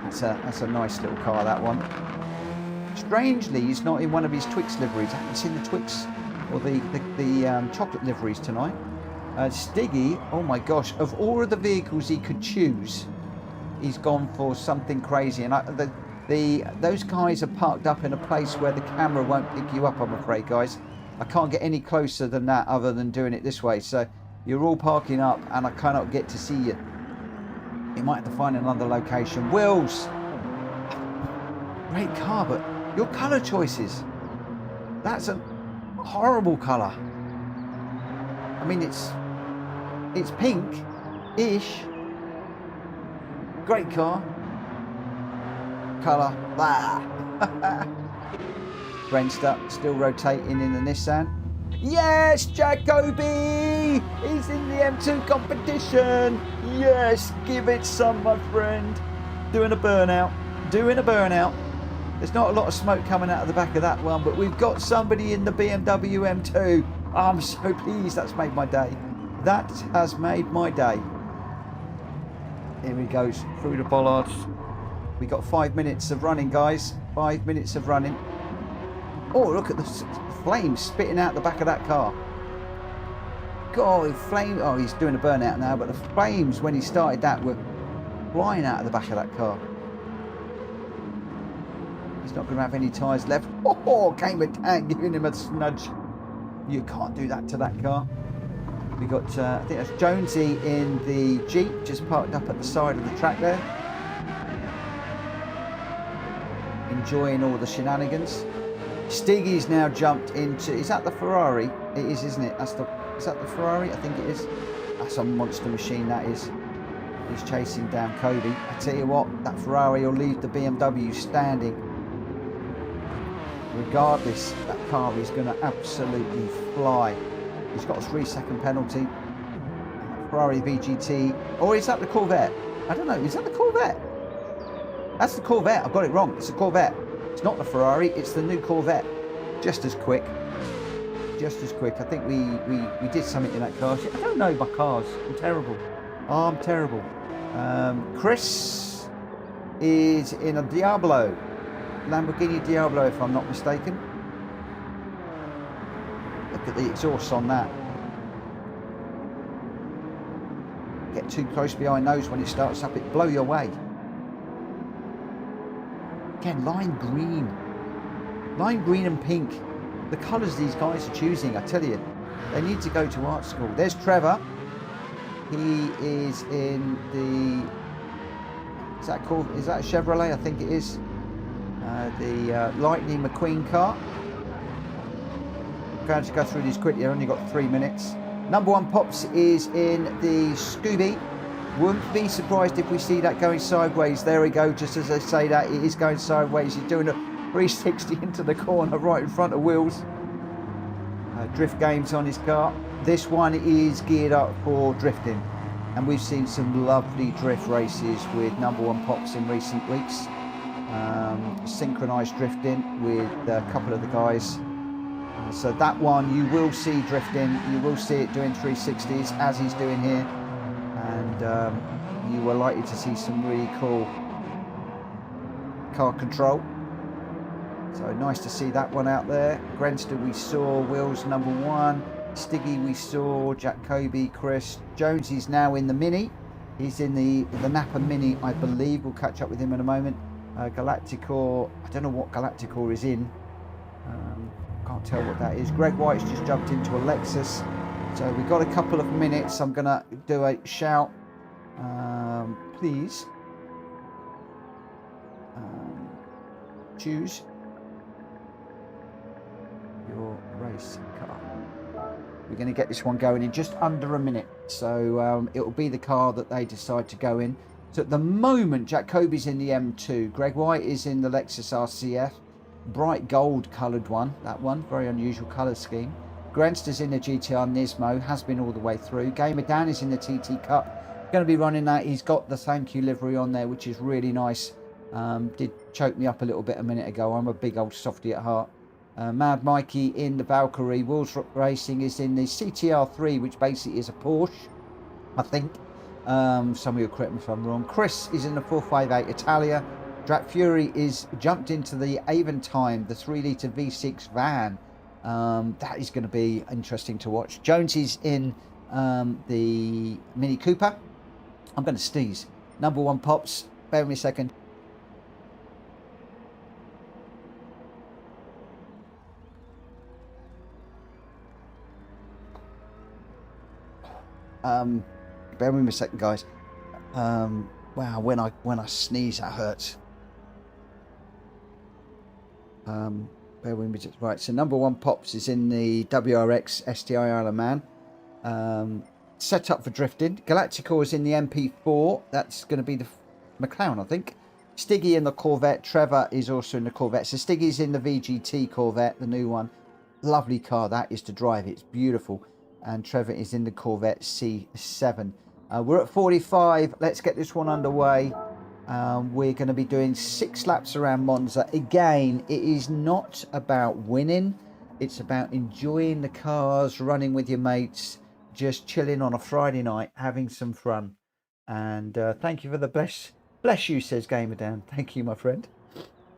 That's a nice little car, that one. Strangely, he's not in one of his Twix liveries. I haven't seen the Twix or the chocolate liveries tonight. Stiggy, oh my gosh, of all of the vehicles he could choose, he's gone for something crazy. And those guys are parked up in a place where the camera won't pick you up, I'm afraid, guys. I can't get any closer than that other than doing it this way. So you're all parking up and I cannot get to see you. You might have to find another location. Wills, Great car, but your colour choices. That's a horrible colour. I mean, it's pink-ish. Great car. Colour. Grenster still rotating in the Nissan. Yes, Jacoby! He's in the M2 competition. Yes, give it some, my friend. Doing a burnout. There's not a lot of smoke coming out of the back of that one, but we've got somebody in the BMW M2. I'm so pleased. That's made my day. That has made my day. Here he goes through the bollards. We got 5 minutes of running, guys. 5 minutes of running. Oh, look at the flames spitting out the back of that car. God, flame. Oh, he's doing a burnout now, but the flames when he started that were flying out of the back of that car. He's not going to have any tyres left. Oh, came a tank giving him a snudge. You can't do that to that car. We got, I think that's Jonesy in the Jeep, just parked up at the side of the track there. Enjoying all the shenanigans. Stiggy's now jumped into, is that the Ferrari? It is, isn't it? Is that the Ferrari? I think it is. That's a monster machine, that is. He's chasing down Cody. I tell you what, that Ferrari will leave the BMW standing. Regardless, that car is going to absolutely fly. He's got a 3-second penalty. Ferrari VGT. Or is that the Corvette? I don't know. Is that the Corvette? That's the Corvette. I've got it wrong. It's the Corvette. It's not the Ferrari. It's the new Corvette. Just as quick. Just as quick. I think we did something in that car. I don't know my cars. I'm terrible. Oh, I'm terrible. Chris is in a Diablo. Lamborghini Diablo, if I'm not mistaken. Look at the exhaust on that. Get too close behind those when it starts up, it blow you away. Again, lime green and pink. The colours these guys are choosing, I tell you, they need to go to art school. There's Trevor. He is in the, is that a Chevrolet? I think it is. The Lightning McQueen car. I'm going to go through these quickly. I've only got 3 minutes. Number 1 Pops is in the Scooby. Wouldn't be surprised if we see that going sideways. There we go. Just as I say that, it is going sideways. He's doing a 360 into the corner right in front of Wills. Drift games on his car. This one is geared up for drifting. And we've seen some lovely drift races with Number 1 Pops in recent weeks. Synchronized drifting with a couple of the guys. So that one you will see drifting, you will see it doing 360s as he's doing here, and you are likely to see some really cool car control. So nice to see that one out there. Grenster we saw, Will's number 1, Stiggy we saw, Jacoby, Chris. Jonesy's now in the Mini. He's in the Napa Mini, I believe. We'll catch up with him in a moment. Galacticor, I don't know what Galacticor is in. Can't tell what that is. Greg White's just jumped into a Lexus. So we've got a couple of minutes. I'm going to do a shout. Please. Choose your race car. We're going to get this one going in just under a minute. So it will be the car that they decide to go in. So at the moment, Jacoby's in the M2. Greg White is in the Lexus RCF. Bright gold coloured one. That one. Very unusual colour scheme. Grenster's in the GTR Nismo. Has been all the way through. Gamer Dan is in the TT Cup. Going to be running that. He's got the thank you livery on there, which is really nice. Did choke me up a little bit a minute ago. I'm a big old softy at heart. Mad Mikey in the Valkyrie. Wolves Racing is in the CTR3, which basically is a Porsche, I think. Some of you correct me if I'm wrong. Chris is in the 458 Italia. Drat Fury is jumped into the Aventime, the 3-litre V6 van. That is going to be interesting to watch. Jones is in the Mini Cooper. I'm going to sneeze. Number 1 Pops. Bear with me a second. Bear with me a second, guys. Wow, when I sneeze, that hurts. Bear with me. Right, so number 1 Pops is in the Gr.x STI Isle of Man. Set up for drifting. Galactical is in the MP4. That's going to be the McLaren, I think. Stiggy in the Corvette. Trevor is also in the Corvette. So Stiggy's in the VGT Corvette, the new one. Lovely car that is to drive. It's beautiful. And Trevor is in the Corvette C7. We're at 45. Let's get this one underway. We're going to be doing 6 laps around Monza. Again, it is not about winning. It's about enjoying the cars, running with your mates, just chilling on a Friday night, having some fun. And thank you for the bless you, says Gamerdan. Thank you, my friend.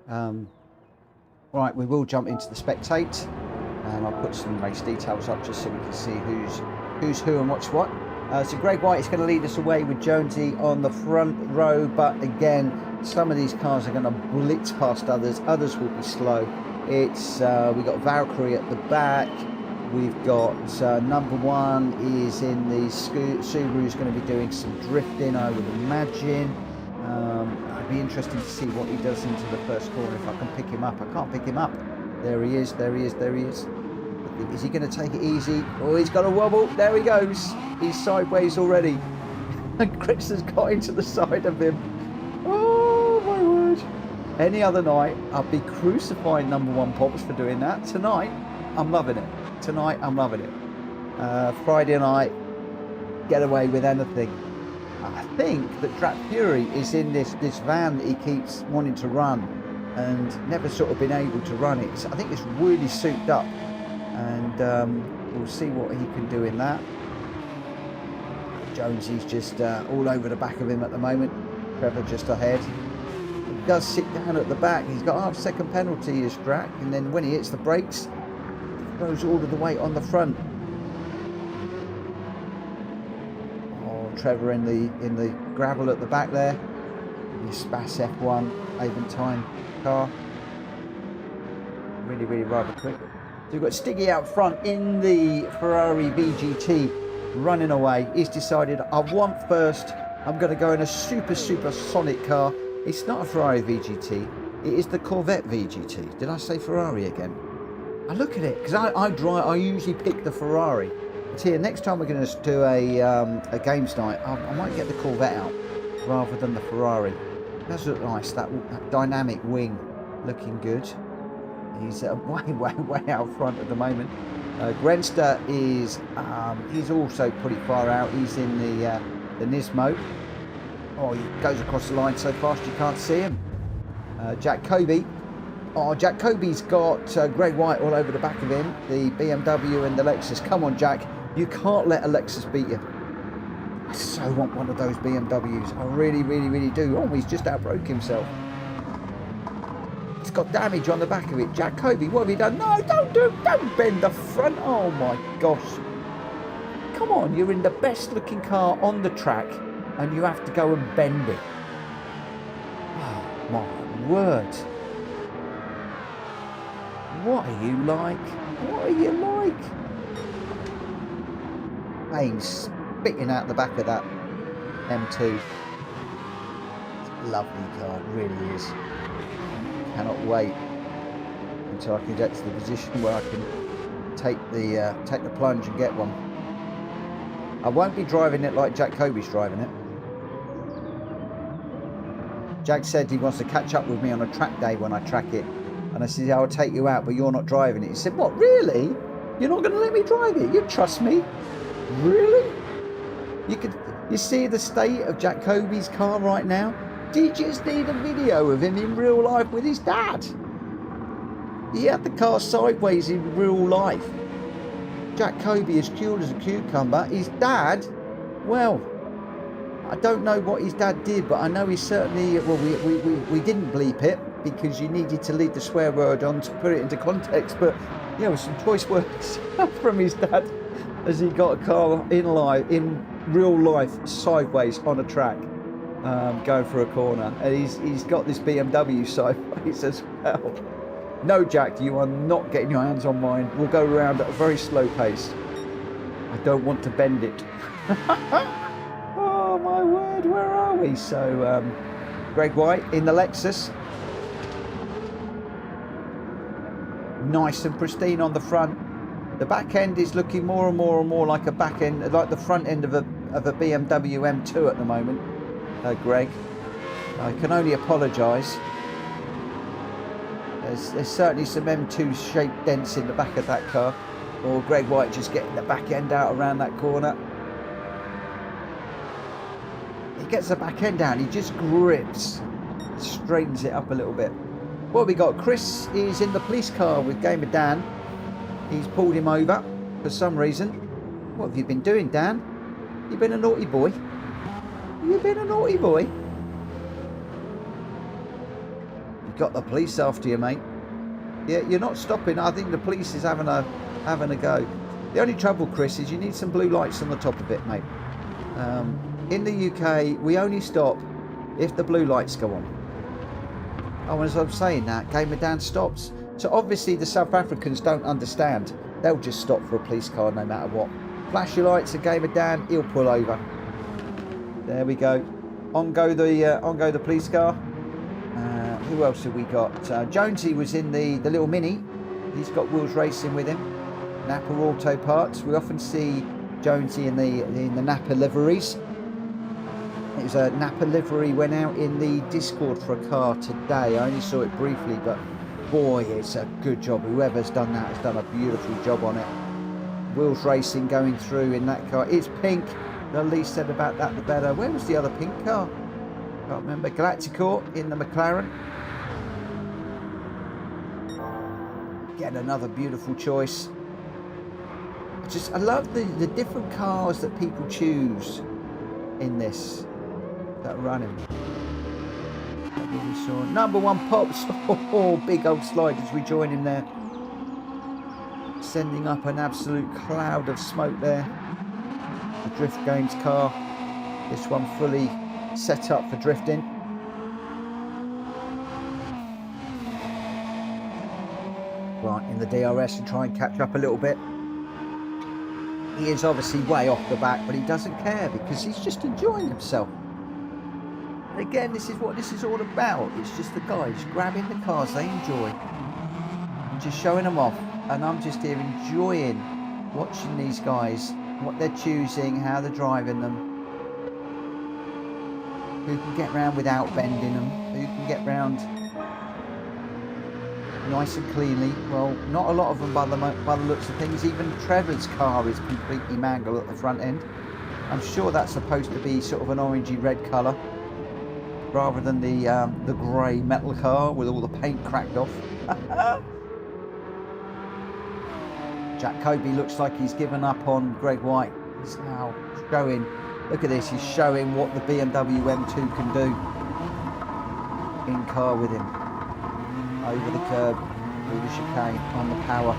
Right, we will jump into the spectate. And I'll put some race details up just so we can see who's who and what's what. So Gr.x is going to lead us away with Jonesy on the front row, but again, some of these cars are going to blitz past others. Others will be slow. It's we've got Valkyrie at the back. We've got number 1 is in the Subaru's going to be doing some drifting, I would imagine. It'd be interesting to see what he does into the first corner if I can pick him up. I can't pick him up. There he is, there he is, there he is. Is he going to take it easy? Oh, he's got a wobble. There he goes. He's sideways already. And Chris has got into the side of him. Oh, my word. Any other night, I'd be crucifying number 1 Pops for doing that. Tonight, I'm loving it. Tonight, I'm loving it. Friday night, get away with anything. I think that Drat Fury is in this van that he keeps wanting to run and never sort of been able to run it. So I think it's really souped up. And we'll see what he can do in that. Jonesy's just all over the back of him at the moment. Trevor just ahead. He does sit down at the back. He's got half second penalty as Drac, and then when he hits the brakes, he throws all of the weight on the front. Oh, Trevor in the gravel at the back there. His Spass F1 Aventine car. Really, really rather quick. So we've got Stiggy out front in the Ferrari VGT running away. He's decided, I want first. I'm going to go in a super sonic car. It's not a Ferrari VGT. It is the Corvette VGT. Did I say Ferrari again? I look at it because I usually pick the Ferrari. But here, next time we're going to do a games night, I might get the Corvette out rather than the Ferrari. It does look nice. That dynamic wing looking good. He's way out front at the moment. Grenster is he's also pretty far out. He's in the Nismo. Oh, he goes across the line so fast you can't see him. Jack Kobe. Oh, Jack Kobe's got Greg White all over the back of him. The BMW and the Lexus. Come on, Jack. You can't let a Lexus beat you. I so want one of those BMWs. I really do. Oh, he's just outbroke himself. It's got damage on the back of it. Jack Kobe, what have you done? No, don't bend the front. Oh my gosh. Come on, you're in the best looking car on the track and you have to go and bend it. Oh my word. What are you like? What are you like? Pain's spitting out the back of that M2. It's a lovely car, it really is. Cannot wait until I can get to the position where I can take the plunge and get one. I won't be driving it like Jack Kobe's driving it. Jack said he wants to catch up with me on a track day when I track it, and I said, yeah, I'll take you out, but you're not driving it. He said, what, really? You're not going to let me drive it? You trust me? Really? You see the state of Jack Kobe's car right now? Do you just need a video of him in real life with his dad? He had the car sideways in real life. Jack Kobe is cute as a cucumber. His dad, well, I don't know what his dad did, but I know he certainly, well, we didn't bleep it because you needed to leave the swear word on to put it into context, but you know, some choice words from his dad as he got a car in real life sideways on a track. Going for a corner, and he's got this BMW sideways as well. No, Jack, you are not getting your hands on mine. We'll go around at a very slow pace. I don't want to bend it. Oh my word, where are we? So Greg White in the Lexus. nice and pristine on the front. The back end is looking more and more like a back end, like the front end of a BMW M2 at the moment, Greg. I can only apologise. There's certainly some M2 shaped dents in the back of that car. Or Greg White just getting the back end out around that corner. He gets the back end down, he just grips, straightens it up a little bit. What have we got? Chris is in the police car with Gamer Dan. He's pulled him over for some reason. What have you been doing, Dan? You've been a naughty boy. You've been a naughty boy. You've got the police after you, mate. Yeah, you're not stopping. I think the police is having a go. The only trouble, Chris, is you need some blue lights on the top of it, mate. In the UK, we only stop if the blue lights go on. Oh, and as I'm saying that, Gamer Dan stops. So obviously the South Africans don't understand. They'll just stop for a police car no matter what. Flash your lights at Gamer Dan, he'll pull over. There we go. On go the police car. Who else have we got? Jonesy was in the little Mini. He's got Wheels Racing with him. Napa Auto Parts. We often see Jonesy in the Napa liveries. It was a Napa livery went out in the Discord for a car today. I only saw it briefly, but boy, it's a good job. Whoever's done that has done a beautiful job on it. Wheels Racing going through in that car. It's pink. The least said about that, the better. Where was the other pink car? Can't remember. Galacticor in the McLaren. Again, another beautiful choice. I love the different cars that people choose in this that are running. Number one Pops. Oh, big old slide as we join him there. Sending up an absolute cloud of smoke there. The Drift Games car. This one fully set up for drifting. Right, in the DRS and try and catch up a little bit. He is obviously way off the back, but he doesn't care because he's just enjoying himself. And again, this is what this is all about. It's just the guys grabbing the cars they enjoy and just showing them off. And I'm just here enjoying watching these guys, what they're choosing, how they're driving them, who can get round without bending them, who can get round nice and cleanly. Well, not a lot of them by the looks of things. Even Trevor's car is completely mangled at the front end. I'm sure that's supposed to be sort of an orangey red colour rather than the grey metal car with all the paint cracked off. Jack Kobe looks like he's given up on Greg White. He's now showing, look at this, he's showing what the BMW M2 can do in car with him. Over the curb, through the chicane, on the power.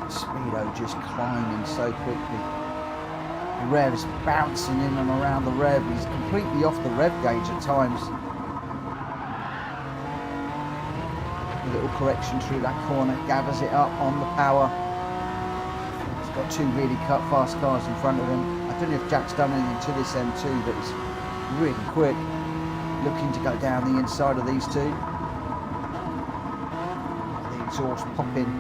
Speedo just climbing so quickly. The rev's bouncing in and around the rev. He's completely off the rev gauge at times. A little correction through that corner, gathers it up on the power. He's got two really fast cars in front of him. I don't know if Jack's done anything to this M2, but it's really quick. Looking to go down the inside of these two. The exhaust popping.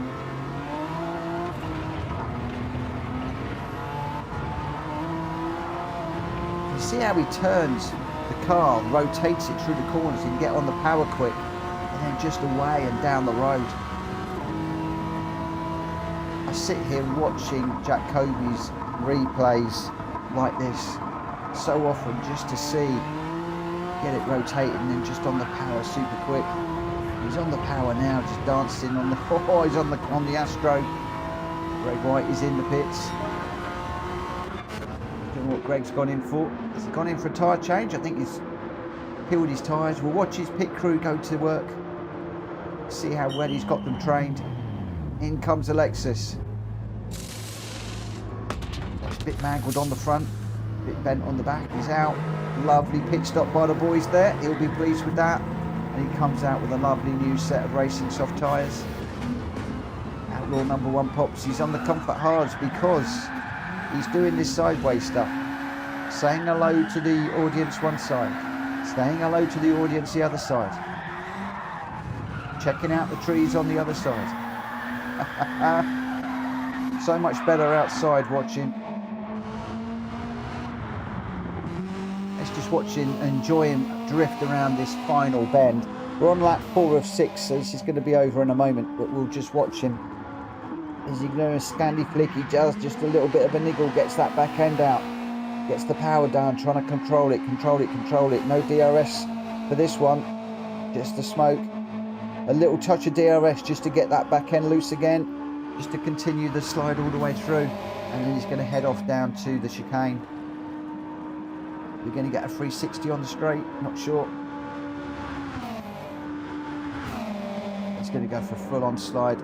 You see how he turns the car, rotates it through the corners, he can get on the power quick, and then just away and down the road. I sit here watching Jack Kobe's replays like this so often just to see. Get it rotating and then just on the power super quick. He's on the power now, just dancing on the he's on the Astro. Greg White is in the pits. I don't know what Greg's gone in for. Has he gone in for a tyre change? I think he's peeled his tyres. We'll watch his pit crew go to work. See how well he's got them trained. In comes Alexis. That's a bit mangled on the front, a bit bent on the back. He's out. Lovely pit stop by the boys there. He'll be pleased with that. And he comes out with a lovely new set of racing soft tyres. Outlaw number one Pops. He's on the comfort hards because he's doing this sideways stuff. Saying hello to the audience one side. Saying hello to the audience the other side. checking out the trees on the other side. So much better outside watching. Let's just watch him, enjoy him drift around this final bend. We're on lap 4 of 6, so this is going to be over in a moment, but we'll just watch him. Is he going to Scandi flick? He does just a little bit of a niggle, gets that back end out, gets the power down, trying to control it. No DRS for this one, just the smoke. A little touch of DRS just to get that back end loose again, just to continue the slide all the way through, and then he's going to head off down to the chicane. We're going to get a 360 on the straight, not sure. It's going to go for a full-on slide.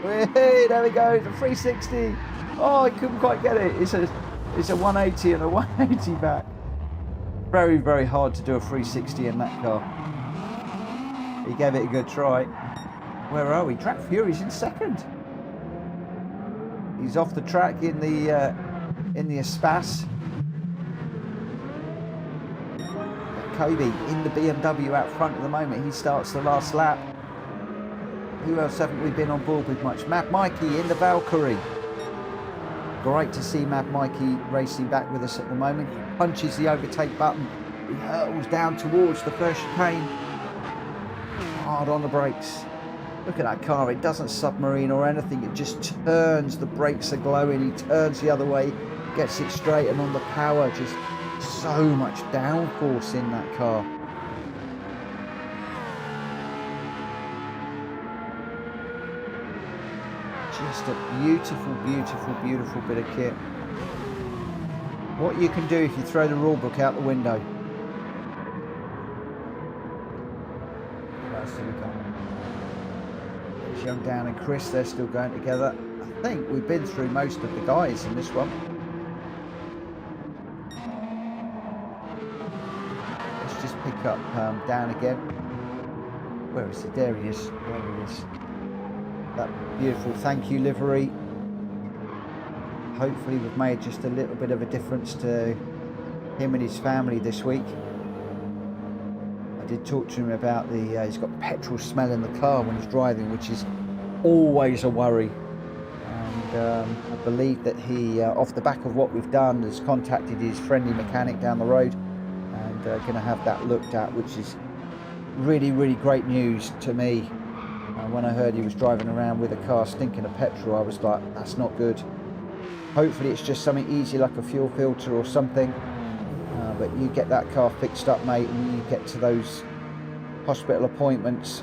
Hey, there we go, the 360. Oh, I couldn't quite get it. It's a 180 and a 180 back. Very, very hard to do a 360 in that car. He gave it a good try. Where are we? Track Fury's in second. He's off the track in the Espas. Kobe in the BMW out front at the moment. He starts the last lap. Who else haven't we been on board with much? Mad Mikey in the Valkyrie. Great to see Mad Mikey racing back with us at the moment. He punches the overtake button. He hurtles down towards the first chicane. Hard on the brakes. Look at that car. It doesn't submarine or anything. It just turns. The brakes are glowing. He turns the other way, gets it straight, and on the power, just so much downforce in that car. Just a beautiful, beautiful, beautiful bit of kit. What you can do if you throw the rule book out the window. There's young Dan and Chris, they're still going together. I think we've been through most of the guys in this one. Let's just pick up Dan again. Where is he? There he is. There he is. That beautiful thank you livery. Hopefully we've made just a little bit of a difference to him and his family this week. I did talk to him about he's got petrol smell in the car when he's driving, which is always a worry. And I believe that he, off the back of what we've done, has contacted his friendly mechanic down the road and going to have that looked at, which is really, really great news to me. When I heard he was driving around with a car stinking of petrol, I was like, that's not good. Hopefully it's just something easy like a fuel filter or something. But you get that car fixed up, mate, and you get to those hospital appointments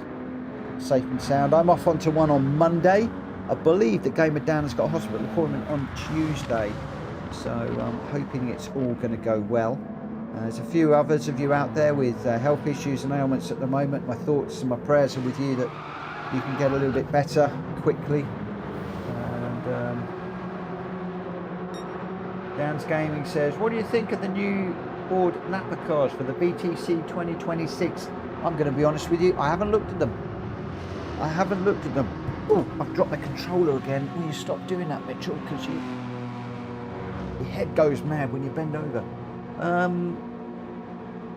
safe and sound. I'm off onto one on Monday. I believe that Gamer Dan has got a hospital appointment on Tuesday. So I'm hoping it's all going to go well. There's a few others of you out there with health issues and ailments at the moment. My thoughts and my prayers are with you that you can get a little bit better quickly. And Dan's Gaming says, what do you think of the new Ford Napa cars for the BTC 2026? I'm going to be honest with you, I haven't looked at them. Oh, I've dropped my controller again. Will you stop doing that, Mitchell? Because your head goes mad when you bend over.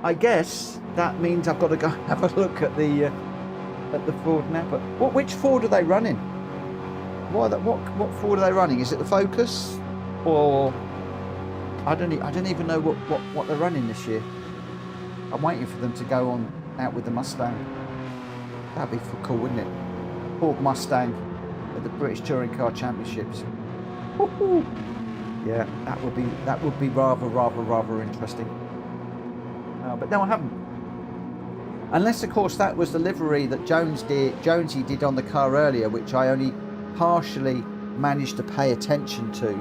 I guess that means I've got to go have a look at the Ford Napa. Which Ford are they running? What Ford are they running? Is it the Focus, or I don't even know what they're running this year. I'm waiting for them to go on out with the Mustang. That'd be cool, wouldn't it? Ford Mustang at the British Touring Car Championships. Woo-hoo. Yeah, that would be rather interesting. But no, I haven't. Unless, of course, that was the livery that Jonesy did on the car earlier, which I only partially managed to pay attention to.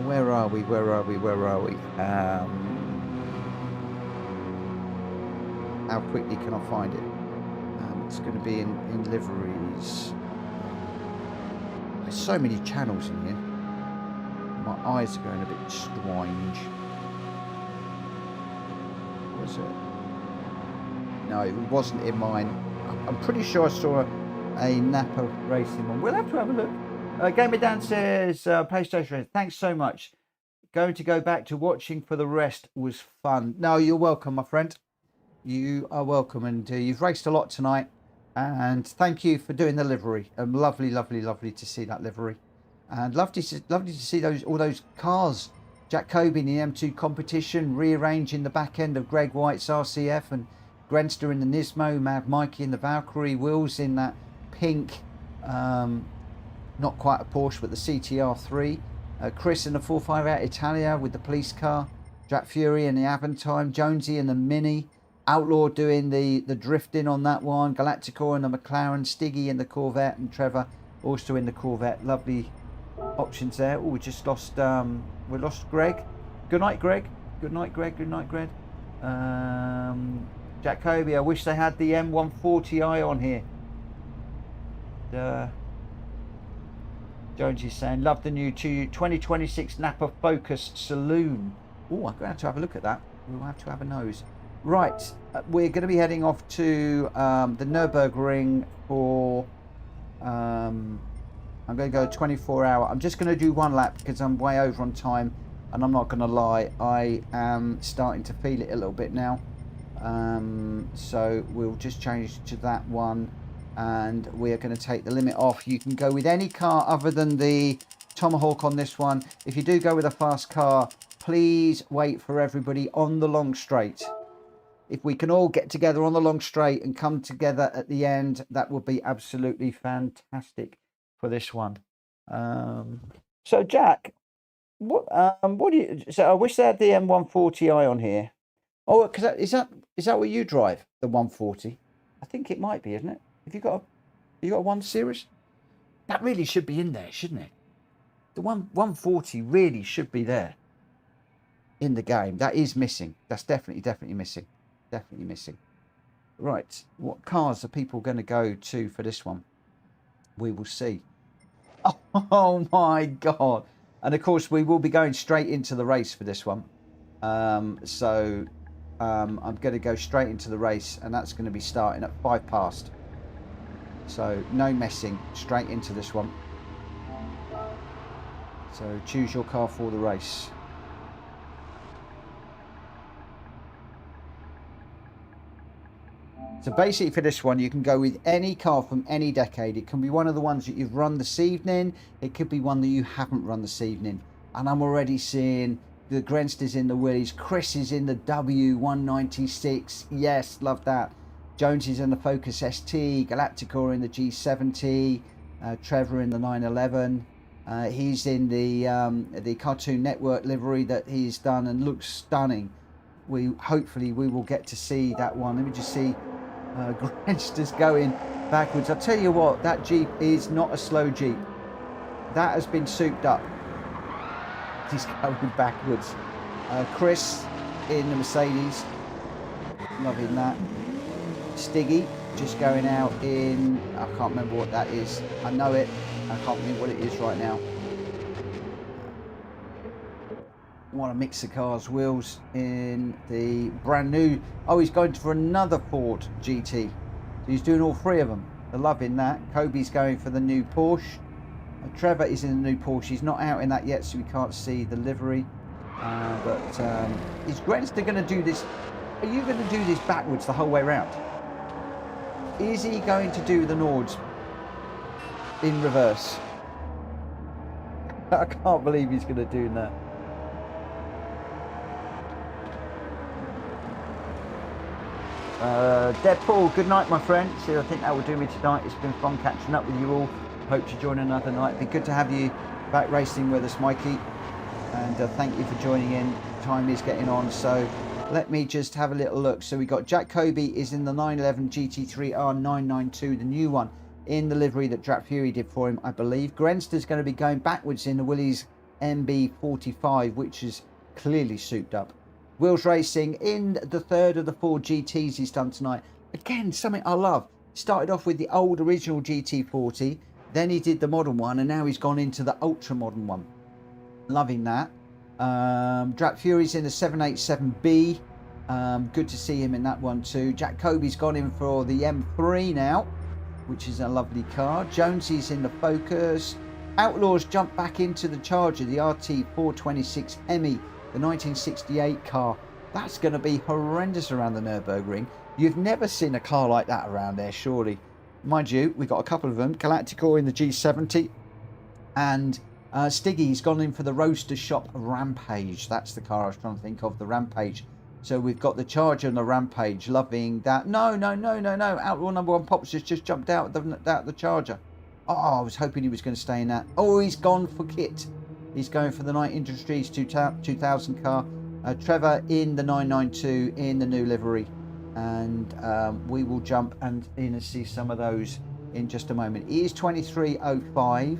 Where are we? How quickly can I find it? It's going to be in liveries. There's so many channels in here. My eyes are going a bit strange. Was it? No, it wasn't in mine. I'm pretty sure I saw a Napa racing one. We'll have to have a look. Gamer Dan says, PlayStation, thanks so much. Going to go back to watching for the rest was fun. No, you're welcome, my friend. You are welcome, and you've raced a lot tonight. And thank you for doing the livery. Lovely, lovely, lovely to see that livery, and lovely to see all those cars. Jack Coby in the M2 competition, rearranging the back end of Greg White's RCF, and Grenster in the Nismo, Mad Mikey in the Valkyrie, Wills in that pink, not quite a Porsche, but the CTR3. Chris in the 458 Italia with the police car. Jack Fury in the Aventime. Jonesy in the Mini. Outlaw doing the drifting on that one. Galacticor in the McLaren. Stiggy in the Corvette. And Trevor also in the Corvette. Lovely options there. Oh, we just lost, we lost Greg. Good night, Greg. Good night, Greg. Good night, Greg. Jack Coby, I wish they had the M140i on here. Jones is saying, love the new 2026 Napa Focus Saloon. Oh, I'm going to have to have a look at that. We'll have to have a nose. Right, we're going to be heading off to the Nürburgring for, I'm going to go 24-hour. I'm just going to do one lap because I'm way over on time, and I'm not going to lie, I am starting to feel it a little bit now. So we'll just change to that one, and we're going to take the limit off. You can go with any car other than the Tomahawk on this one. If you do go with a fast car, please wait for everybody on the long straight. If we can all get together on the long straight and come together at the end, that would be absolutely fantastic for this one. So Jack, what do you? So I wish they had the M140i on here. Oh, because is that what you drive? The 140? I think it might be, isn't it? Have you got a 1 Series? That really should be in there, shouldn't it? The 140 really should be there in the game. That is missing. That's definitely missing. Definitely missing. Right, what cars are people going to go to for this one? We will see. Oh my God. And of course, we will be going straight into the race for this one. I'm going to go straight into the race, and that's going to be starting at 5 past. So no messing, straight into this one. So choose your car for the race. So basically for this one, you can go with any car from any decade. It can be one of the ones that you've run this evening. It could be one that you haven't run this evening. And I'm already seeing the Grensters in the Willies. Chris is in the W196. Yes, love that. Jones is in the Focus ST. Galacticor in the G70. Trevor in the 911. He's in the Cartoon Network livery that he's done and looks stunning. Hopefully we will get to see that one. Let me just see. Grenster's going backwards. I'll tell you what, that Jeep is not a slow Jeep. That has been souped up. He's going backwards. Chris in the Mercedes. Loving that. Stiggy just going out in, I can't remember what that is. I know it. I can't think what it is right now. Want to mix the cars. Wheels in the brand new. Oh, he's going for another Ford GT. So he's doing all 3 of them. They're loving that. Kobe's going for the new Porsche. Trevor is in the new Porsche. He's not out in that yet, so we can't see the livery. Is Grenster going to do this? Are you going to do this backwards the whole way around? Is he going to do the Nords in reverse? I can't believe he's going to do that. Deadpool, good night, my friend. So I think that will do me tonight. It's been fun catching up with you all. Hope to join another night. It'd be good to have you back racing with us, Mikey. And thank you for joining in. Time is getting on, so let me just have a little look. So we got Jack Coby is in the 911 GT3R 992, the new one, in the livery that Jack Fury did for him, I believe. Grenster's going to be going backwards in the Willys MB45, which is clearly souped up. Wills Racing in the 3rd of the 4 GTs he's done tonight. Again, something I love. Started off with the old original GT40, then he did the modern one, and now he's gone into the ultra modern one. Loving that. Jack Fury's in the 787B. Good to see him in that one too. Jack Coby's gone in for the M3 now, which is a lovely car. Jonesy's in the Focus. Outlaws jumped back into the Charger, the RT426 Hemi, the 1968 car. That's going to be horrendous around the Nürburgring. You've never seen a car like that around there, surely. Mind you, we've got a couple of them. Gr.x in the G70. And Stiggy's gone in for the Roadster Shop Rampage. That's the car I was trying to think of, the Rampage. So we've got the Charger and the Rampage. Loving that. No. Outlaw number 1 Pops just jumped out the Charger. Oh, I was hoping he was going to stay in that. Oh, he's gone for kit. He's going for the Night Industries 2000 car. Trevor in the 992 in the new livery. And we will jump in and see some of those in just a moment. It is 23:05.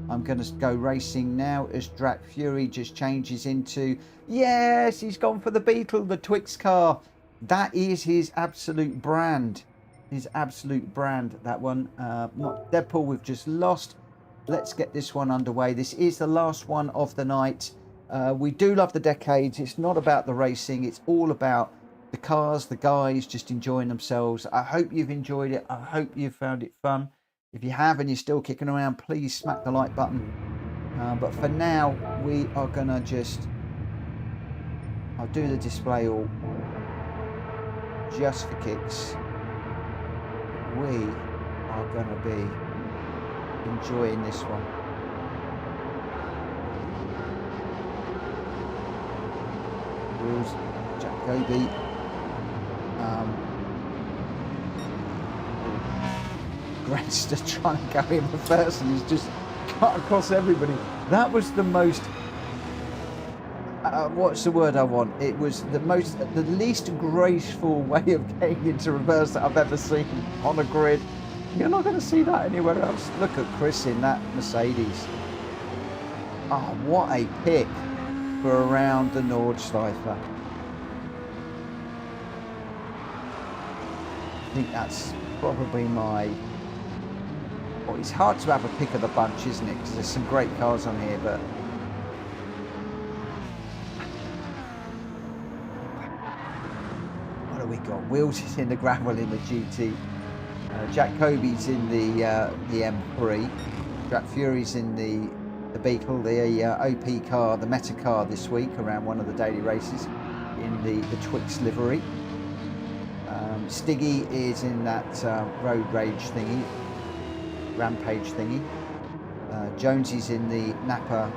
I'm going to go racing now as Drac Fury just changes into... Yes, he's gone for the Beetle, the Twix car. That is his absolute brand. His absolute brand, that one. Not Deadpool, we've just lost. Let's get this one underway. This is the last one of the night. We do love the decades. It's not about the racing. It's all about the cars, the guys just enjoying themselves. I hope you've enjoyed it. I hope you've found it fun. If you have and you're still kicking around, please smack the like button. But for now, we are going to just... I'll do the display all just for kicks. We are going to be enjoying this one. Rules, Jacoby. Grandster trying to go in the first and he's just cut across everybody. That was the most what's the word I want? It was the least graceful way of getting into reverse that I've ever seen on a grid. You're not going to see that anywhere else. Look at Chris in that Mercedes. Oh, what a pick for around the Nordschleife. I think that's probably my... Well, it's hard to have a pick of the bunch, isn't it? Because there's some great cars on here, but... What have we got? Wheels is in the gravel in the GT. Jacoby's in the M3. Drac Fury's in the Beetle, the OP car, the Meta car this week around one of the daily races in the Twix livery. Stiggy is in that Road Rage thingy. Rampage thingy. Jonesy's in the Napa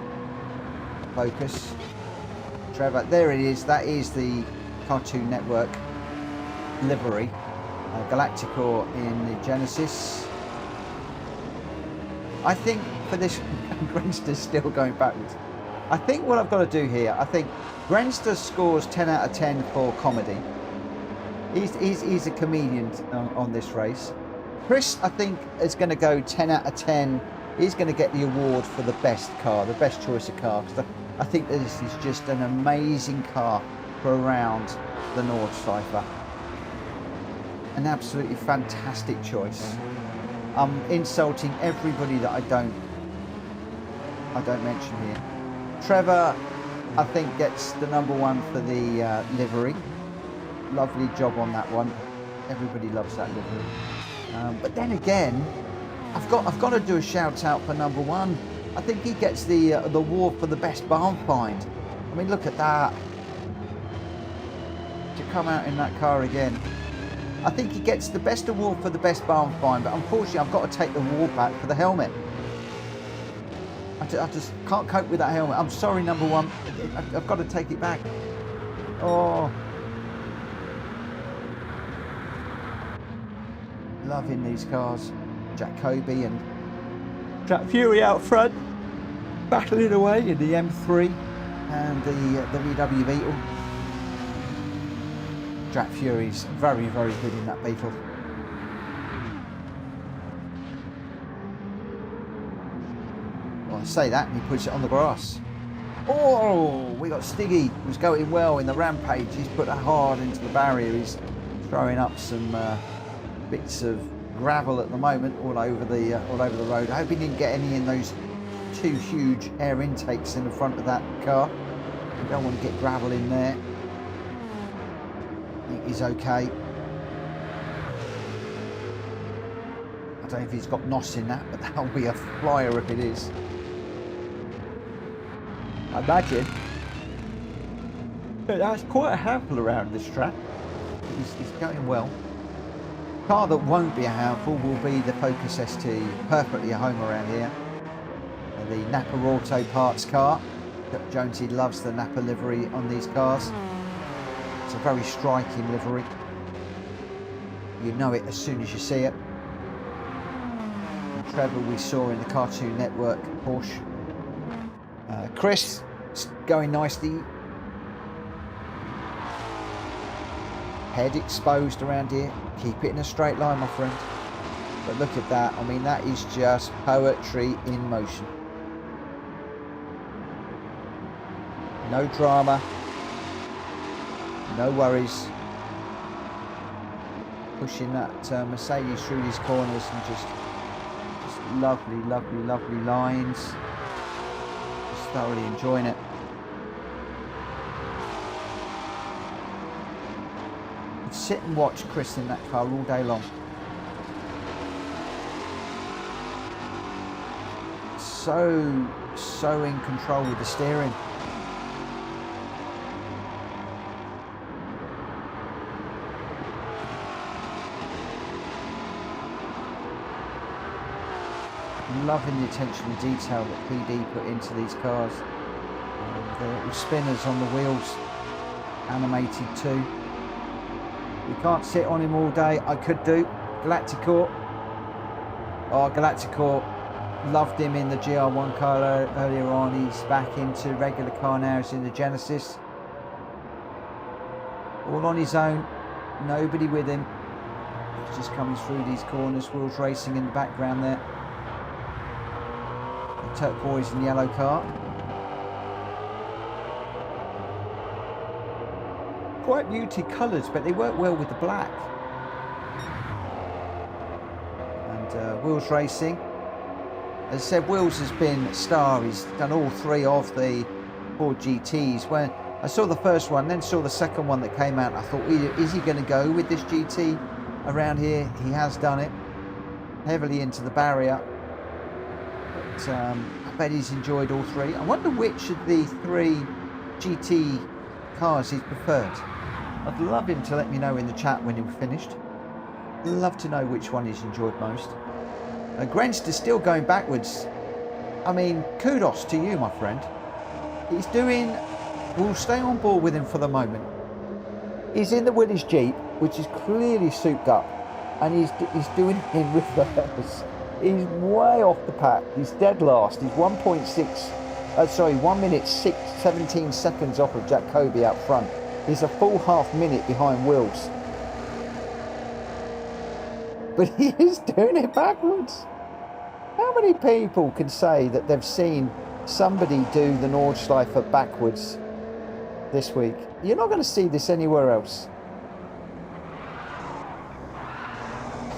Focus. Trevor, there it is. That is the Cartoon Network livery. Galacticor in the Genesis. I think for this, Grenster's still going backwards. I think what I've got to do here, I think Grenster scores 10 out of 10 for comedy. He's a comedian on this race. Chris, I think, is going to go 10 out of 10. He's going to get the award for the best car, the best choice of car. Because I think this is just an amazing car for around the Nordschleife. An absolutely fantastic choice. I'm insulting everybody that I don't mention here. Trevor, I think, gets the #1 for the livery. Lovely job on that one. Everybody loves that livery. But then again, I've got to do a shout out for #1. I think he gets the award for the best barn find. I mean, look at that. To come out in that car again. I think he gets the best award for the best barn find, but unfortunately I've got to take the award back for the helmet. I just can't cope with that helmet. I'm sorry, #1. I've got to take it back. Oh. Loving these cars. Jacoby and Drac Fury out front, battling away in the M3 and the VW Beetle. Drac Fury's very, very good in that Beetle. Well, I say that and he puts it on the grass. Oh, we got Stiggy, who's going well in the Rampage. He's put that hard into the barrier. He's throwing up some bits of gravel at the moment all over the road. I hope he didn't get any in those two huge air intakes in the front of that car. You don't want to get gravel in there. I think he's okay. I don't know if he's got NOS in that, but that'll be a flyer if it is. I imagine. That's quite a handful around this track. He's going well. Car that won't be a handful will be the Focus ST, perfectly at home around here. The Napa Auto Parts car. Jonesy loves the Napa livery on these cars. It's a very striking livery. You know it as soon as you see it. And Trevor we saw in the Cartoon Network Porsche. Chris, it's going nicely. Head exposed around here. Keep it in a straight line, my friend. But look at that. I mean, that is just poetry in motion. No drama. No worries. Pushing that Mercedes through these corners and just lovely, lovely, lovely lines. Just thoroughly enjoying it. Could sit and watch Chris in that car all day long. So in control with the steering. Loving the attention to detail that PD put into these cars. And the little spinners on the wheels, animated too. You can't sit on him all day. I could do. Galacticor. Oh, Galacticor. Loved him in the GR1 car earlier on. He's back into regular car now. He's in the Genesis. All on his own. Nobody with him. He's just coming through these corners. Wheels racing in the background there. The turquoise and yellow car. Quite muted colours, but they work well with the black. And Wheels Racing. As I said, Wheels has been a star. He's done all three of the Ford GTs. When I saw the first one, then saw the second one that came out, I thought, is he going to go with this GT around here? He has done it. Heavily into the barrier. But I bet he's enjoyed all three. I wonder which of the three GT cars he's preferred. I'd love him to let me know in the chat when he's finished. Love to know which one he's enjoyed most. Grenster's still going backwards. I mean, kudos to you, my friend. He's doing... We'll stay on board with him for the moment. He's in the Willys Jeep, which is clearly souped up. And he's doing it in reverse. He's way off the pack. He's dead last. He's 1 minute 17 seconds off of Jacoby out front. He's a full half minute behind Wills. But he is doing it backwards. How many people can say that they've seen somebody do the Nordschleife backwards this week? You're not going to see this anywhere else.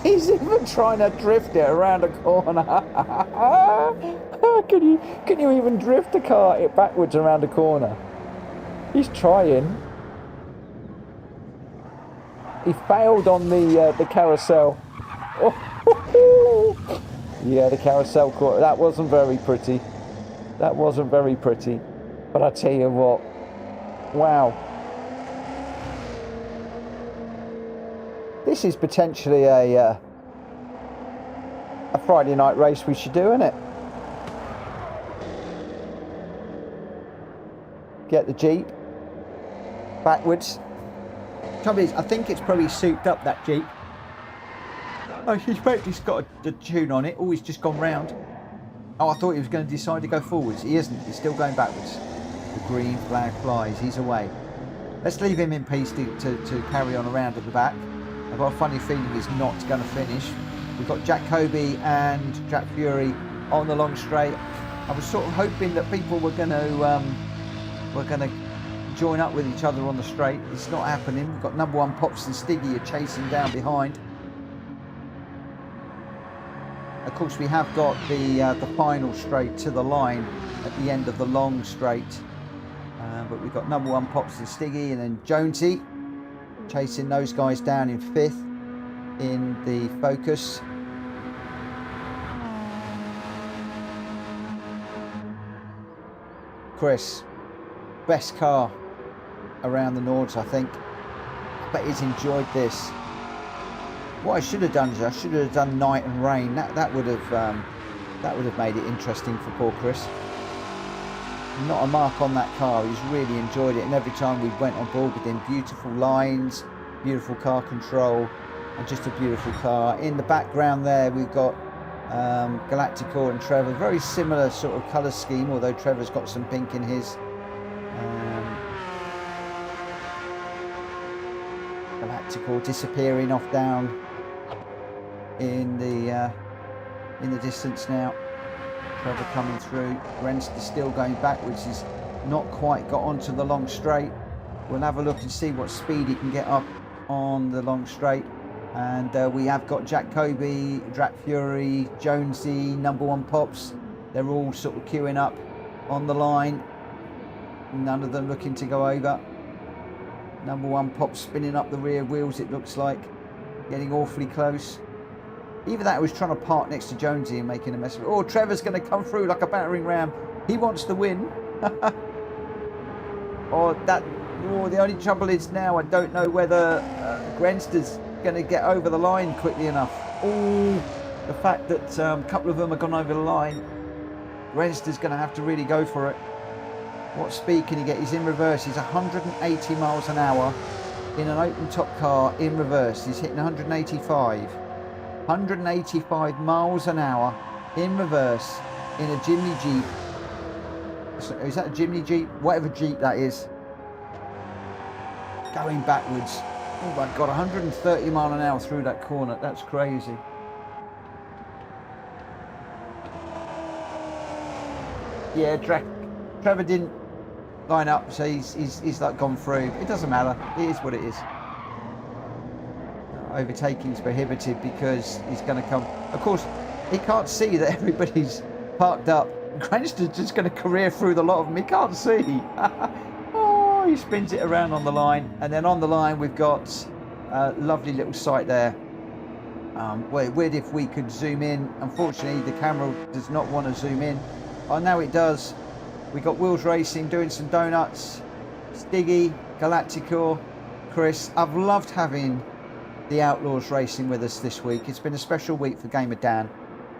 He's even trying to drift it around a corner. Can you even drift a car backwards around a corner? He's trying. He failed on the carousel. Oh, yeah, the carousel corner. That wasn't very pretty. That wasn't very pretty. But I tell you what, wow. This is potentially a Friday night race we should do, isn't it? Get the Jeep backwards. Trouble is, I think it's probably souped up, that Jeep. I suspect he's got a tune on it. Oh, he's just gone round. Oh, I thought he was going to decide to go forwards. He isn't. He's still going backwards. The green flag flies. He's away. Let's leave him in peace to carry on around at the back. I've got a funny feeling he's not going to finish. We've got Jacoby and Jack Fury on the long straight. I was sort of hoping that people were going to join up with each other on the straight. It's not happening. We've got number one Pops and Stiggy are chasing down behind. Of course, we have got the final straight to the line at the end of the long straight. But we've got number one Pops and Stiggy, and then Jonesy chasing those guys down in fifth in the Focus. Chris, best car around the Nords, I think. But he's enjoyed this. What I should have done is I should have done night and rain. That would have made it interesting for poor Chris. Not a mark on that car. He's really enjoyed it, and every time we went on board with him, beautiful lines, beautiful car control, and just a beautiful car. In the background there, we've got Gr.x and Trevor. Very similar sort of colour scheme, although Trevor's got some pink in his. Gr.x disappearing off down in the distance now. Trevor coming through. Renster still going backwards. He's not quite got onto the long straight. We'll have a look and see what speed he can get up on the long straight. And we have got Jack Kobe, Drak Fury, Jonesy, number one Pops. They're all sort of queuing up on the line. None of them looking to go over. Number one Pops spinning up the rear wheels, it looks like. Getting awfully close. Either that, was trying to park next to Jonesy and making a mess of it. Oh, Trevor's going to come through like a battering ram. He wants to win. The only trouble is now I don't know whether Grenster's going to get over the line quickly enough. Oh, the fact that a couple of them have gone over the line. Grenster's going to have to really go for it. What speed can he get? He's in reverse. He's 180 miles an hour in an open top car in reverse. He's hitting 185. 185 miles an hour in reverse in a Jimny Jeep. So, is that a Jimny Jeep? Whatever Jeep that is. Going backwards. Oh my God, 130 mile an hour through that corner. That's crazy. Yeah, Trevor didn't line up, so he's like gone through. It doesn't matter. It is what it is. Overtaking is prohibitive because he's going to come. Of course, he can't see that everybody's parked up. Grenster's just going to career through the lot of them. He can't see. Oh, he spins it around on the line, and then on the line we've got a lovely little sight there. Weird if we could zoom in. Unfortunately, the camera does not want to zoom in. Oh, now it does. We got Wheels Racing doing some donuts. Stiggy, Gr.x, Chris. I've loved having the Outlaws racing with us this week. It's been a special week for Gamer Dan.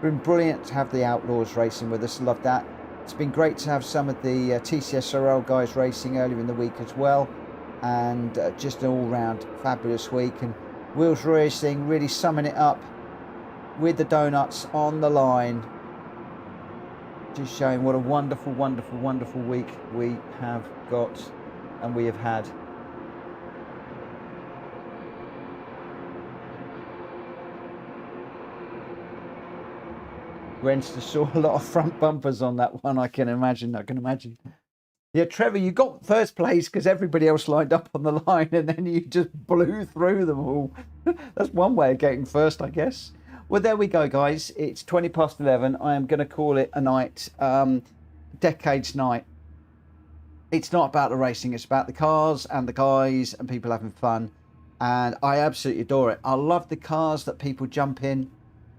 Been brilliant to have the Outlaws racing with us. Love that. It's been great to have some of the TCSRL guys racing earlier in the week as well, and just an all-round fabulous week. And Wheels Racing really summing it up with the donuts on the line, just showing what a wonderful, wonderful, wonderful week we have got and we have had. Renster saw a lot of front bumpers on that one. I can imagine. Yeah, Trevor, you got first place because everybody else lined up on the line, and then you just blew through them all. That's one way of getting first, I guess. Well, there we go, guys. It's 20 past 11. I am going to call it a night. Decades night. It's not about the racing. It's about the cars and the guys and people having fun. And I absolutely adore it. I love the cars that people jump in.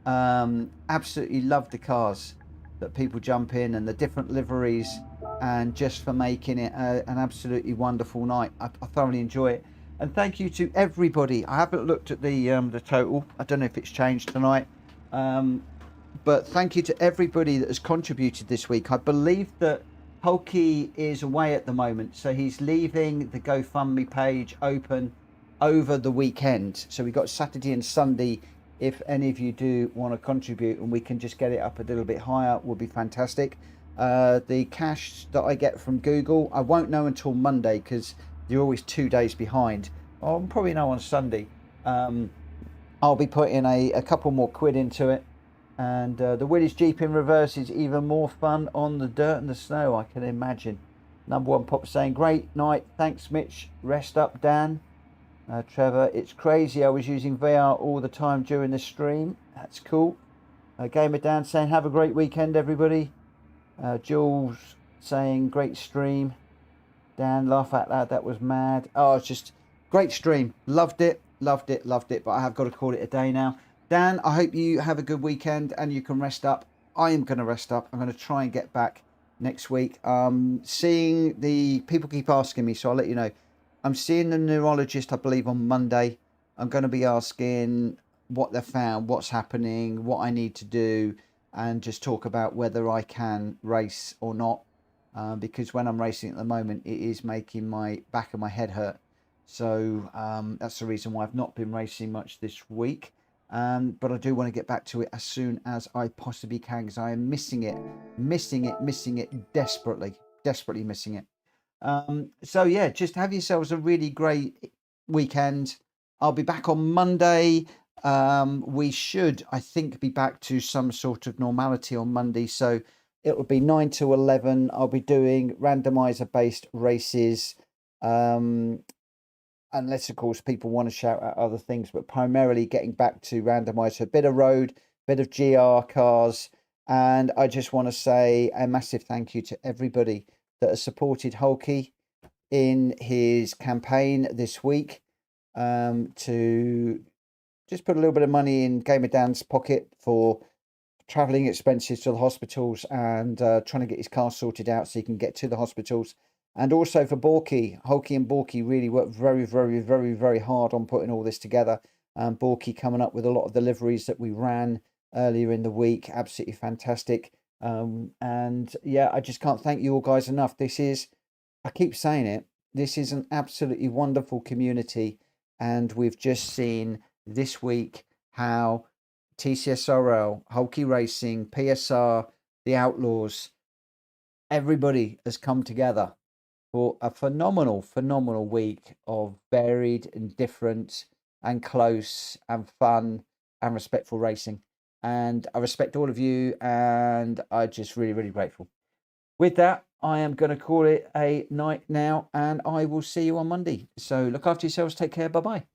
Absolutely love the cars that people jump in and the different liveries, and just for making it an absolutely wonderful night. I thoroughly enjoy it, and thank you to everybody. I haven't looked at the total. I don't know if it's changed tonight, but thank you to everybody that has contributed this week. I believe that Hulky is away at the moment, so he's leaving the GoFundMe page open over the weekend. So we've got Saturday and Sunday. If any of you do want to contribute and we can just get it up a little bit higher, would be fantastic. The cash that I get from Google, I won't know until Monday because you're always 2 days behind. I'll probably know on Sunday. I'll be putting a couple more quid into it. And the Willis Jeep in reverse is even more fun on the dirt and the snow, I can imagine. Number one Pop saying, great night. Thanks, Mitch. Rest up, Dan. Trevor, it's crazy. I was using VR all the time during the stream. That's cool. Gamer Dan saying, have a great weekend, everybody. Jules saying, great stream. Dan, laugh at that. That was mad. Oh, it's just great stream. Loved it. But I have got to call it a day now. Dan, I hope you have a good weekend and you can rest up. I am going to rest up. I'm going to try and get back next week. Seeing the people keep asking me, so I'll let you know. I'm seeing the neurologist, I believe, on Monday. I'm going to be asking what they found, what's happening, what I need to do, and just talk about whether I can race or not. Because when I'm racing at the moment, it is making my back of my head hurt. So that's the reason why I've not been racing much this week. But I do want to get back to it as soon as I possibly can, because I am missing it desperately, desperately missing it. So yeah, just have yourselves a really great weekend. I'll be back on Monday. We should, I think, be back to some sort of normality on Monday. So it will be 9 to 11. I'll be doing randomizer based races. Unless, of course, people want to shout out other things, but primarily getting back to randomizer, a bit of road, bit of GR cars. And I just want to say a massive thank you to everybody that has supported Hulky in his campaign this week, to just put a little bit of money in Gamer Dan's pocket for travelling expenses to the hospitals and trying to get his car sorted out so he can get to the hospitals. And also for Borky, Hulky and Borky really worked very, very, very, very hard on putting all this together. Borky coming up with a lot of deliveries that we ran earlier in the week. Absolutely fantastic. And yeah, I just can't thank you all guys enough. This is, I keep saying it, this is an absolutely wonderful community. And we've just seen this week how TCSRL, Hulky Racing, PSR, the Outlaws, everybody has come together for a phenomenal, phenomenal week of varied and different and close and fun and respectful racing. And I respect all of you, and I'm just really, really grateful. With that, I am going to call it a night now, and I will see you on Monday. So look after yourselves. Take care. Bye-bye.